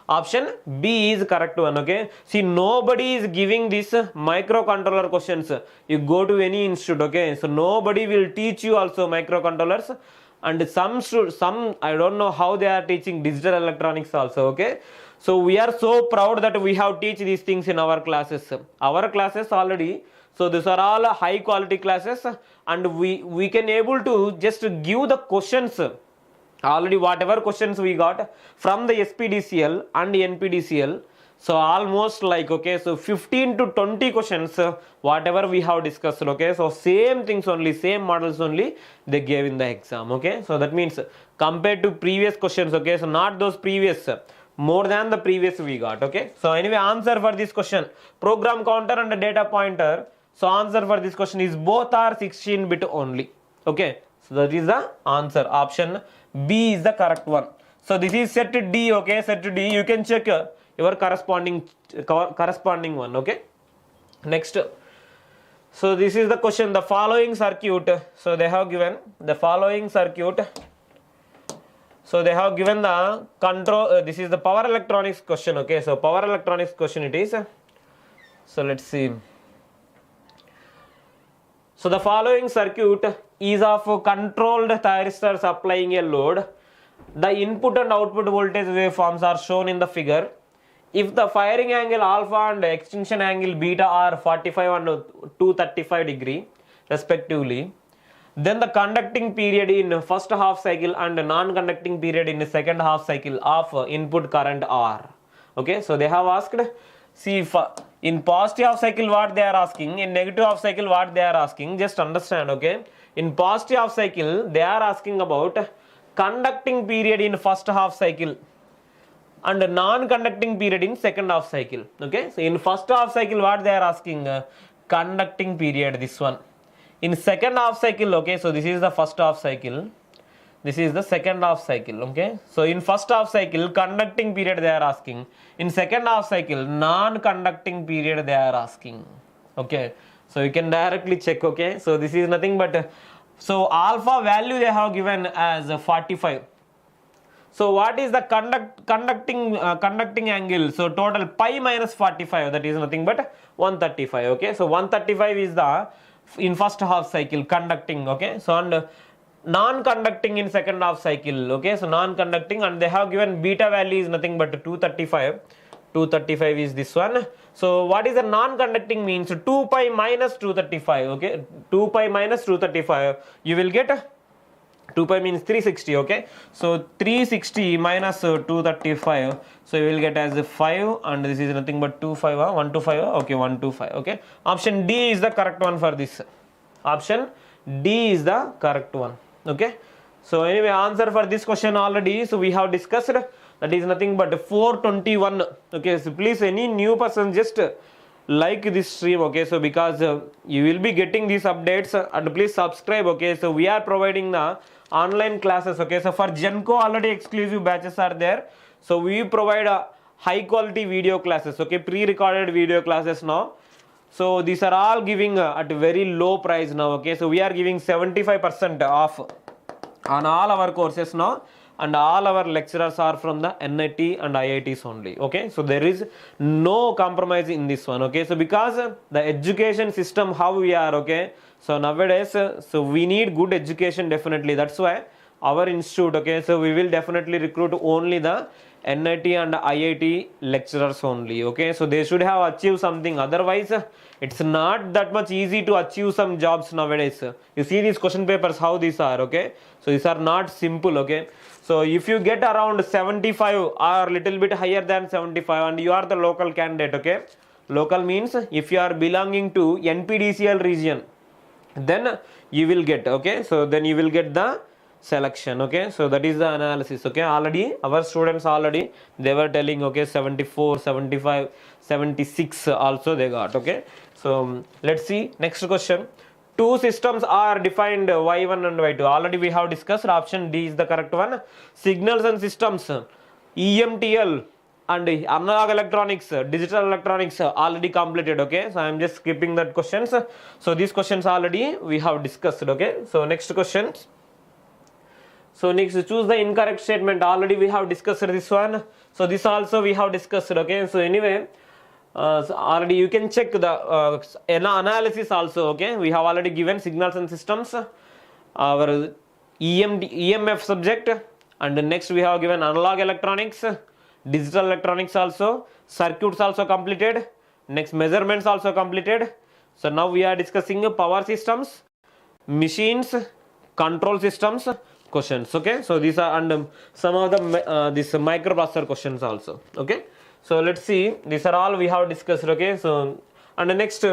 option B is correct one, okay. See, nobody is giving this microcontroller questions. You go to any institute, okay, so nobody will teach you also microcontrollers, and some I don't know how they are teaching digital electronics also, okay. So we are so proud that we have teach these things in our classes. Our classes already, so these are all high quality classes, and we can able to just give the questions. Already whatever questions we got from the SPDCL and NPDCL, So almost like, okay, so 15 to 20 questions, whatever we have discussed, okay, so same things only, same models only they gave in the exam, okay. So that means compared to previous questions, okay, so not those previous, more than the previous we got, okay. So anyway, answer for this question, program counter and data pointer. So answer for this question is both are 16-bit only, okay. So that is the answer. Option B is the correct one. So this is set D, okay, set D. You can check your corresponding one, okay. Next, so this is the question, the following circuit. So they have given the following circuit. So they have given the control, this is the power electronics question, okay. So power electronics question it is. So let's see. So the following circuit is of controlled thyristor supplying a load. The input and output voltage waveforms are shown in the figure. If the firing angle alpha and extinction angle beta are 45 and 235 degree respectively, then the conducting period in first half cycle and non-conducting period in the second half cycle of input current are. Okay, so they have asked, see, in positive half cycle what they are asking, in negative half cycle what they are asking, just understand, okay. In positive half cycle they are asking about conducting period in first half cycle and non-conducting period in second half cycle, okay. So in first half cycle what they are asking, conducting period, this one. In second half cycle, okay, so this is the first half cycle, this is the second half cycle, okay. So in first half cycle conducting period they are asking, in second half cycle non-conducting period they are asking, okay. So you can directly check, okay. So this is nothing but, so alpha value they have given as 45. So what is the conducting angle? So total pi minus 45, that is nothing but 135, okay. So 135 is the in first half cycle conducting, okay. So and non-conducting in second half cycle, okay. So non-conducting, and they have given beta value is nothing but 235. 235 is this one. So what is the non-conducting means? 2 pi minus 235, okay. 2 pi minus 235, you will get 2 pi means 360, okay. So 360 minus 235, so you will get as 5, and this is nothing but 25, 125, okay, 125, okay. Option D is the correct one for this. Option D is the correct one, okay. So anyway, answer for this question already, so we have discussed, that is nothing but 421, okay. So please, any new person, just like this stream, okay. So because you will be getting these updates, and please subscribe, okay. So we are providing the online classes, okay. So for GENCO already exclusive batches are there, so we provide high quality video classes, okay, pre-recorded video classes now. So these are all giving at very low price now, okay. So we are giving 75% off on all our courses now, and all our lecturers are from the NIT and IITs only, okay. So there is no compromise in this one, okay. So because the education system how we are, okay, so nowadays, so we need good education definitely, that's why our institute, okay, so we will definitely recruit only the NIT and IIT lecturers only, okay. So they should have achieved something, otherwise it's not that much easy to achieve some jobs nowadays. You see these question papers how these are, okay. So these are not simple, okay. So if you get around 75 or little bit higher than 75 and you are the local candidate, okay, local means if you are belonging to NPDCL region, then you will get, okay. So then you will get the selection, okay. So that is the analysis, okay. Already our students already they were telling, okay, 74, 75, 76 also they got, okay. So let's see next question. Two systems are defined, Y1 and Y2. Already we have discussed. Option D is the correct one. Signals and systems, EMTL and analog electronics, digital electronics already completed, okay. So I am just skipping that questions. So these questions already we have discussed, okay. So next question. So next, choose the incorrect statement. Already we have discussed this one. So this also we have discussed, okay. So anyway, so already you can check the analysis also, okay. We have already given signals and systems, our EMF subject, and next we have given analog electronics, digital electronics also, circuits also completed, next measurements also completed. So now we are discussing power systems, machines, control systems questions, okay. So these are, and some of the this microprocessor questions also, okay. So let's see, these are all we have discussed, okay. So and the next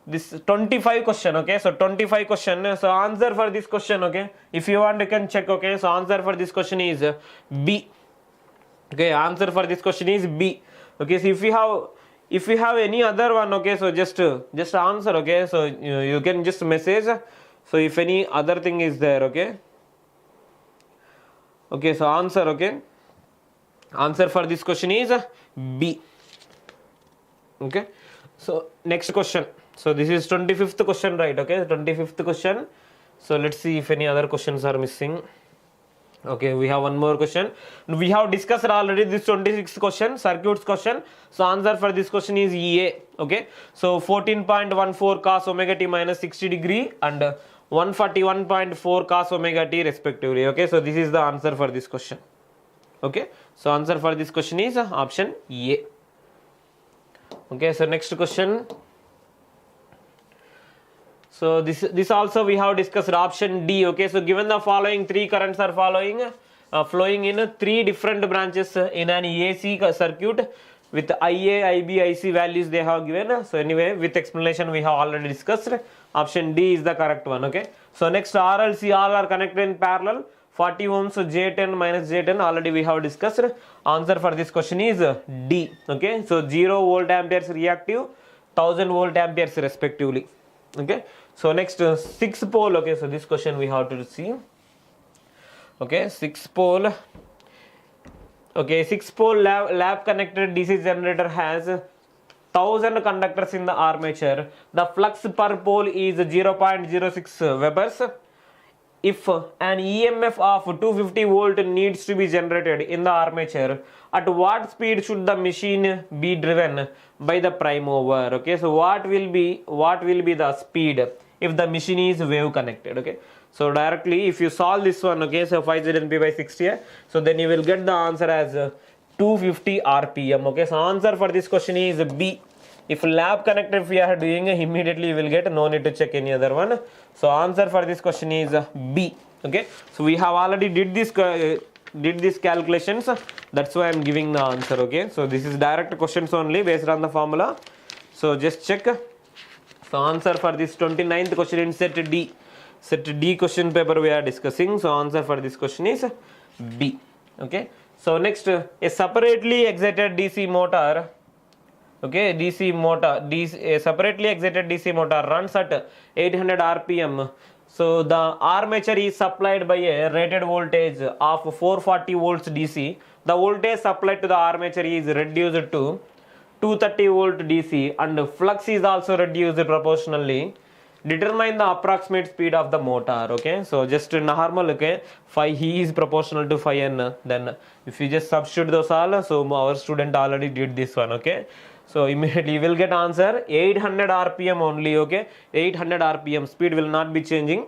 this 25 question, okay. So 25 question, so answer for this question, okay, if you want you can check, okay. So answer for this question is B, okay. Answer for this question is B, okay. So if you have any other one, okay, so just answer, okay. So you can just message, so if any other thing is there, okay. Okay, so answer, okay. Answer for this question is B, okay. So next question, so this is 25th question, right, okay. 25th question, so let's see if any other questions are missing. Okay, we have one more question. We have discussed already this 26th question, circuits question. So answer for this question is EA, okay. So 14.14 cos omega t minus 60 degree and 141.4 cos omega t respectively, okay. So this is the answer for this question, okay. So answer for this question is option A, okay. So next question, so this also we have discussed option D, okay. So given the following three currents are flowing in three different branches in an AC circuit with IA, IB, IC values they have given. So anyway, with explanation we have already discussed. Option D is the correct one, okay. So next RLC, all are connected in parallel. 40 ohms, J10 minus J10 already we have discussed. Answer for this question is D, okay. So 0 volt amperes reactive, 1000 volt amperes respectively, okay. So next 6 pole, okay. So this question we have to see, okay. 6 pole, okay. 6 pole lab connected DC generator has 1000 conductors in the armature. The flux per pole is 0.06 webers. If an EMF of 250 volt needs to be generated in the armature, at what speed should the machine be driven by the prime mover, okay. So what will be the speed if the machine is wave connected, okay. So directly if you solve this one, okay, so 5 ZNP by 60, so then you will get the answer as 250 RPM, okay. So answer for this question is B. If lab connected if we are doing, immediately you will get, no need to check any other one. So answer for this question is B, okay. So we have already did these calculations, that's why I am giving the answer, okay. So this is direct questions only based on the formula, so just check. So answer for this 29th question in set D question paper we are discussing. So answer for this question is B, okay. So next, a separately excited DC motor, okay, a separately excited DC motor runs at 800 RPM. So the armature is supplied by a rated voltage of 440 volts DC. The voltage supplied to the armature is reduced to 230 volt DC and flux is also reduced proportionally. Determine the approximate speed of the motor, okay. So just normal, okay, phi E is proportional to phi N. Then if you just substitute those all, so our student already did this one, okay. So immediately you will get answer 800 RPM only, okay. 800 RPM, speed will not be changing.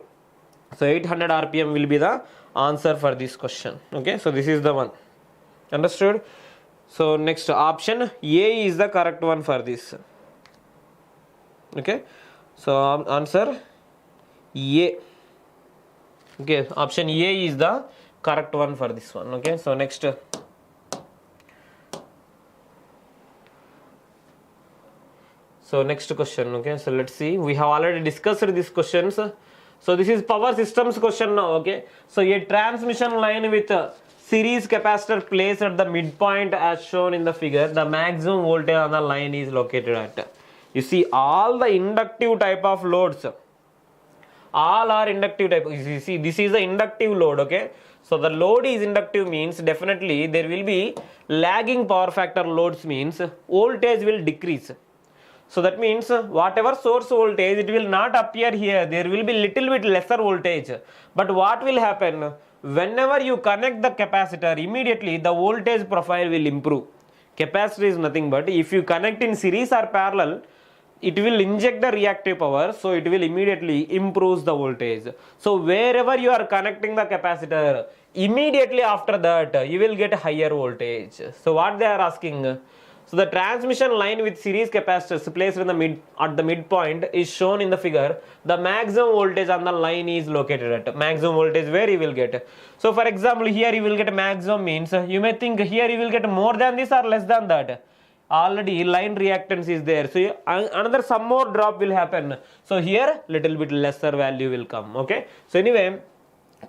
So 800 RPM will be the answer for this question, okay. So this is the one, understood. So next option A is the correct one for this, okay. So answer A, okay. Option A is the correct one for this one, okay. So next, so next question, okay. So let's see, we have already discussed these questions. So this is power systems question now, okay. So a transmission line with a series capacitor placed at the midpoint as shown in the figure, the maximum voltage on the line is located at. You see all the inductive type of loads, all are inductive type. You see this is the inductive load, okay. So the load is inductive means definitely there will be lagging power factor loads, means voltage will decrease. So that means whatever source voltage, it will not appear here, there will be little bit lesser voltage. But what will happen, whenever you connect the capacitor, immediately the voltage profile will improve. Capacitor is nothing but, if you connect in series or parallel, it will inject the reactive power, so it will immediately improve the voltage. So wherever you are connecting the capacitor, immediately after that you will get higher voltage. So what they are asking, so the transmission line with series capacitors placed in the midpoint is shown in the figure. The maximum voltage on the line is located at. Maximum voltage where you will get. So for example, here you will get maximum means, you may think here you will get more than this or less than that. already line reactance is there, so another some more drop will happen, so here little bit lesser value will come. Okay, so anyway,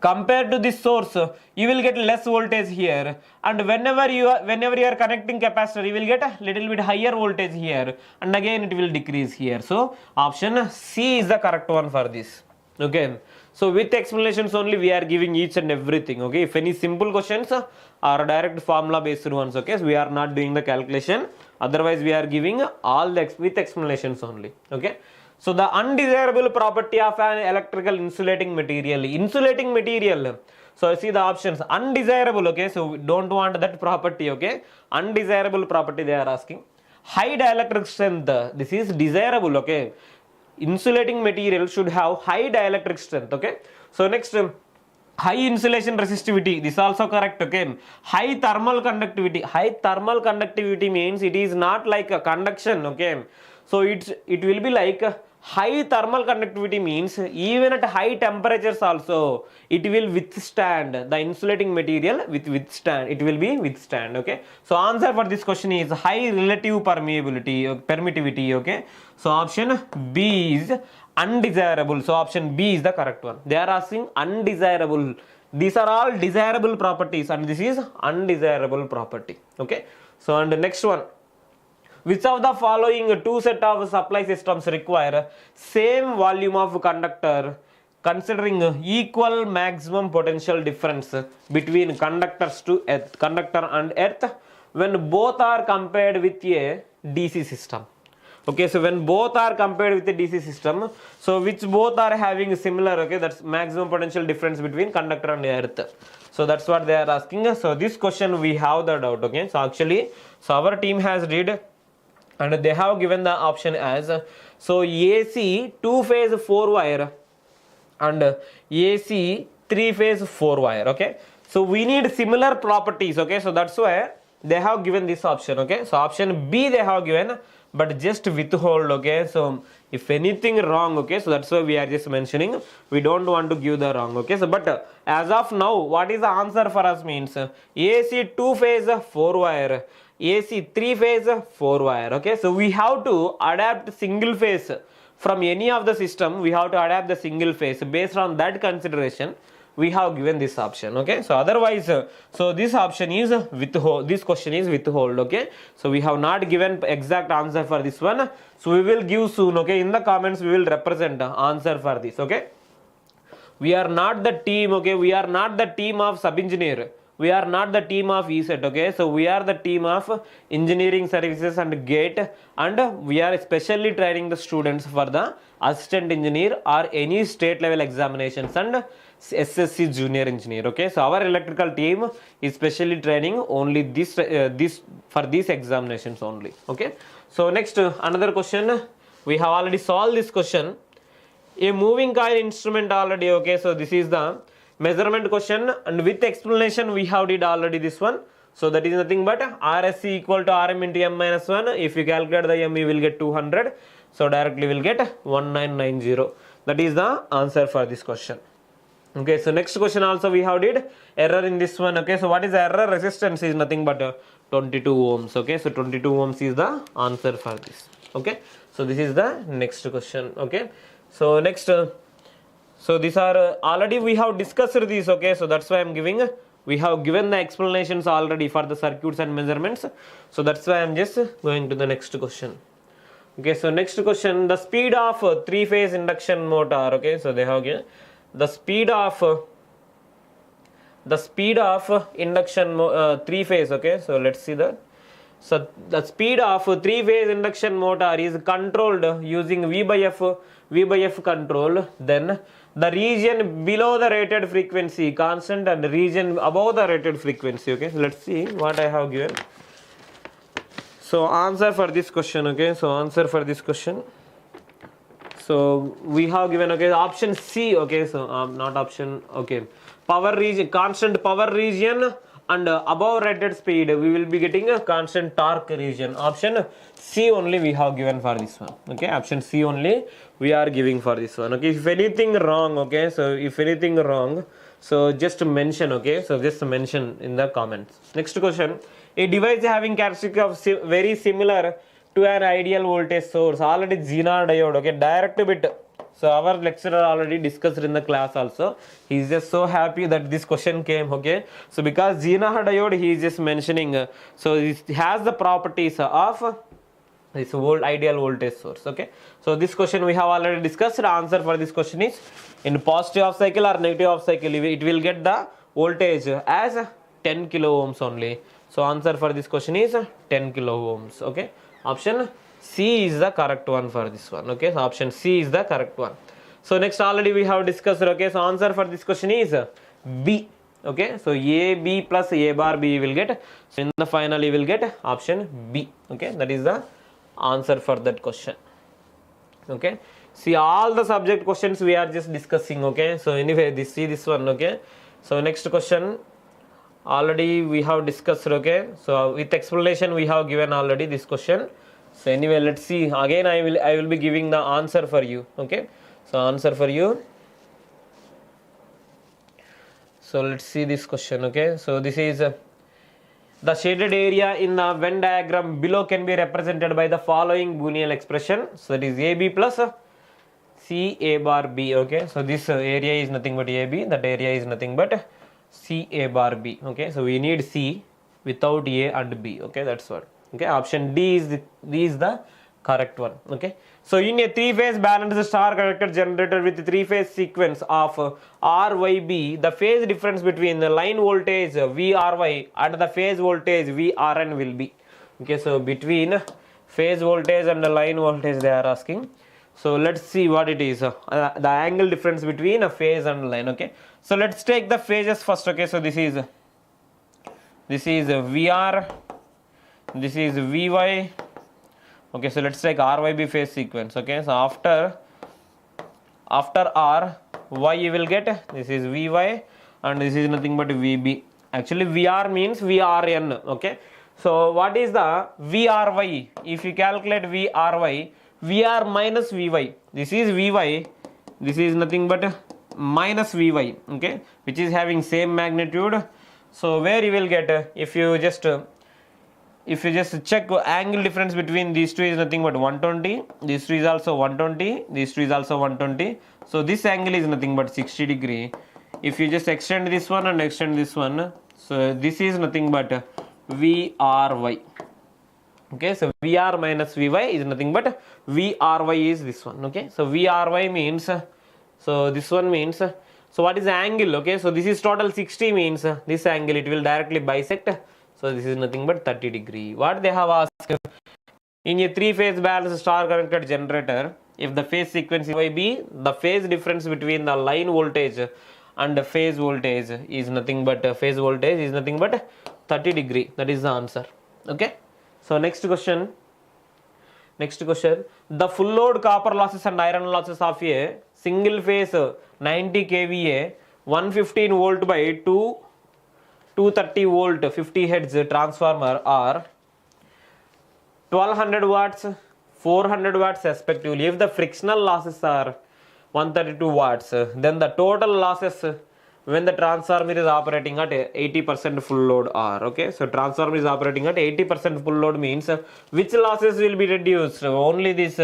compared to this source, you will get less voltage here, and whenever you are connecting capacitor, you will get a little bit higher voltage here, and again it will decrease here. So option C is the correct one for this. Okay, so with explanations only we are giving each and everything. Okay, if any simple questions are direct formula based ones, okay, so we are not doing the calculation, otherwise we are giving all the with explanations only. Okay, so the undesirable property of an electrical insulating material, so see the options, undesirable. Okay, so we don't want that property. Okay, undesirable property they are asking. High dielectric strength, this is desirable. Okay, insulating material should have high dielectric strength. Okay, so next, high insulation resistivity, this also correct. Okay, high thermal conductivity means it is not like a conduction. Okay, so it will be like high thermal conductivity means even at high temperatures also it will withstand, the insulating material it will be withstand. Okay, so answer for this question is high relative permittivity. Okay, so option B is undesirable, so option B is the correct one. They are asking undesirable, these are all desirable properties and this is undesirable property. Okay, so and the next one, which of the following two set of supply systems require same volume of conductor considering equal maximum potential difference between conductor and earth when both are compared with a DC system? Okay, so when both are compared with the DC system, so which both are having similar, okay, that's maximum potential difference between conductor and earth. So that's what they are asking. So this question we have the doubt. Okay, so actually, so our team has read and they have given the option as, so AC 2-phase 4-wire and AC 3-phase 4-wire. Okay, so we need similar properties. Okay, so that's why they have given this option. Okay, so option B they have given, but just withhold. Okay, so if anything wrong, okay, so that's why we are just mentioning, we don't want to give the wrong. Okay, so but as of now, what is the answer for us means AC 2-phase 4-wire, AC 3-phase 4-wire. Okay, so we have to adapt single phase from any of the system, we have to adapt the single phase. Based on that consideration, we have given this option. Okay, so otherwise, so this option is withhold, this question is withhold. Okay, so we have not given exact answer for this one, so we will give soon. Okay, in the comments we will represent the answer for this. Okay, we are not the team. Okay, we are not the team of sub-engineer, we are not the team of ESET. Okay, so we are the team of engineering services and GATE, and we are especially training the students for the assistant engineer or any state level examinations and SSC junior engineer. Okay, so our electrical team is specially training only this for these examinations only. Okay, so next another question, we have already solved this question. A moving coil instrument already. Okay, so this is the measurement question and with explanation we have did already this one. So that is nothing but RSC equal to RM into M minus 1. If you calculate the M, you will get 200. So directly will get 1990. That is the answer for this question. Okay, so next question also we have did error in this one. Okay, so what is the error? Resistance is nothing but 22 ohms. Okay, so 22 ohms is the answer for this. Okay, so this is the next question. Okay, so next, so these are already we have discussed this. Okay, so that's why I am giving, we have given the explanations already for the circuits and measurements. So that's why I am just going to the next question. Okay, so next question, the speed of 3-phase induction motor. Okay, so they have given the speed of induction 3-phase. Okay, so let's see that. So the speed of 3-phase induction motor is controlled using V by F control. Then the region below the rated frequency constant and region above the rated frequency. Okay, so let's see what I have given. So answer for this question. Okay, so answer for this question, so we have given, okay, option C. Okay, so not option, okay, power region, constant power region and above rated speed we will be getting a constant torque region. Option C only we have given for this one. Okay, option C only we are giving for this one. Okay, if anything wrong, okay, so if anything wrong, so just mention. Okay, so just mention in the comments. Next question, A device having characteristic of very similar to an ideal voltage source. Already Zener diode, okay, direct bit. So our lecturer already discussed in the class also. He is just so happy that this question came, okay. So because Zener diode, he is just mentioning, so it has the properties of this ideal voltage source, okay. So this question we have already discussed. The answer for this question is in positive half cycle or negative half cycle, it will get the voltage as 10 kilo ohms only. So answer for this question is 10 kilo ohms, okay. Option C is the correct one for this one, okay. So option C is the correct one. So next already we have discussed, okay. So answer for this question is B, okay. So A, B plus A bar B will get. So in the final you will get option B, okay. That is the answer for that question, okay. See all the subject questions we are just discussing, okay. So anyway, see this one, okay. So next question already we have discussed, okay. So with explanation we have given already this question. So anyway, let's see again. I will be giving the answer for you, okay. So answer for you. So let's see this question, okay. So this is the shaded area in the Venn diagram below can be represented by the following Boolean expression. So that is AB plus C A bar B, okay. So this area is nothing but AB, that area is nothing but C A bar B, okay. So we need C without A and B, okay. That's what, okay. Option D is the correct one, okay. So in a three-phase balanced star connected generator with three-phase sequence of RYB, the phase difference between the line voltage VRY and the phase voltage VRN will be, okay. So between phase voltage and the line voltage they are asking. So let's see what it is, the angle difference between a phase and line, okay. So let's take the phases first, okay. So this is VR, this is VY, okay. So let's take RYB phase sequence, okay. So after R, Y you will get, this is VY and this is nothing but VB. Actually VR means VRN, okay. So what is the VRY? If you calculate VRY, VR minus VY, this is VY, this is nothing but minus VY, okay, which is having same magnitude. So where you will get, if you just check angle difference between these two is nothing but 120, these two is also 120, these two is also 120. So this angle is nothing but 60 degree. If you just extend this one and extend this one, so this is nothing but VRY, okay. So VR minus VY is nothing but VRY is this one, okay. So VRY means, so this one means, so what is the angle, okay. So this is total 60 means this angle it will directly bisect. So this is nothing but 30 degree. What they have asked, in a three-phase balanced star connected generator, if the phase sequence is YB, the phase difference between the line voltage and the phase voltage is nothing but 30 degree. That is the answer, okay. So next question, the full load copper losses and iron losses of a single phase 90 kVA 115 volt by 230 volt 50 hertz transformer are 1200 watts, 400 watts respectively. If the frictional losses are 132 watts, then the total losses when the transformer is operating at 80% full load are, okay. So transformer is operating at 80% full load means which losses will be reduced? Only this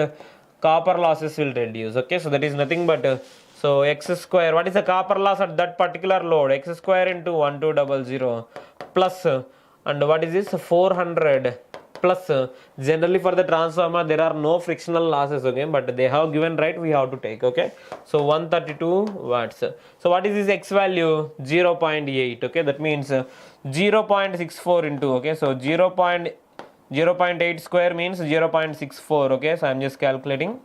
copper losses will reduce, okay. So that is nothing but so x square, what is the copper loss at that particular load? X square into 1200 plus and what is this 400 plus, generally for the transformer there are no frictional losses, okay, but they have given, right, we have to take, okay. So 132 watts. So what is this x value? 0.8, okay. That means 0.64 into, okay. So 0.8 square means 0.64, okay. So I am just calculating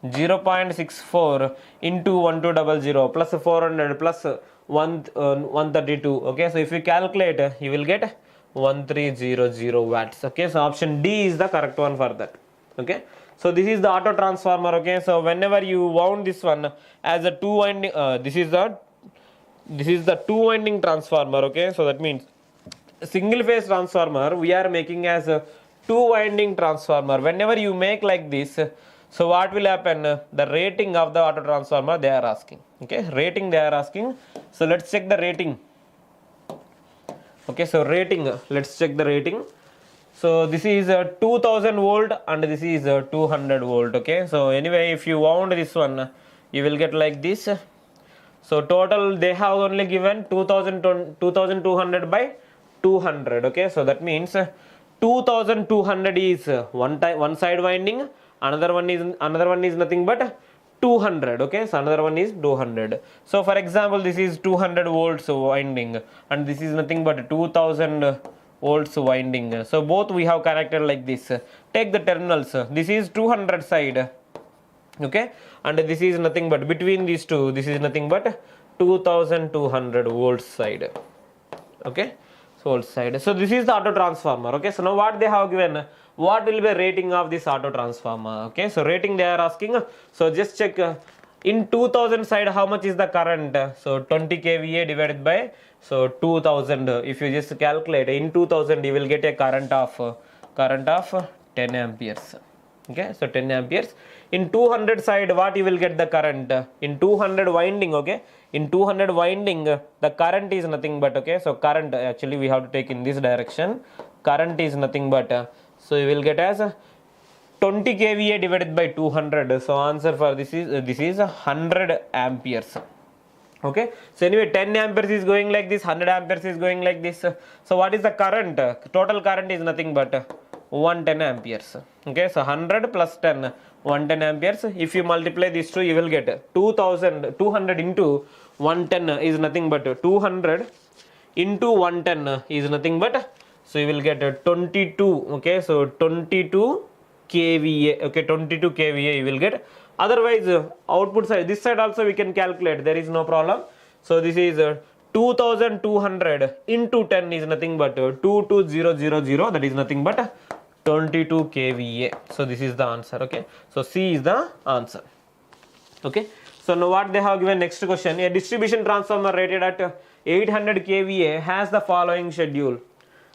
0.64 into 1200 plus 400 plus 132, okay. So if you calculate you will get 1300 watts, okay. So option D is the correct one for that, okay. So this is the auto transformer, okay. So whenever you wound this one as a two winding, this is the two winding transformer, okay. So that means single phase transformer we are making as a two winding transformer. Whenever you make like this, so what will happen? The rating of the auto transformer they are asking, okay. Rating they are asking. So let's check the rating. Okay, so rating, let's check the rating. So this is 2000 volt and this is 200 volt. Okay, so anyway, if you wound this one, you will get like this. So total they have only given 2200 by 200. Okay, so that means 2200 is one side winding, another one is nothing but 200. Okay, so another one is 200. So for example, this is 200 volts winding and this is nothing but 2000 volts winding. So both we have connected like this. Take the terminals. This is 200 side. Okay, and this is nothing but between these two, this is nothing but 2200 volts side. Okay, so volt side. So this is the auto transformer. Okay, so now what they have given, what will be rating of this auto transformer? Okay, so rating they are asking. So just check in 2000 side how much is the current. So 20 kVA divided by so 2000. If you just calculate in 2000, you will get a current of 10 amperes. Okay, so 10 amperes. In 200 side, what you will get the current? In 200 winding, okay, in 200 winding, the current is nothing but, okay, so current, actually we have to take in this direction. Current is nothing but, so you will get as 20 kVA divided by 200. So answer for this is 100 amperes. Okay, so anyway, 10 amperes is going like this, 100 amperes is going like this. So what is the current? Total current is nothing but 110 amperes. Okay, so 100 plus 10, 110 amperes. If you multiply these two, you will get 200 into 110 is nothing but 200 into 110 is nothing but, so you will get 22. Okay, so 22 kVA. Okay, 22 kVA you will get. Otherwise, output side, this side also we can calculate, there is no problem. So this is 2200 into 10 is nothing but 22000, that is nothing but 22 kVA. So this is the answer. Okay, so C is the answer. Okay, so now what they have given next question, a distribution transformer rated at 800 kVA has the following schedule.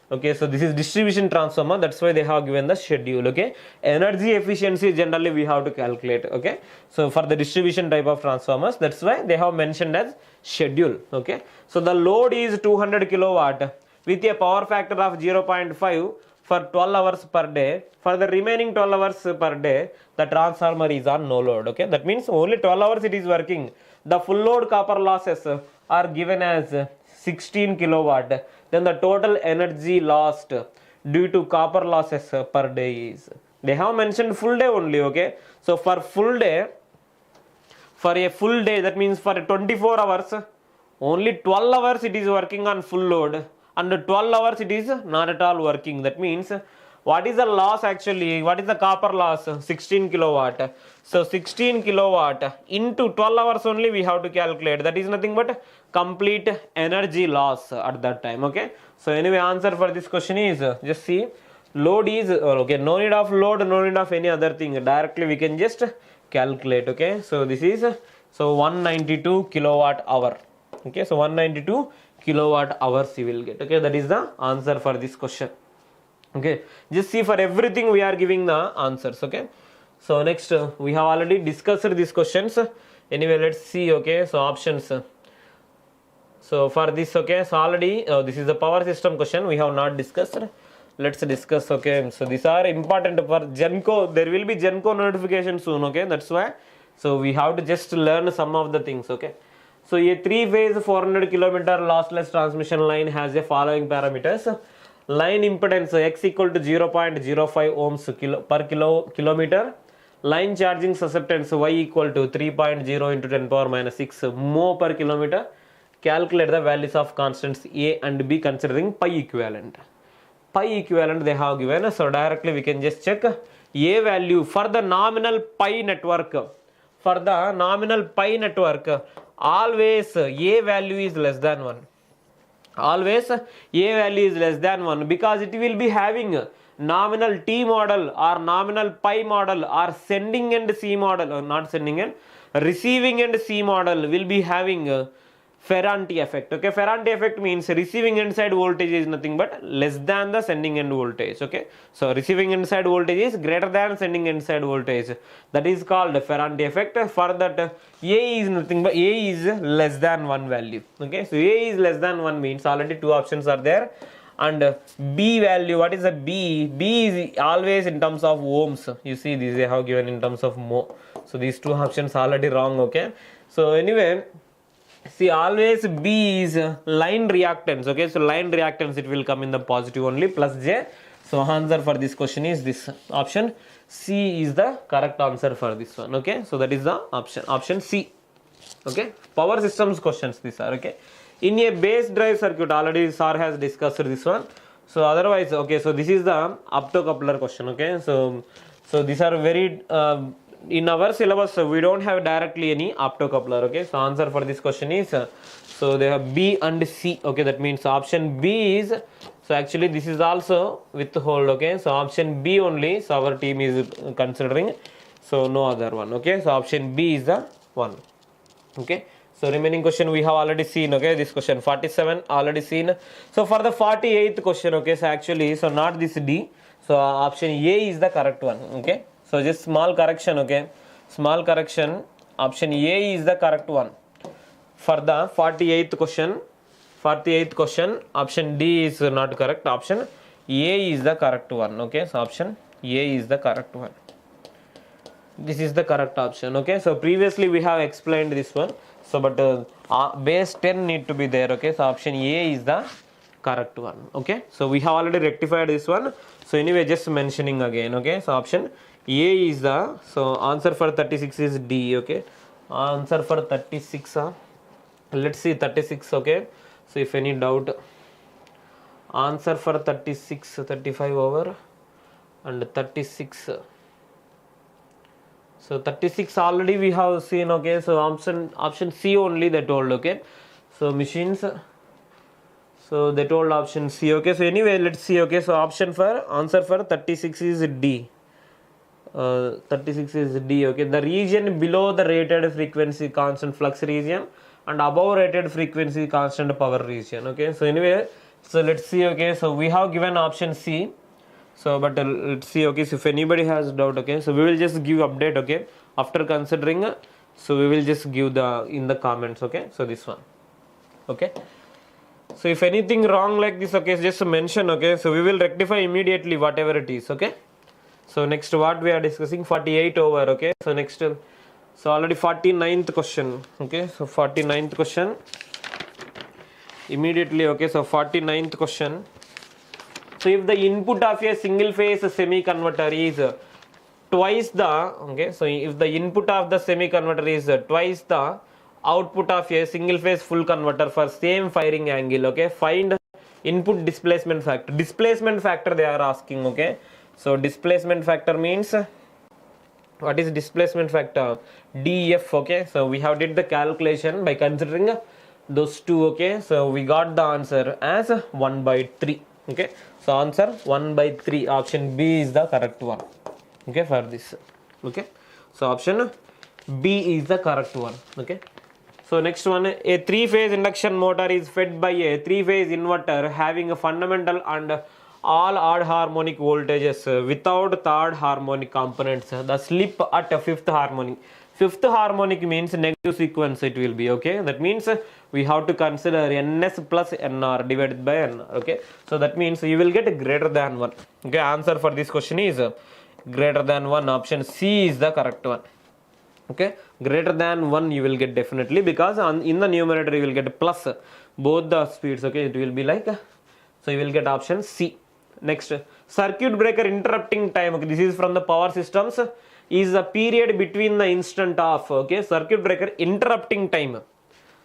Okay, so this is distribution transformer, that's why they have given the schedule. Okay, energy efficiency generally we have to calculate. Okay, so for the distribution type of transformers, that's why they have mentioned as schedule. Okay, so the load is 200 kilowatt with a power factor of 0.5 for 12 hours per day. For the remaining 12 hours per day, the transformer is on no load. Okay, that means only 12 hours it is working. The full load copper losses are given as 16 kilowatt. Then the total energy lost due to copper losses per day is, they have mentioned full day only. Okay, so for full day, for a full day, that means for 24 hours, only 12 hours it is working on full load and 12 hours it is not at all working. That means what is the loss actually, what is the copper loss? 16 kilowatt. So 16 kilowatt into 12 hours only we have to calculate, that is nothing but complete energy loss at that time. Okay, so anyway, answer for this question is, just see, load is, okay, no need of load, no need of any other thing, directly we can just calculate. Okay, so this is, so 192 kilowatt hour. Okay, so 192 kilowatt hours you will get. Okay, that is the answer for this question. Okay, just see, for everything we are giving the answers. Okay, so next we have already discussed these questions. Anyway, let's see. Okay, so options. So for this, okay, so already this is the power system question we have not discussed. Let's discuss. Okay, so these are important for GENCO. There will be GENCO notification soon. Okay, that's why, so we have to just learn some of the things. Okay, so a 3-phase 400 kilometer lossless transmission line has the following parameters. Line impedance X equal to 0.05 ohms per kilometer. Line charging susceptance Y equal to 3.0 into 10 power minus 6 mho per kilometer. Calculate the values of constants A and B considering pi equivalent. Pi equivalent they have given, so directly we can just check A value for the nominal pi network. For the nominal pi network, always A value is less than 1. Always A value is less than 1 because it will be having nominal T model or nominal pi model or sending end C model, or not sending end, receiving end C model will be having Ferranti effect. Okay, Ferranti effect means receiving end side voltage is nothing but less than the sending end voltage. Okay, so receiving end side voltage is greater than sending end side voltage. That is called Ferranti effect. For that, A is nothing but A is less than 1 value. Okay, so A is less than 1 means already 2 options are there. And B value, what is the B? B is always in terms of ohms. You see, these they have given in terms of mho. So these 2 options already wrong. Okay, so anyway, see, always B is line reactance. Okay, so line reactance, it will come in the positive only, plus J. So answer for this question is this option C is the correct answer for this one. Okay, so that is the option C. Okay, power systems questions these are. Okay, in a base drive circuit, already sir has discussed this one. So otherwise, okay, so this is the optocoupler question. Okay, so these are very in our syllabus we don't have directly any optocoupler. Okay, so answer for this question is so they have B and C. Okay, that means option B is, so actually this is also withhold. Okay, so option B only, so our team is considering, so no other one. Okay, so option B is the one. Okay, so remaining question we have already seen. Okay, this question 47 already seen. So for the 48th question, okay, so actually, so not this D, so option A is the correct one. Okay, so just small correction. Okay, small correction, option A is the correct one for the 48th question. Option D is not correct, option A is the correct one. Okay, so option A is the correct one. This is the correct option. Okay, so previously we have explained this one, so but base 10 need to be there. Okay, so option A is the correct one. Okay, so we have already rectified this one, so anyway just mentioning again. Okay, so option A is the, so answer for 36 is D. Okay, answer for 36, let's see 36. Okay, so if any doubt, answer for 36, 35 over and 36. So 36 already we have seen. Okay, so option C only they told. Okay, so machines, so they told option C. Okay, so anyway let's see. Okay, so answer for 36 is D. 36 is D. Okay, the region below the rated frequency constant flux region and above rated frequency constant power region. Okay, so anyway, so let's see. Okay, so we have given option C. So but let's see. Okay, so if anybody has doubt, okay, so we will just give update. Okay, after considering, so we will just give the in the comments. Okay, so this one. Okay, so if anything wrong like this, okay, just mention. Okay, so we will rectify immediately whatever it is. Okay, so next what we are discussing, 48 over. Okay, so next, so already 49th question. Okay, so 49th question immediately. Okay, so 49th question. So if the input of a single phase semi converter is twice the, okay, so if the input of the semi converter is twice the output of a single phase full converter for same firing angle, okay, find input displacement factor. Displacement factor they are asking. Okay, so displacement factor means, what is displacement factor? DF. Okay, so we have did the calculation by considering those two. Okay, so we got the answer as 1/3. Okay, so answer 1/3, option B is the correct one. Okay, for this. Okay, so option B is the correct one. Okay, so next one, a 3-phase induction motor is fed by a 3-phase inverter having a fundamental and all odd harmonic voltages without third harmonic components. The slip at a fifth harmonic. Fifth harmonic means negative sequence it will be. Okay, that means we have to consider ns plus nr divided by nr. Okay, so that means you will get greater than 1. Okay, answer for this question is greater than 1, option C is the correct one. Okay, greater than 1 you will get definitely, because in the numerator you will get plus both the speeds. Okay, it will be like, so you will get option C. Next, circuit breaker interrupting time. Okay, this is from the power systems, is the period between the instant of, okay, circuit breaker interrupting time.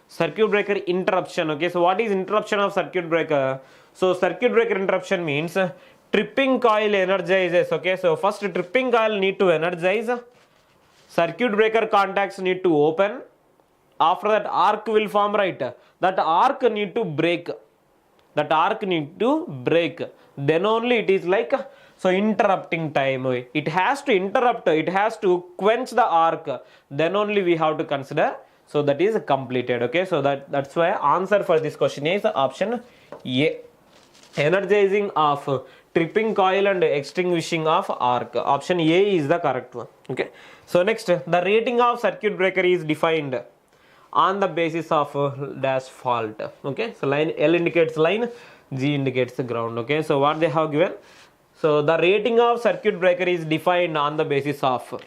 Circuit breaker interruption. Okay, so what is interruption of circuit breaker? So circuit breaker interruption means tripping coil energizes. Okay, so first tripping coil need to energize, circuit breaker contacts need to open, after that arc will form, right? That arc need to break, then only it is like, so interrupting time. It has to interrupt, it has to quench the arc, then only we have to consider So that is completed. Okay, so that's why answer for this question is option A. Energizing of tripping coil and extinguishing of arc. Option A is the correct one. Okay, so next, the rating of circuit breaker is defined on the basis of dash fault. Okay, so line L indicates line, G indicates the ground. Okay, so what they have given, so the rating of circuit breaker is defined on the basis of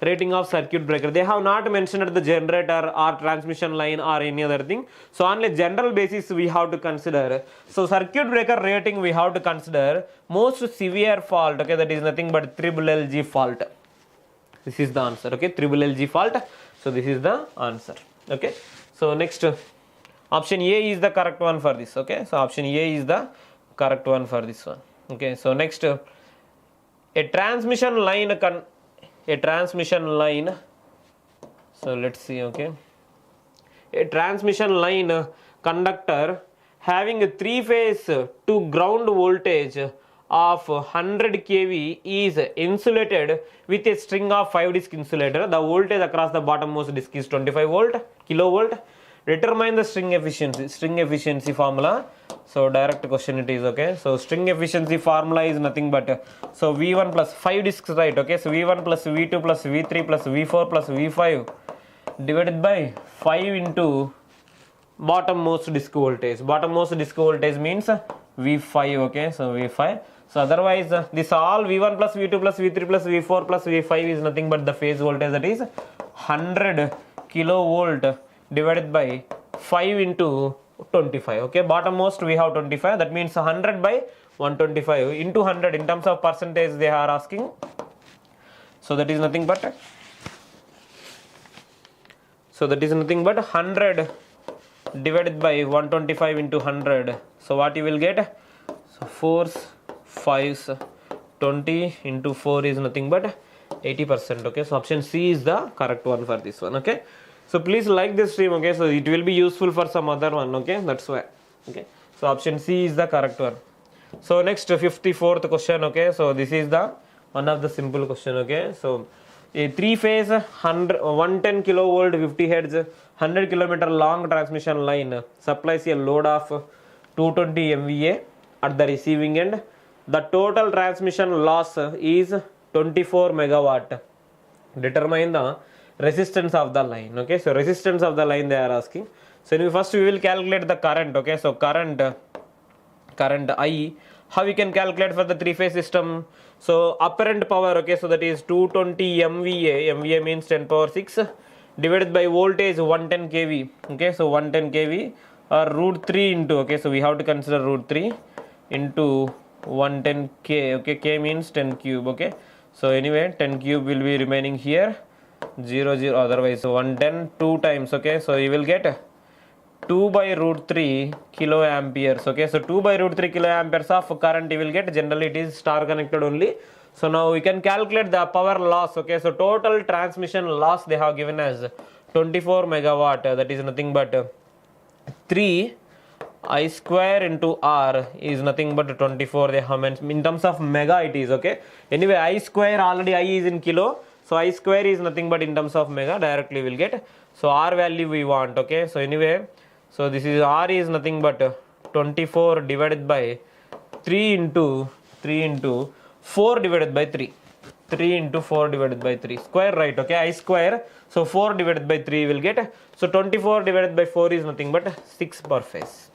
rating of circuit breaker. They have not mentioned the generator or transmission line or any other thing. So on a general basis we have to consider, so circuit breaker rating we have to consider most severe fault. Okay, that is nothing but triple LG fault. This is the answer. Okay, triple LG fault. So this is the answer. Okay, so next, option A is the correct one for this. Okay, so option A is the correct one for this one. Okay, so next, a transmission line so let's see. Okay, a transmission line conductor having a 3-phase to ground voltage of 100 kV is insulated with a string of 5-disc insulator. The voltage across the bottommost disc is 25 kilovolt. Determine the string efficiency formula. So direct question it is. Okay, so string efficiency formula is nothing but, so V1 plus 5 discs, right? Okay, so V1 plus V2 plus V3 plus V4 plus V5 divided by 5 into bottommost disc voltage. Bottommost disc voltage means V5. Okay, so V5. So otherwise this all V1 plus V2 plus V3 plus V4 plus V5 is nothing but the phase voltage, that is 100 kilovolt divided by 5 into 25. Okay, bottommost we have 25, that means 100 by 125 into 100 in terms of percentage they are asking. So that is nothing but 100 divided by 125 into 100. So what you will get, so 4s 5s 20 into 4 is nothing but 80%. Okay, so option C is the correct one for this one. Okay, so please like this stream. Okay, so it will be useful for some other one. Okay, that's why. Okay, so option C is the correct one. So next, 54th question. Okay, so this is the one of the simple question. Okay, so a 3-phase 110 kilovolt 50 hertz 100 kilometer long transmission line supplies a load of 220 MVA at the receiving end. The total transmission loss is 24 megawatt. Determine the resistance of the line. Okay, so resistance of the line they are asking. So first we will calculate the current. Okay, so current I, how we can calculate for the 3-phase system. So apparent power, okay, so that is 220 MVA means 10 power 6 divided by voltage 110 kV. Okay, so 110 kV or root 3 into, okay, so we have to consider root 3 into 110 k. Okay, k means 10 cube. Okay, so anyway 10 cube will be remaining here, 0 0, otherwise 110 2 times. Okay, so you will get 2 by root 3 kilo amperes. Okay, so 2 by root 3 kilo amperes of current you will get. Generally it is star connected only. So now we can calculate the power loss. Okay, so total transmission loss they have given as 24 megawatt. That is nothing but 3 I square into R is nothing but 24. They have mentioned in terms of mega it is. Okay, anyway I square, already I is in kilo, so I square is nothing but in terms of mega. Directly we will get, so R value we want. Okay, so anyway, so this is R is nothing but 24 divided by 3 into 4 divided by 3. 3 into 4 divided by 3 square, right? Okay, I square, so 4 divided by 3 will get, so 24 divided by 4 is nothing but 6 per phase.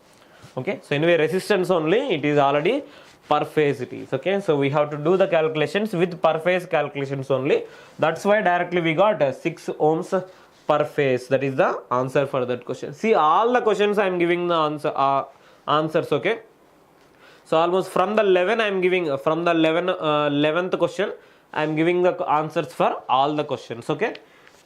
Okay, so anyway resistance only, it is already per phase it is. Okay, so we have to do the calculations with per phase calculations only. That's why directly we got 6 ohms per phase. That is the answer for that question. See, all the questions I am giving the answers. Okay, so almost from the 11 I am giving, from the 11th question I am giving the answers for all the questions. Okay,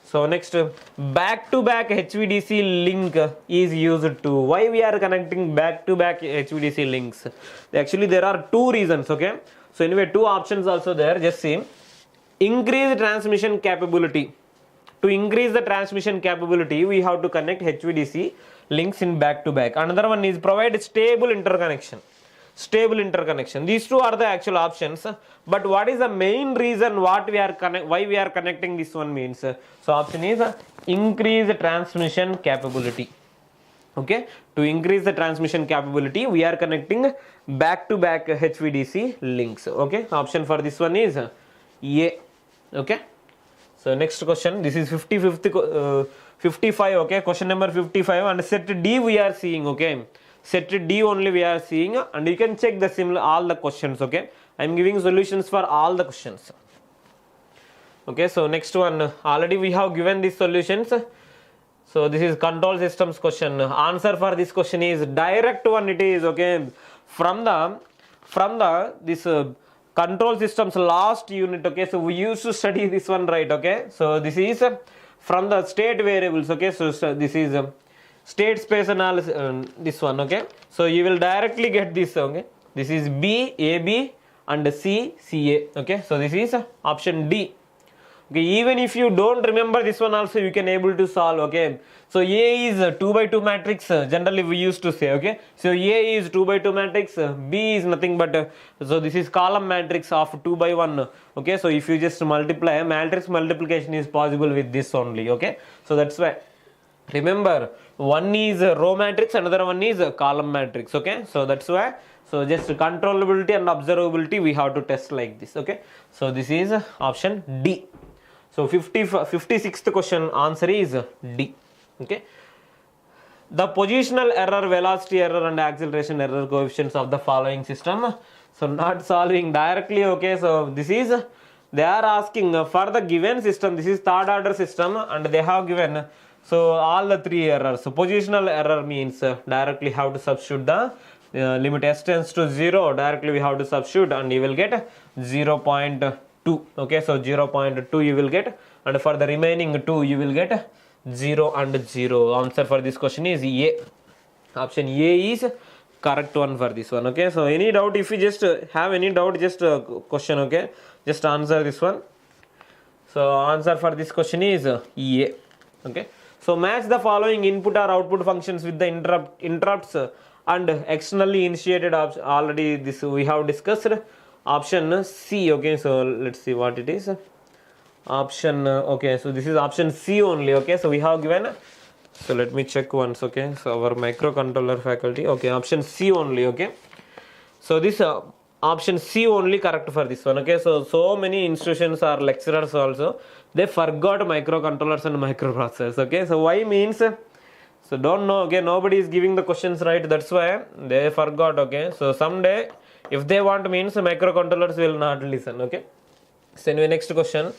so next, back to back HVDC link is used to. Why we are connecting back to back HVDC links? Actually there are 2 reasons. Okay, so anyway 2 options also there. Just see, increase transmission capability. To increase the transmission capability we have to connect HVDC links in back to back. Another one is provide stable interconnection. stable interconnection. These two are the actual options, but what is the main reason why we are connecting this one means, so option is increase transmission capability. Okay, to increase the transmission capability, we are connecting back to back HVDC links. Okay, option for this one is A. Okay, so next question, this is 55. Okay, question number 55, and set D we are seeing. Okay, set D only we are seeing, and you can check the similar all the questions. Okay, I am giving solutions for all the questions. Okay, so next one, already we have given these solutions. So this is control systems question. Answer for this question is direct one. It is okay from the this control systems last unit. Okay, so we used to study this one, right? Okay, so this is from the state variables. Okay, so this is state space analysis, this one. Okay, so you will directly get this. Okay, this is B, AB and C, CA. Okay, so this is option D. Okay, even if you don't remember this one also, you can able to solve. Okay, so A is 2 by 2 matrix, generally we used to say. Okay, so A is 2 by 2 matrix, B is nothing but so this is column matrix of 2 by 1. Okay, so if you just multiply, matrix multiplication is possible with this only. Okay, so that's why remember, one is row matrix, another one is column matrix. Okay, so that's why, so just controllability and observability we have to test like this. Okay, so this is option D. So 56th question answer is D. Okay, the positional error, velocity error and acceleration error coefficients of the following system. So not solving directly. Okay, so this is, they are asking for the given system, this is third order system, and they have given so all the three errors. So positional error means directly have to substitute the limit s tends to 0, directly we have to substitute, and you will get 0.2. Okay, so 0.2 you will get, and for the remaining 2 you will get 0 and 0. Answer for this question is A. Option A is correct one for this one. Okay, so any doubt, if you just have any doubt, just question. Okay, just answer this one. So answer for this question is A. Okay, so match the following input or output functions with the interrupts and externally initiated already this we have discussed. Option C. Okay, so let's see what it is. Option okay, so this is option C only. Okay, so we have given, so let me check once. Okay, so our microcontroller faculty. Okay, option C only. Okay, so this option C only correct for this one. Okay, so many institutions or lecturers also, they forgot microcontrollers and microprocessors. Okay, so why means, so don't know. Okay, nobody is giving the questions right, that's why they forgot. Okay, so someday if they want means microcontrollers will not listen. Okay, so anyway, next question.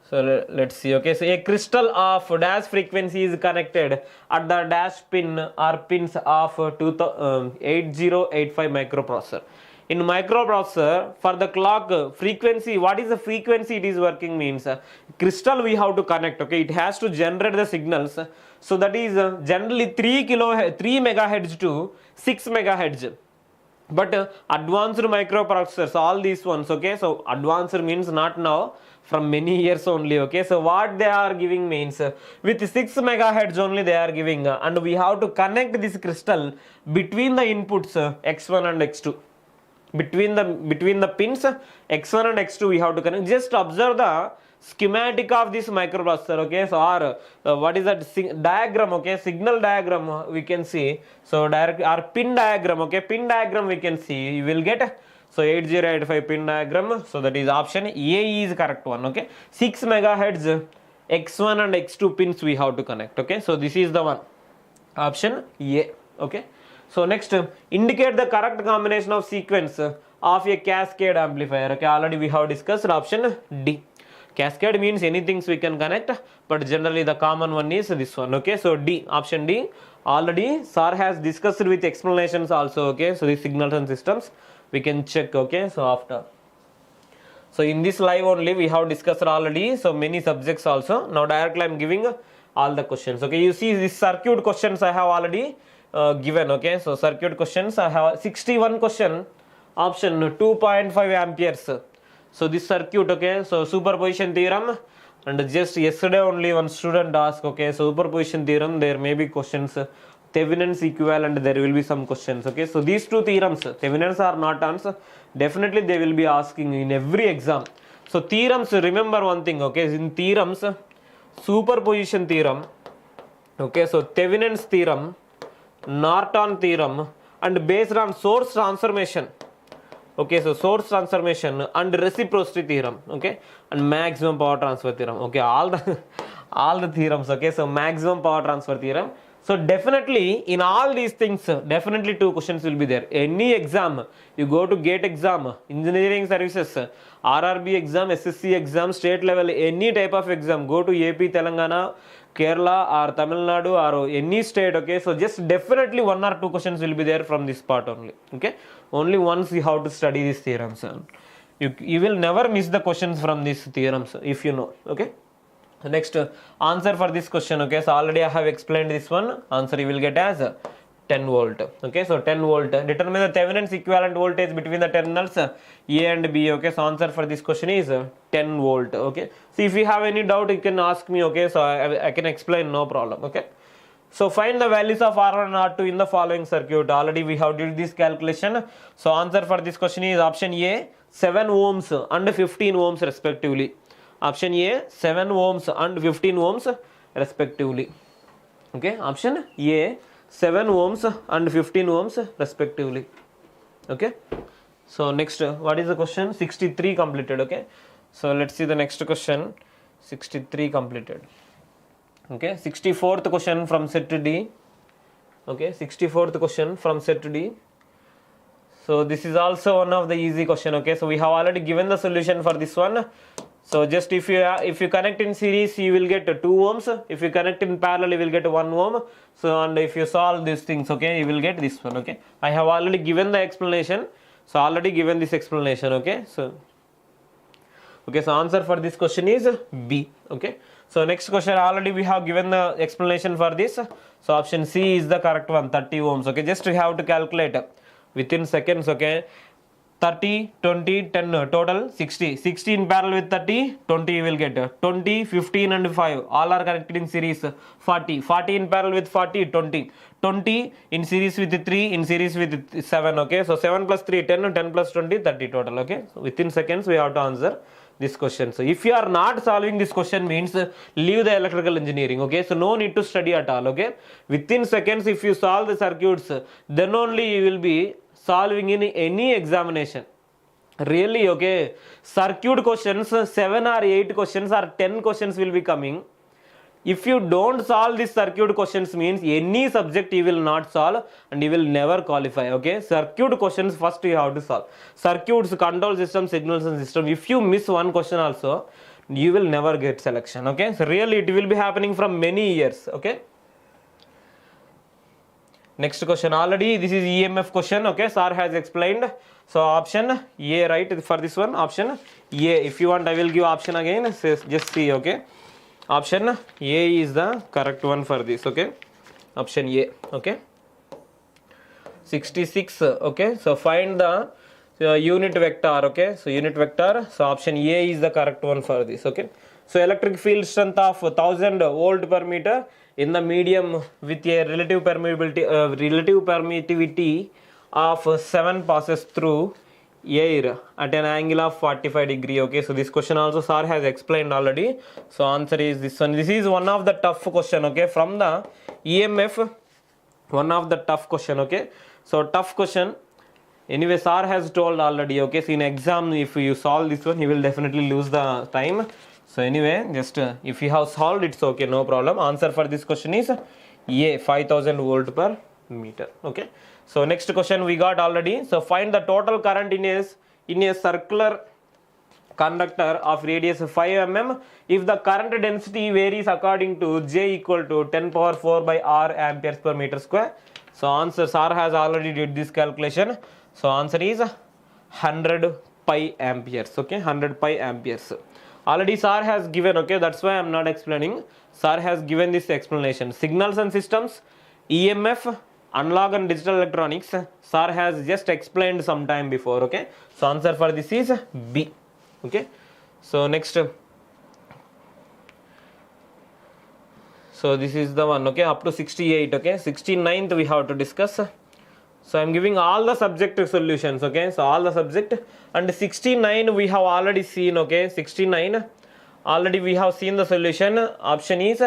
So let's see. Okay, so a crystal of dash frequency is connected at the dash pin or pins of 8085 microprocessor. In microprocessor, for the clock frequency, what is the frequency it is working means, crystal we have to connect. Okay, it has to generate the signals, so that is generally 3 megahertz to 6 megahertz. But advanced microprocessors, all these ones. Okay, so advanced means not now, from many years only. Okay, so what they are giving means with 6 megahertz only they are giving, and we have to connect this crystal between the inputs x1 and x2. Between the pins x1 and x2 we have to connect. Just observe the schematic of this microprocessor. Okay, so or what is that diagram? Okay, signal diagram we can see. So direct or pin diagram. Okay, pin diagram we can see, you will get, so 8085 pin diagram. So that is option A is correct one. Okay, 6 megahertz x1 and x2 pins we have to connect. Okay, so this is the one, option A. Okay, so next, indicate the correct combination of sequence of a cascade amplifier. Okay, already we have discussed option D. Cascade means anything we can connect, but generally the common one is this one. Okay, so D, option D. Already sir has discussed with explanations also. Okay, so these signals and systems we can check. Okay, so after, so in this live only we have discussed already so many subjects also. Now directly I am giving all the questions. Okay, you see this circuit questions I have already given. Okay, so circuit questions I have 61 question, option 2.5 amperes. So this circuit. Okay, so superposition theorem, and just yesterday only one student asked. Okay, so superposition theorem, there may be questions Thevenin's equivalent, there will be some questions. Okay, so these two theorems, Thevenin's or Norton's, definitely they will be asking in every exam. So theorems, remember one thing, okay, in theorems, superposition theorem, okay, so Thevenin's theorem, Norton theorem, and based on source transformation, okay, so source transformation and reciprocity theorem, okay, and maximum power transfer theorem, okay, all the theorems, okay, so maximum power transfer theorem. So definitely in all these things, definitely two questions will be there. Any exam, you go to GATE exam, engineering services, RRB exam, SSC exam, state level, any type of exam, go to AP, Telangana, Kerala or Tamil Nadu or any state, okay, so just definitely one or two questions will be there from this part only, okay, only once you have to study these theorems. You will never miss the questions from these theorems if you know, okay. Next answer for this question, okay, so already I have explained this one. Answer you will get as 10 volt, okay, so 10 volt. Determine the Thevenin's equivalent voltage between the terminals A and B, okay, so answer for this question is 10 volt, okay. See, if you have any doubt you can ask me, okay, so I can explain, no problem, okay. So find the values of R1 and R2 in the following circuit. Already we have did this calculation. So answer for this question is option A, 7 ohms and 15 ohms respectively. Option A, 7 ohms and 15 ohms respectively. Okay, option A, 7 ohms and 15 ohms respectively. Okay, so next, what is the question? 63 completed. Okay, so let's see the next question. 63 completed. Okay, 64th question from set D. Okay, 64th question from set D. So this is also one of the easy question. Okay, so we have already given the solution for this one. So just if you connect in series, you will get 2 ohms. If you connect in parallel, you will get 1 ohm. So and if you solve these things, okay, you will get this one. Okay, I have already given the explanation. So already given this explanation. Okay, so answer for this question is B. Okay, so next question, already we have given the explanation for this. So option C is the correct one, 30 ohms. Okay, just you have to calculate within seconds. Okay, 30, 20, 10, total 60. 60 in parallel with 30, 20 you will get. 20, 15 and 5, all are connected in series. 40, 40 in parallel with 40, 20. 20 in series with 3, in series with 7, okay. So 7 plus 3, 10, 10 plus 20, 30 total, okay. So within seconds we have to answer this question. So if you are not solving this question means leave the electrical engineering, okay. So no need to study at all, okay. Within seconds if you solve the circuits, then only you will be solving in any examination. Really, okay, circuit questions, 7 or 8 questions or 10 questions will be coming. If you don't solve this circuit questions means any subject you will not solve and you will never qualify, okay. Circuit questions first you have to solve. Circuits, control system, signals and system, if you miss one question also, you will never get selection, okay. So really it will be happening from many years, okay. Next question, already this is EMF question, okay, sir has explained. So option A, right, for this one, option A. If you want I will give option again, just see, okay. Option A is the correct one for this, okay. Option A, okay. 66, okay, so find the unit vector, okay. So unit vector, so option A is the correct one for this, okay. So electric field strength of 1000 volt per meter in the medium with a relative permittivity of 7 passes through air at an angle of 45 degree, okay. So this question also sir has explained already. So answer is this one. This is one of the tough question, okay, from the EMF, one of the tough question, okay. So tough question, anyway sir has told already, okay. So in exam if you solve this one, you will definitely lose the time. So anyway, just if you have solved, it's okay, no problem. Answer for this question is A, 5000 volt per meter, okay. So next question we got already. So find the total current in a circular conductor of radius 5 mm if the current density varies according to J equal to 10 power 4 by R amperes per meter square. So answer, sir has already did this calculation. So answer is 100 pi amperes, okay, 100 pi amperes. Already sir has given, okay, that's why I am not explaining. Sir has given this explanation. Signals and systems, EMF, analog and digital electronics, sir has just explained some time before, okay. So answer for this is B, okay. So next, So this is the one, okay, up to 68, okay. 69th we have to discuss. So I'm giving all the subject solutions, okay. So all the subject, and 69 we have already seen, okay. 69 already we have seen the solution. Option is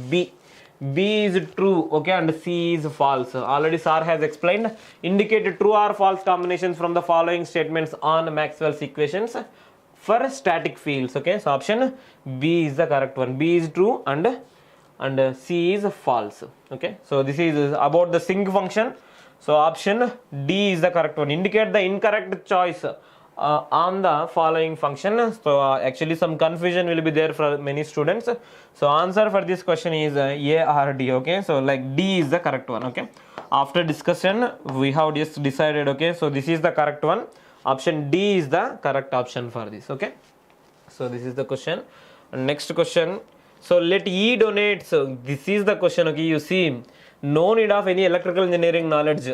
B. B is true, okay, and C is false. Already sir has explained. Indicate true or false combinations from the following statements on Maxwell's equations for static fields, okay. So option B is the correct one. B is true and C is false, okay. So this is about the sinc function. So option D is the correct one. Indicate the incorrect choice on the following function. So actually some confusion will be there for many students. So answer for this question is A or D, okay. So like D is the correct one, okay. After discussion we have just decided, okay. So this is the correct one. Option D is the correct option for this, okay. So this is the question. And next question. So let E donate. So this is the question, okay. You see, no need of any electrical engineering knowledge.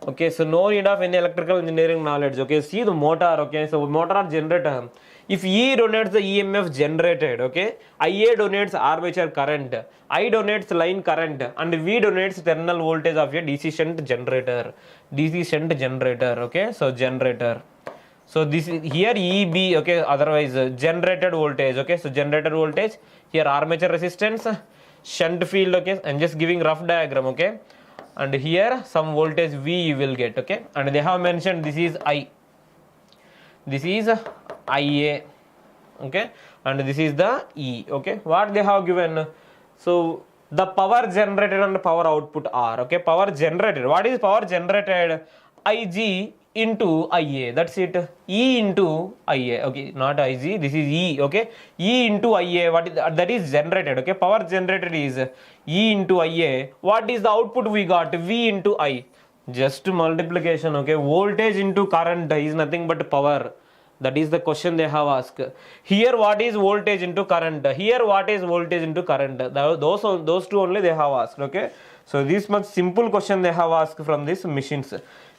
Okay, so no need of any electrical engineering knowledge. Okay, see the motor. Okay, so motor or generator. If E donates the EMF generated, okay, IA donates armature current, I donates line current, and V donates terminal voltage of a DC shunt generator. DC shunt generator. Okay, so generator. So this is here EB, okay, otherwise generated voltage, okay, so generated voltage, here armature resistance, shunt field, okay, I'm just giving rough diagram, okay, and here some voltage V you will get, okay, and they have mentioned this is I, this is IA, okay, and this is the E, okay, what they have given. So the power generated and power output are, okay, power generated, what is power generated? IG into IA, that's it. E into IA, okay, not IG, this is E, okay, E into IA, what is that is generated, okay, power generated is E into IA. What is the output we got? V into I, just multiplication, okay. Voltage into current is nothing but power. That is the question they have asked. Here what is voltage into current? Here what is voltage into current? Those two only they have asked, okay. So this much simple question they have asked from these machines,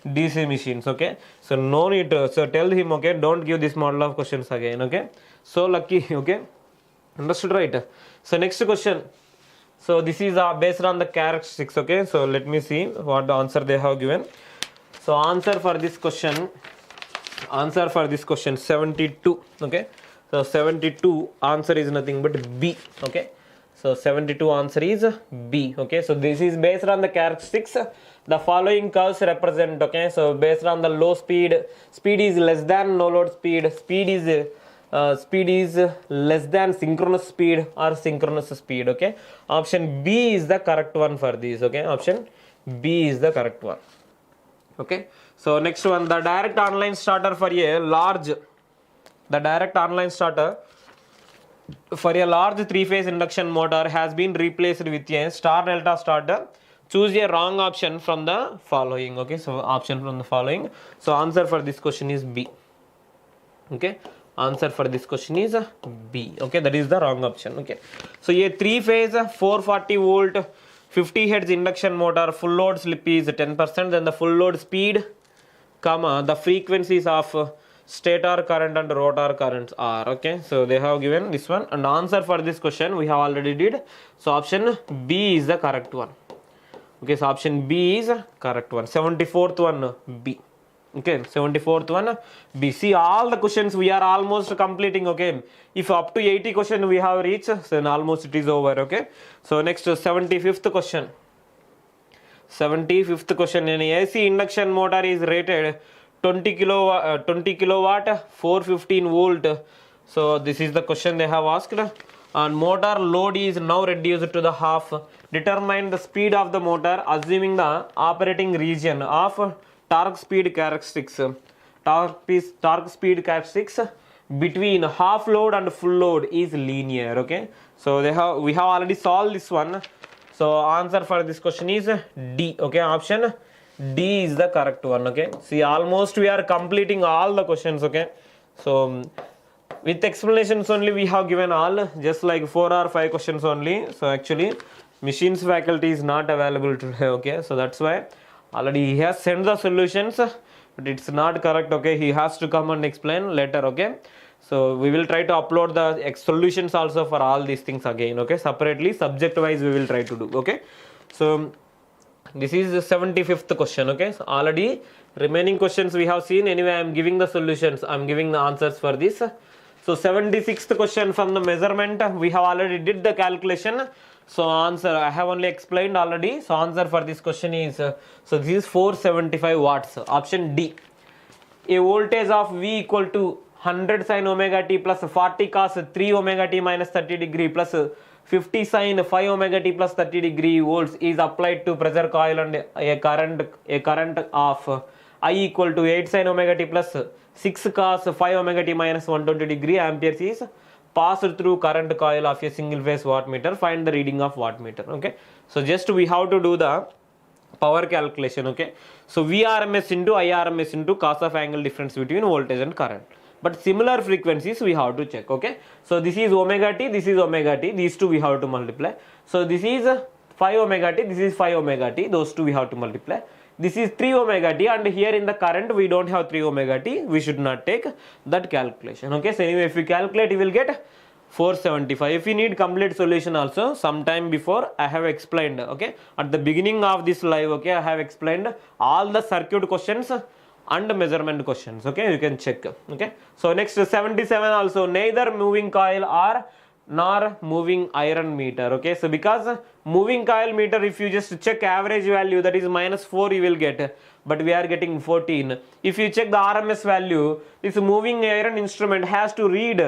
DC machines, okay. So no need to, so tell him, okay, don't give this model of questions again, okay. So lucky, okay, understood, right? So next question. So this is based on the characteristics, okay. So let me see what the answer they have given. So answer for this question 72, okay. So 72 answer is nothing but B, okay. So 72 answer is B, okay. So this is based on the characteristics. The following curves represent, okay. So based on the low speed, speed is less than no load speed, speed is less than synchronous speed or synchronous speed, okay. Option B is the correct one for these, okay. Option B is the correct one, okay. So next one, the direct online starter for a large, three-phase induction motor has been replaced with a star delta starter. Choose a wrong option from the following, okay. So option from the following. So answer for this question is B, okay. Answer for this question is B, okay. That is the wrong option, okay. So a three-phase 440 volt 50 Hz induction motor, full load slip is 10%, then the full load speed, comma, the frequencies of stator current and rotor currents are, okay. So they have given this one, and answer for this question we have already did. So option B is the correct one, okay. So option B is correct one. 74th one B, okay. 74th one B. See, all the questions we are almost completing, okay. If up to 80 question we have reached, then almost it is over, okay. So next 75th question. 75th question, an AC induction motor is rated 20 kilowatt 415 volt. So this is the question they have asked, and motor load is now reduced to the half. Determine the speed of the motor assuming the operating region of torque speed characteristics. Torque speed characteristics between half load and full load is linear, okay. So we have already solved this one. So answer for this question is D, okay. Option D is the correct one, okay. See, almost we are completing all the questions, okay. So with explanations only we have given all, just like 4 or 5 questions only. So actually machines faculty is not available today, okay. So that's why already he has sent the solutions, but it's not correct, okay. He has to come and explain later, okay. So we will try to upload the solutions also for all these things again, okay, separately, subject wise we will try to do, okay. So this is the 75th question, okay. So already remaining questions we have seen. Anyway, I am giving the solutions, I am giving the answers for this. So 76th question, from the measurement we have already did the calculation. So answer I have only explained already. So answer for this question is, so this is 475 watts, option D. A voltage of V equal to 100 sin omega t plus 40 cos 3 omega t minus 30 degree plus 50 sin 5 omega t plus 30 degree volts is applied to pressure coil, and a current of I equal to 8 sin omega t plus 6 cos 5 omega t minus 120 degree amperes is passed through current coil of a single phase wattmeter. Find the reading of wattmeter, okay. So just we have to do the power calculation, okay. So Vrms into Irms into cos of angle difference between voltage and current. But similar frequencies we have to check, okay. So this is omega t, this is omega t, these two we have to multiply. So this is 5 omega t, this is 5 omega t, those two we have to multiply. This is 3 omega t, and here in the current we don't have 3 omega t, we should not take that calculation, okay. So anyway, if we calculate, you will get 475. If you need complete solution also, sometime before I have explained, okay, at the beginning of this live, okay, I have explained all the circuit questions and measurement questions, okay, you can check, okay. So next 77 also, neither moving coil or nor moving iron meter, okay. So because moving coil meter, if you just check average value, that is -4 you will get, but we are getting 14. If you check the RMS value, this moving iron instrument has to read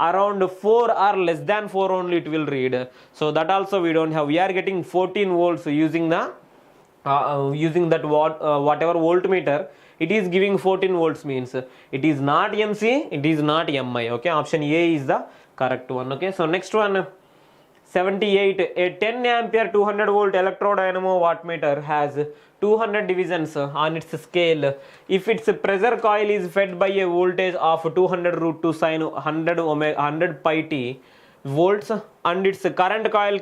around 4 or less than 4 only it will read. So that also we don't have. We are getting 14 volts using the using that whatever voltmeter. It is giving 14 volts, means it is not MC, it is not MI, okay. Option A is the correct one, okay. So next one, 78, a 10 ampere 200 volt electrodynamo wattmeter has 200 divisions on its scale. If its pressure coil is fed by a voltage of 200 root 2 sin 100 pi t volts, and its current coil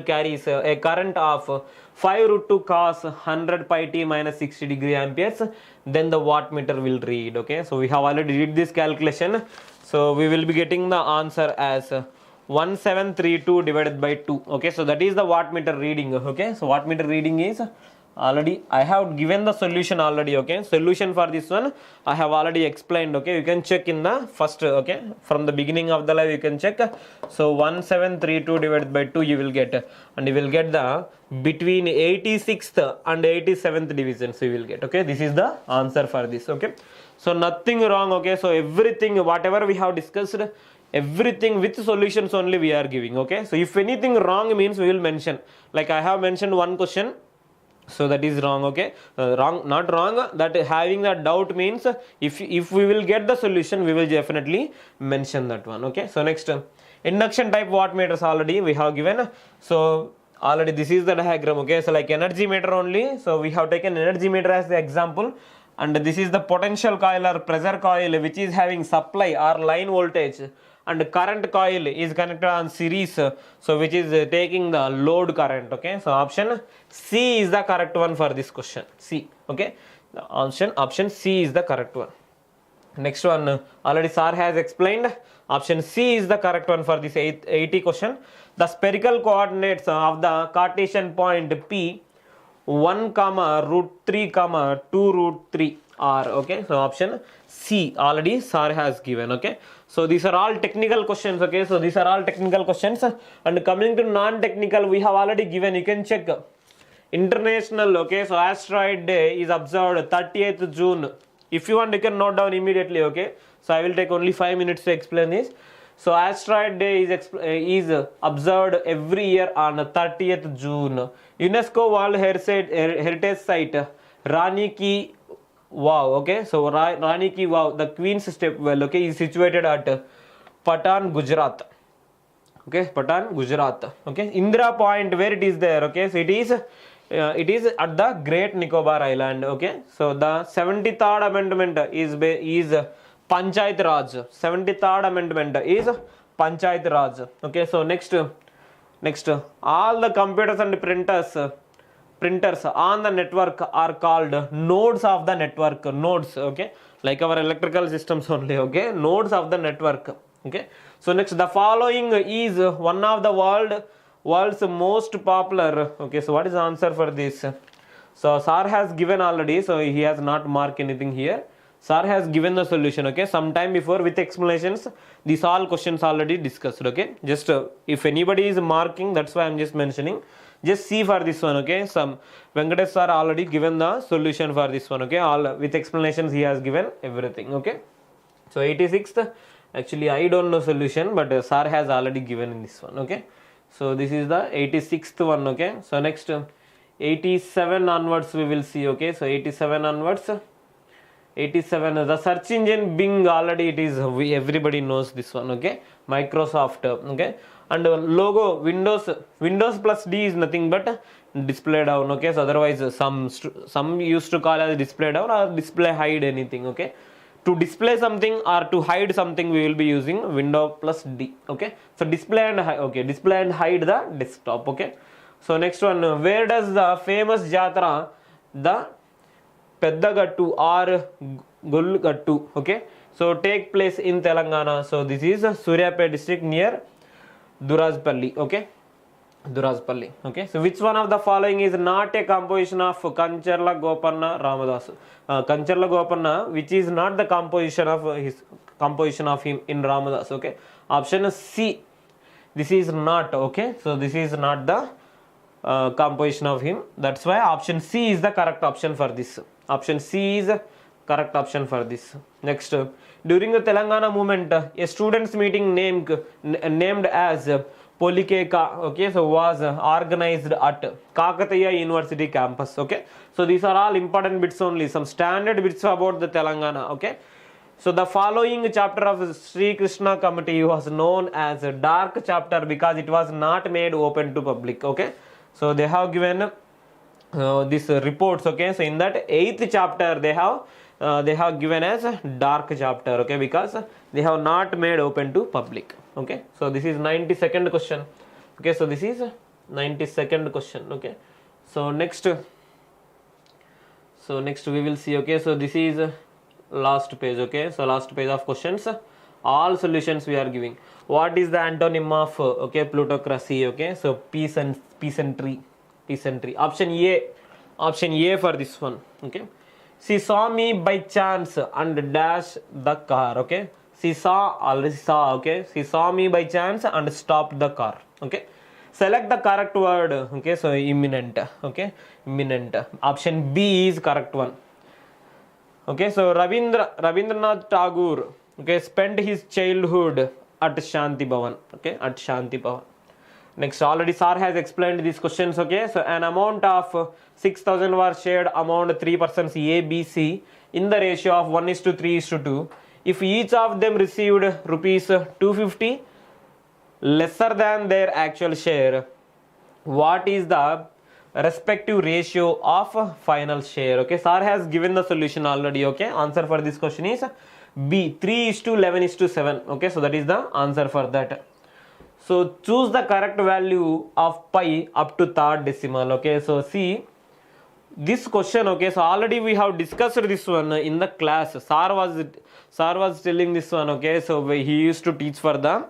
carries a current of 5 root 2 cos 100 pi t minus 60 degree amperes, then the wattmeter will read, okay. So we have already did this calculation, so we will be getting the answer as 1732 divided by 2, okay. So that is the wattmeter reading, okay. So wattmeter reading is already, I have given the solution already, okay. Solution for this one I have already explained, okay. You can check in the first, okay, from the beginning of the live you can check. So 1732 divided by 2 you will get, and you will get the between 86th and 87th divisions you will get, okay. This is the answer for this, okay. So nothing wrong, okay. So everything whatever we have discussed, everything with solutions only we are giving, okay. So if anything wrong means we will mention, like I have mentioned one question, so that is wrong, okay. Wrong, not wrong, that having that doubt means if we will get the solution we will definitely mention that one, okay. So next, induction type wattmeters already we have given. So already this is the diagram, okay. So like energy meter only, so we have taken energy meter as the example, and this is the potential coil or pressure coil which is having supply or line voltage, and current coil is connected on series, so which is taking the load current, okay. So option C is the correct one for this question, C, okay. The option C is the correct one. Next one, already sir has explained, option C is the correct one for this 80 question. The spherical coordinates of the Cartesian point P 1 comma root 3 comma 2 root 3 are, okay. So option C already sir has given, okay. So these are all technical questions, okay. So these are all technical questions, and coming to non-technical we have already given, you can check international, okay. So asteroid day is observed 30th June. If you want you can note down immediately, okay. So I will take only 5 minutes to explain this. So asteroid day is observed every year on 30th June. UNESCO World Heritage Site Rani Ki Wow, okay. So Rani Ki Wow, the Queen's Step Well, okay, is situated at Patan, Gujarat. Okay, Patan, Gujarat. Okay, Indira Point, where it is there, okay. So it is at the Great Nicobar Island, okay. So the 73rd amendment is Panchayat Raj. 73rd amendment is Panchayat Raj. Okay, so next, all the computers and printers on the network are called nodes of the network. Nodes, okay. like our electrical systems only, okay, nodes of the network, okay. So next, the following is one of the world's most popular, okay. So what is the answer for this? So sir has given already, so he has not marked anything here. Sir has given the solution, okay, sometime before with explanations. These all questions already discussed, okay. Just if anybody is marking, that's why I'm just mentioning. Just see for this one, okay. Some Venkatesh sir already given the solution for this one, okay. All with explanations he has given everything, okay. So 86th, actually I don't know solution, but sir has already given in this one, okay. So this is the 86th one, okay. So next 87 onwards we will see, okay. So 87 onwards. 87, the search engine Bing, already it is, everybody knows this one, okay. Microsoft, okay. And logo Windows plus D is nothing but display down, okay. So otherwise some used to call as display down or display hide anything, okay. To display something or to hide something we will be using Windows plus D, okay. So display and hide, okay, display and hide the desktop, okay. So next one, where does the famous Jatra, the Peddagattu or Golgattu, okay, so take place in Telangana? So this is Suryapet district near Durajpalli, okay, Durajpalli, okay. So which one of the following is not a composition of Kancharla Gopanna Ramadas? Kancharla Gopanna, which is not the composition of him in Ramadas, okay. Option C, this is not, okay. So this is not the composition of him. That's why option C is the correct option for this. Option C is correct option for this. Next, during the Telangana movement, a students meeting named as Polikeka, okay, so was organized at Kakatiya University campus, okay. So these are all important bits only, some standard bits about the Telangana, okay. So the following chapter of Sri Krishna committee was known as a dark chapter because it was not made open to public, okay. So they have given these reports, okay. So in that 8th chapter they have given as a dark chapter, okay, because they have not made open to public, okay. So this is 92nd question, okay. So this is 92nd question, okay. So next we will see, okay. So this is last page, okay. So last page of questions, all solutions we are giving. What is the antonym of, okay, plutocracy, okay. So peasantry. Option A for this one, okay. She saw me by chance and dash the car, okay. She saw, okay. She saw me by chance and stopped the car, okay. Select the correct word, okay. So imminent, okay, imminent. Option B is correct one, okay. So Rabindranath Tagore, okay, spent his childhood at Shanti Bhavan, okay, at Shanti Bhavan. Next, already sir has explained these questions, okay. So an amount of 6,000 was shared among 3 persons A, B, C in the ratio of 1:3:2. If each of them received rupees 250 lesser than their actual share, what is the respective ratio of final share, okay. Sir has given the solution already, okay. Answer for this question is B, 3:11:7, okay. So that is the answer for that. So choose the correct value of pi up to third decimal, okay. So see this question, okay. So already we have discussed this one in the class. Sir was telling this one, okay. So he used to teach for the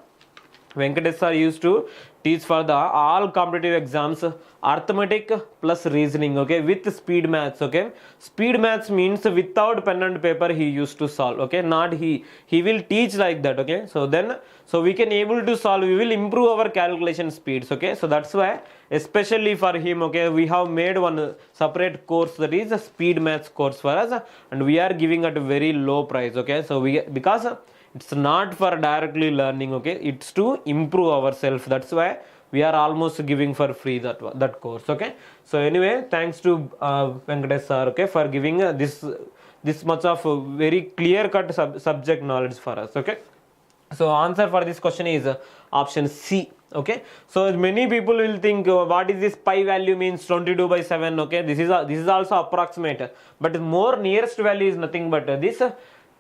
Venkatesh sir used to teach for the all competitive exams arithmetic plus reasoning, okay, with speed maths, okay. Speed maths means without pen and paper he used to solve, okay. Not he will teach like that, okay. So we can able to solve, we will improve our calculation speeds, okay. So that's why especially for him, okay, we have made one separate course, that is a speed maths course for us, and we are giving at a very low price, okay. So because it's not for directly learning, okay, it's to improve ourselves. That's why we are almost giving for free that course, okay. So anyway, thanks to Venkatesh sir, okay, for giving this much of very clear cut subject knowledge for us, okay. So answer for this question is option C, okay. So many people will think what is this pi value means 22/7, okay. This is also approximate, but more nearest value is nothing but this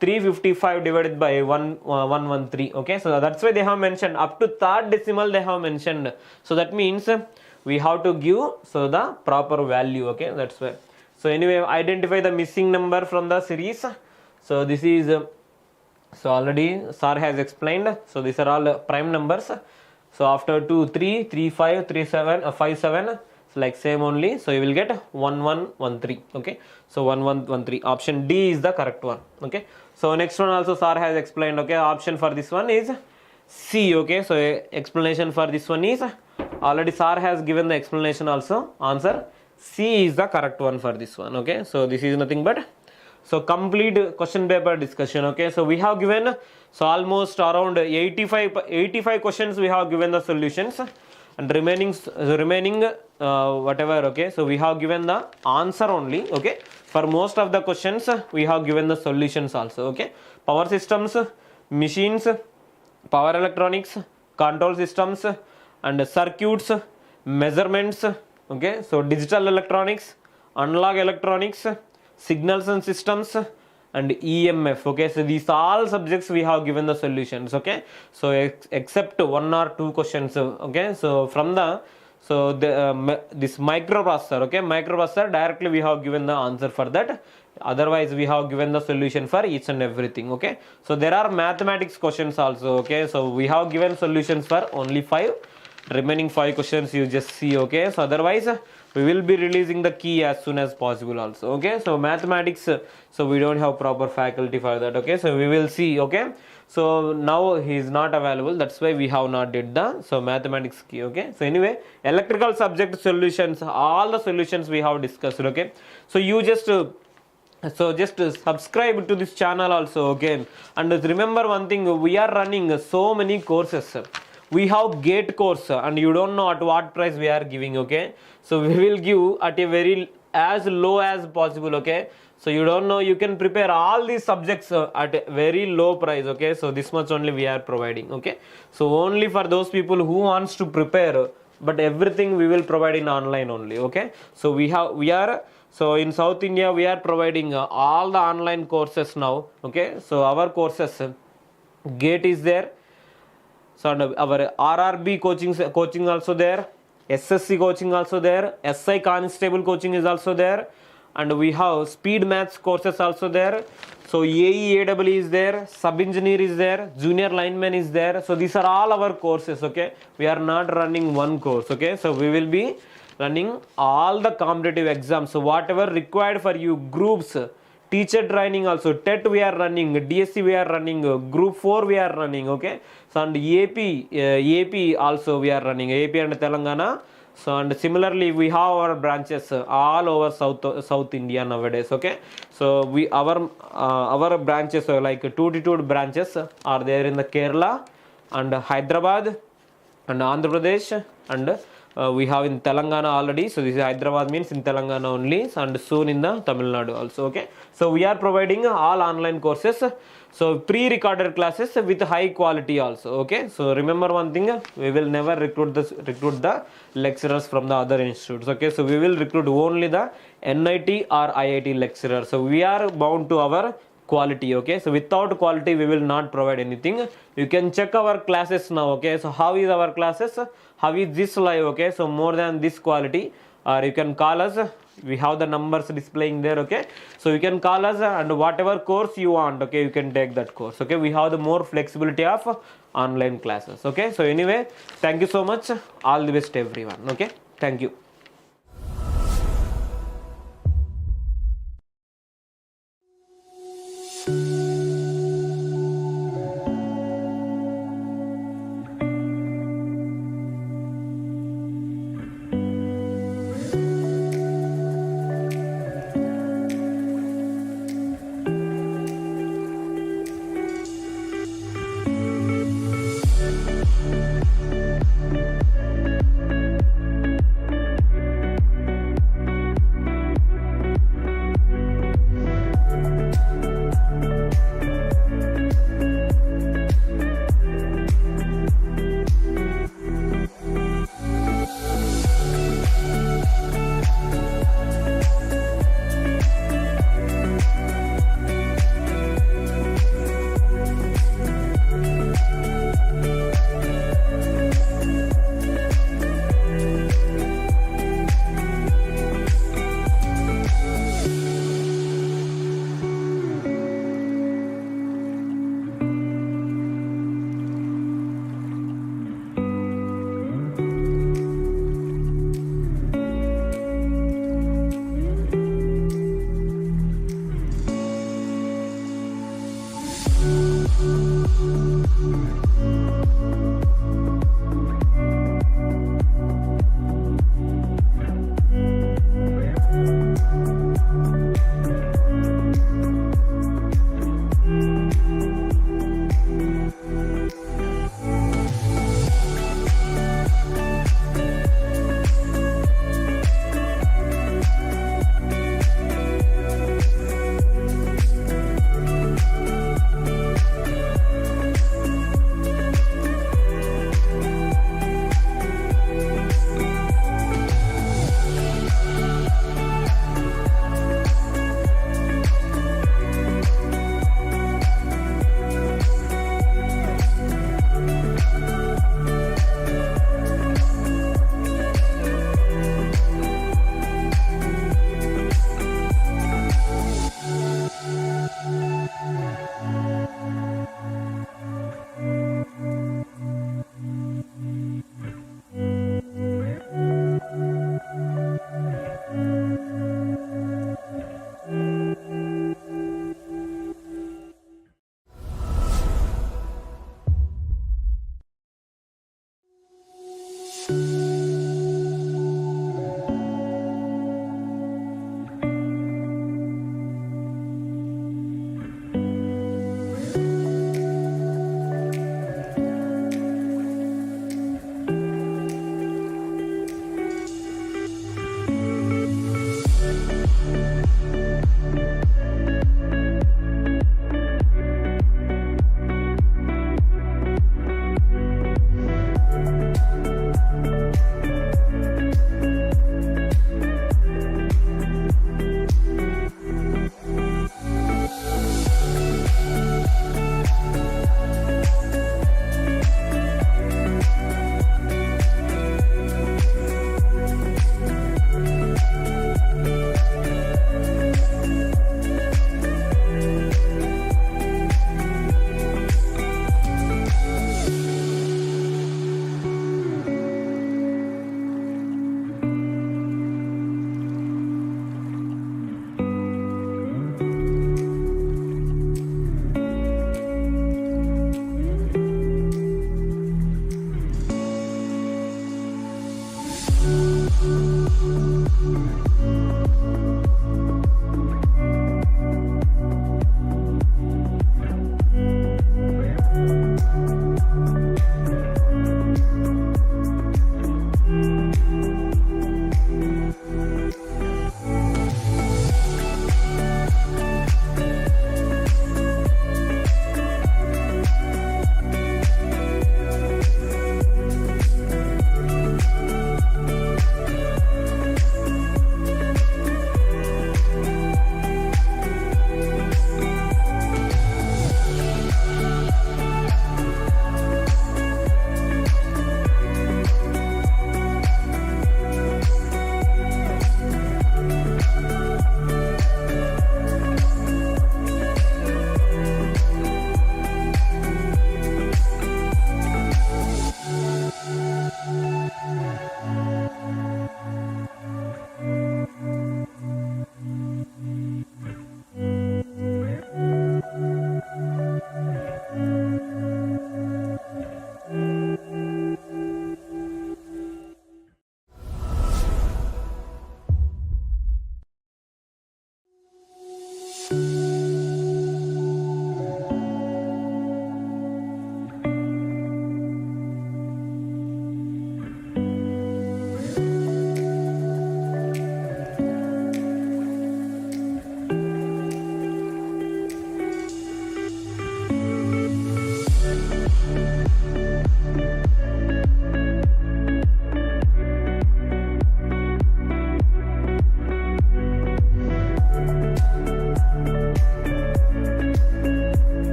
355 divided by 113, okay. So that's why they have mentioned up to third decimal they have mentioned. So that means we have to give so the proper value, okay. That's why. So anyway, identify the missing number from the series. So this is so already sir has explained. So these are all prime numbers. So after 2 3 3 5 3 7 5 7, so like same only. So you will get 1 1 1 3. Okay, so 1 1 1 3. Option D is the correct one. Okay, so next one also sir has explained. Okay, option for this one is C. Okay, so explanation for this one is already sir has given the explanation also. Answer C is the correct one for this one. Okay, so this is nothing but so complete question paper discussion. Okay, so we have given so almost around 85 questions we have given the solutions, and remaining whatever. Okay, so we have given the answer only. Okay, for most of the questions we have given the solutions also. Okay, power systems, machines, power electronics, control systems, and circuits, measurements. Okay, so digital electronics, analog electronics, signals and systems, and EMF. Okay, so these all subjects we have given the solutions. Okay, so except 1 or 2 questions. Okay, so from the so the this microprocessor. Okay, microprocessor directly we have given the answer for that. Otherwise we have given the solution for each and everything. Okay, so there are mathematics questions also. Okay, so we have given solutions for only 5. Remaining 5 questions you just see. Okay, so otherwise we will be releasing the key as soon as possible also. Okay, so mathematics, so we don't have proper faculty for that. Okay, so we will see. Okay, so now he is not available, that's why we have not did the so mathematics key. Okay, so anyway, electrical subject solutions, all the solutions we have discussed. Okay, so you just subscribe to this channel also. Okay, and remember one thing, we are running so many courses. We have gate course, and you don't know at what price we are giving. Okay, so we will give at a very as low as possible. Okay, so you don't know, you can prepare all these subjects at a very low price. Okay, so this much only we are providing. Okay, so only for those people who wants to prepare, but everything we will provide in online only. Okay, so we are so in South India we are providing all the online courses now. Okay, so our courses, gate is there. So our RRB coaching also there, SSC coaching also there, SI constable coaching is also there, and we have speed maths courses also there. So AE AEE is there, sub engineer is there, junior lineman is there. So these are all our courses. Okay, we are not running one course. Okay, so we will be running all the competitive exams. So whatever required for you, groups, teacher training also, TET we are running, DSC we are running, group 4 we are running. Okay, so and AP also we are running, AP and Telangana. So and similarly we have our branches all over South India nowadays. Okay, so we our branches like Tuteetute branches are there in the Kerala and Hyderabad and Andhra Pradesh, and we have in Telangana already. So this is Hyderabad, means in Telangana only, and soon in the Tamil Nadu also. Okay, so we are providing all online courses, so pre-recorded classes with high quality also. Okay, so remember one thing, we will never recruit the lecturers from the other institutes. Okay, so we will recruit only the NIT or IIT lecturers. So we are bound to our quality. Okay, so without quality we will not provide anything. You can check our classes now. Okay, so how is our classes, how is this live? Okay, so more than this quality, or you can call us, we have the numbers displaying there. Okay, so you can call us, and whatever course you want, okay, you can take that course. Okay, we have the more flexibility of online classes. Okay, so anyway, thank you so much, all the best everyone. Okay, thank you.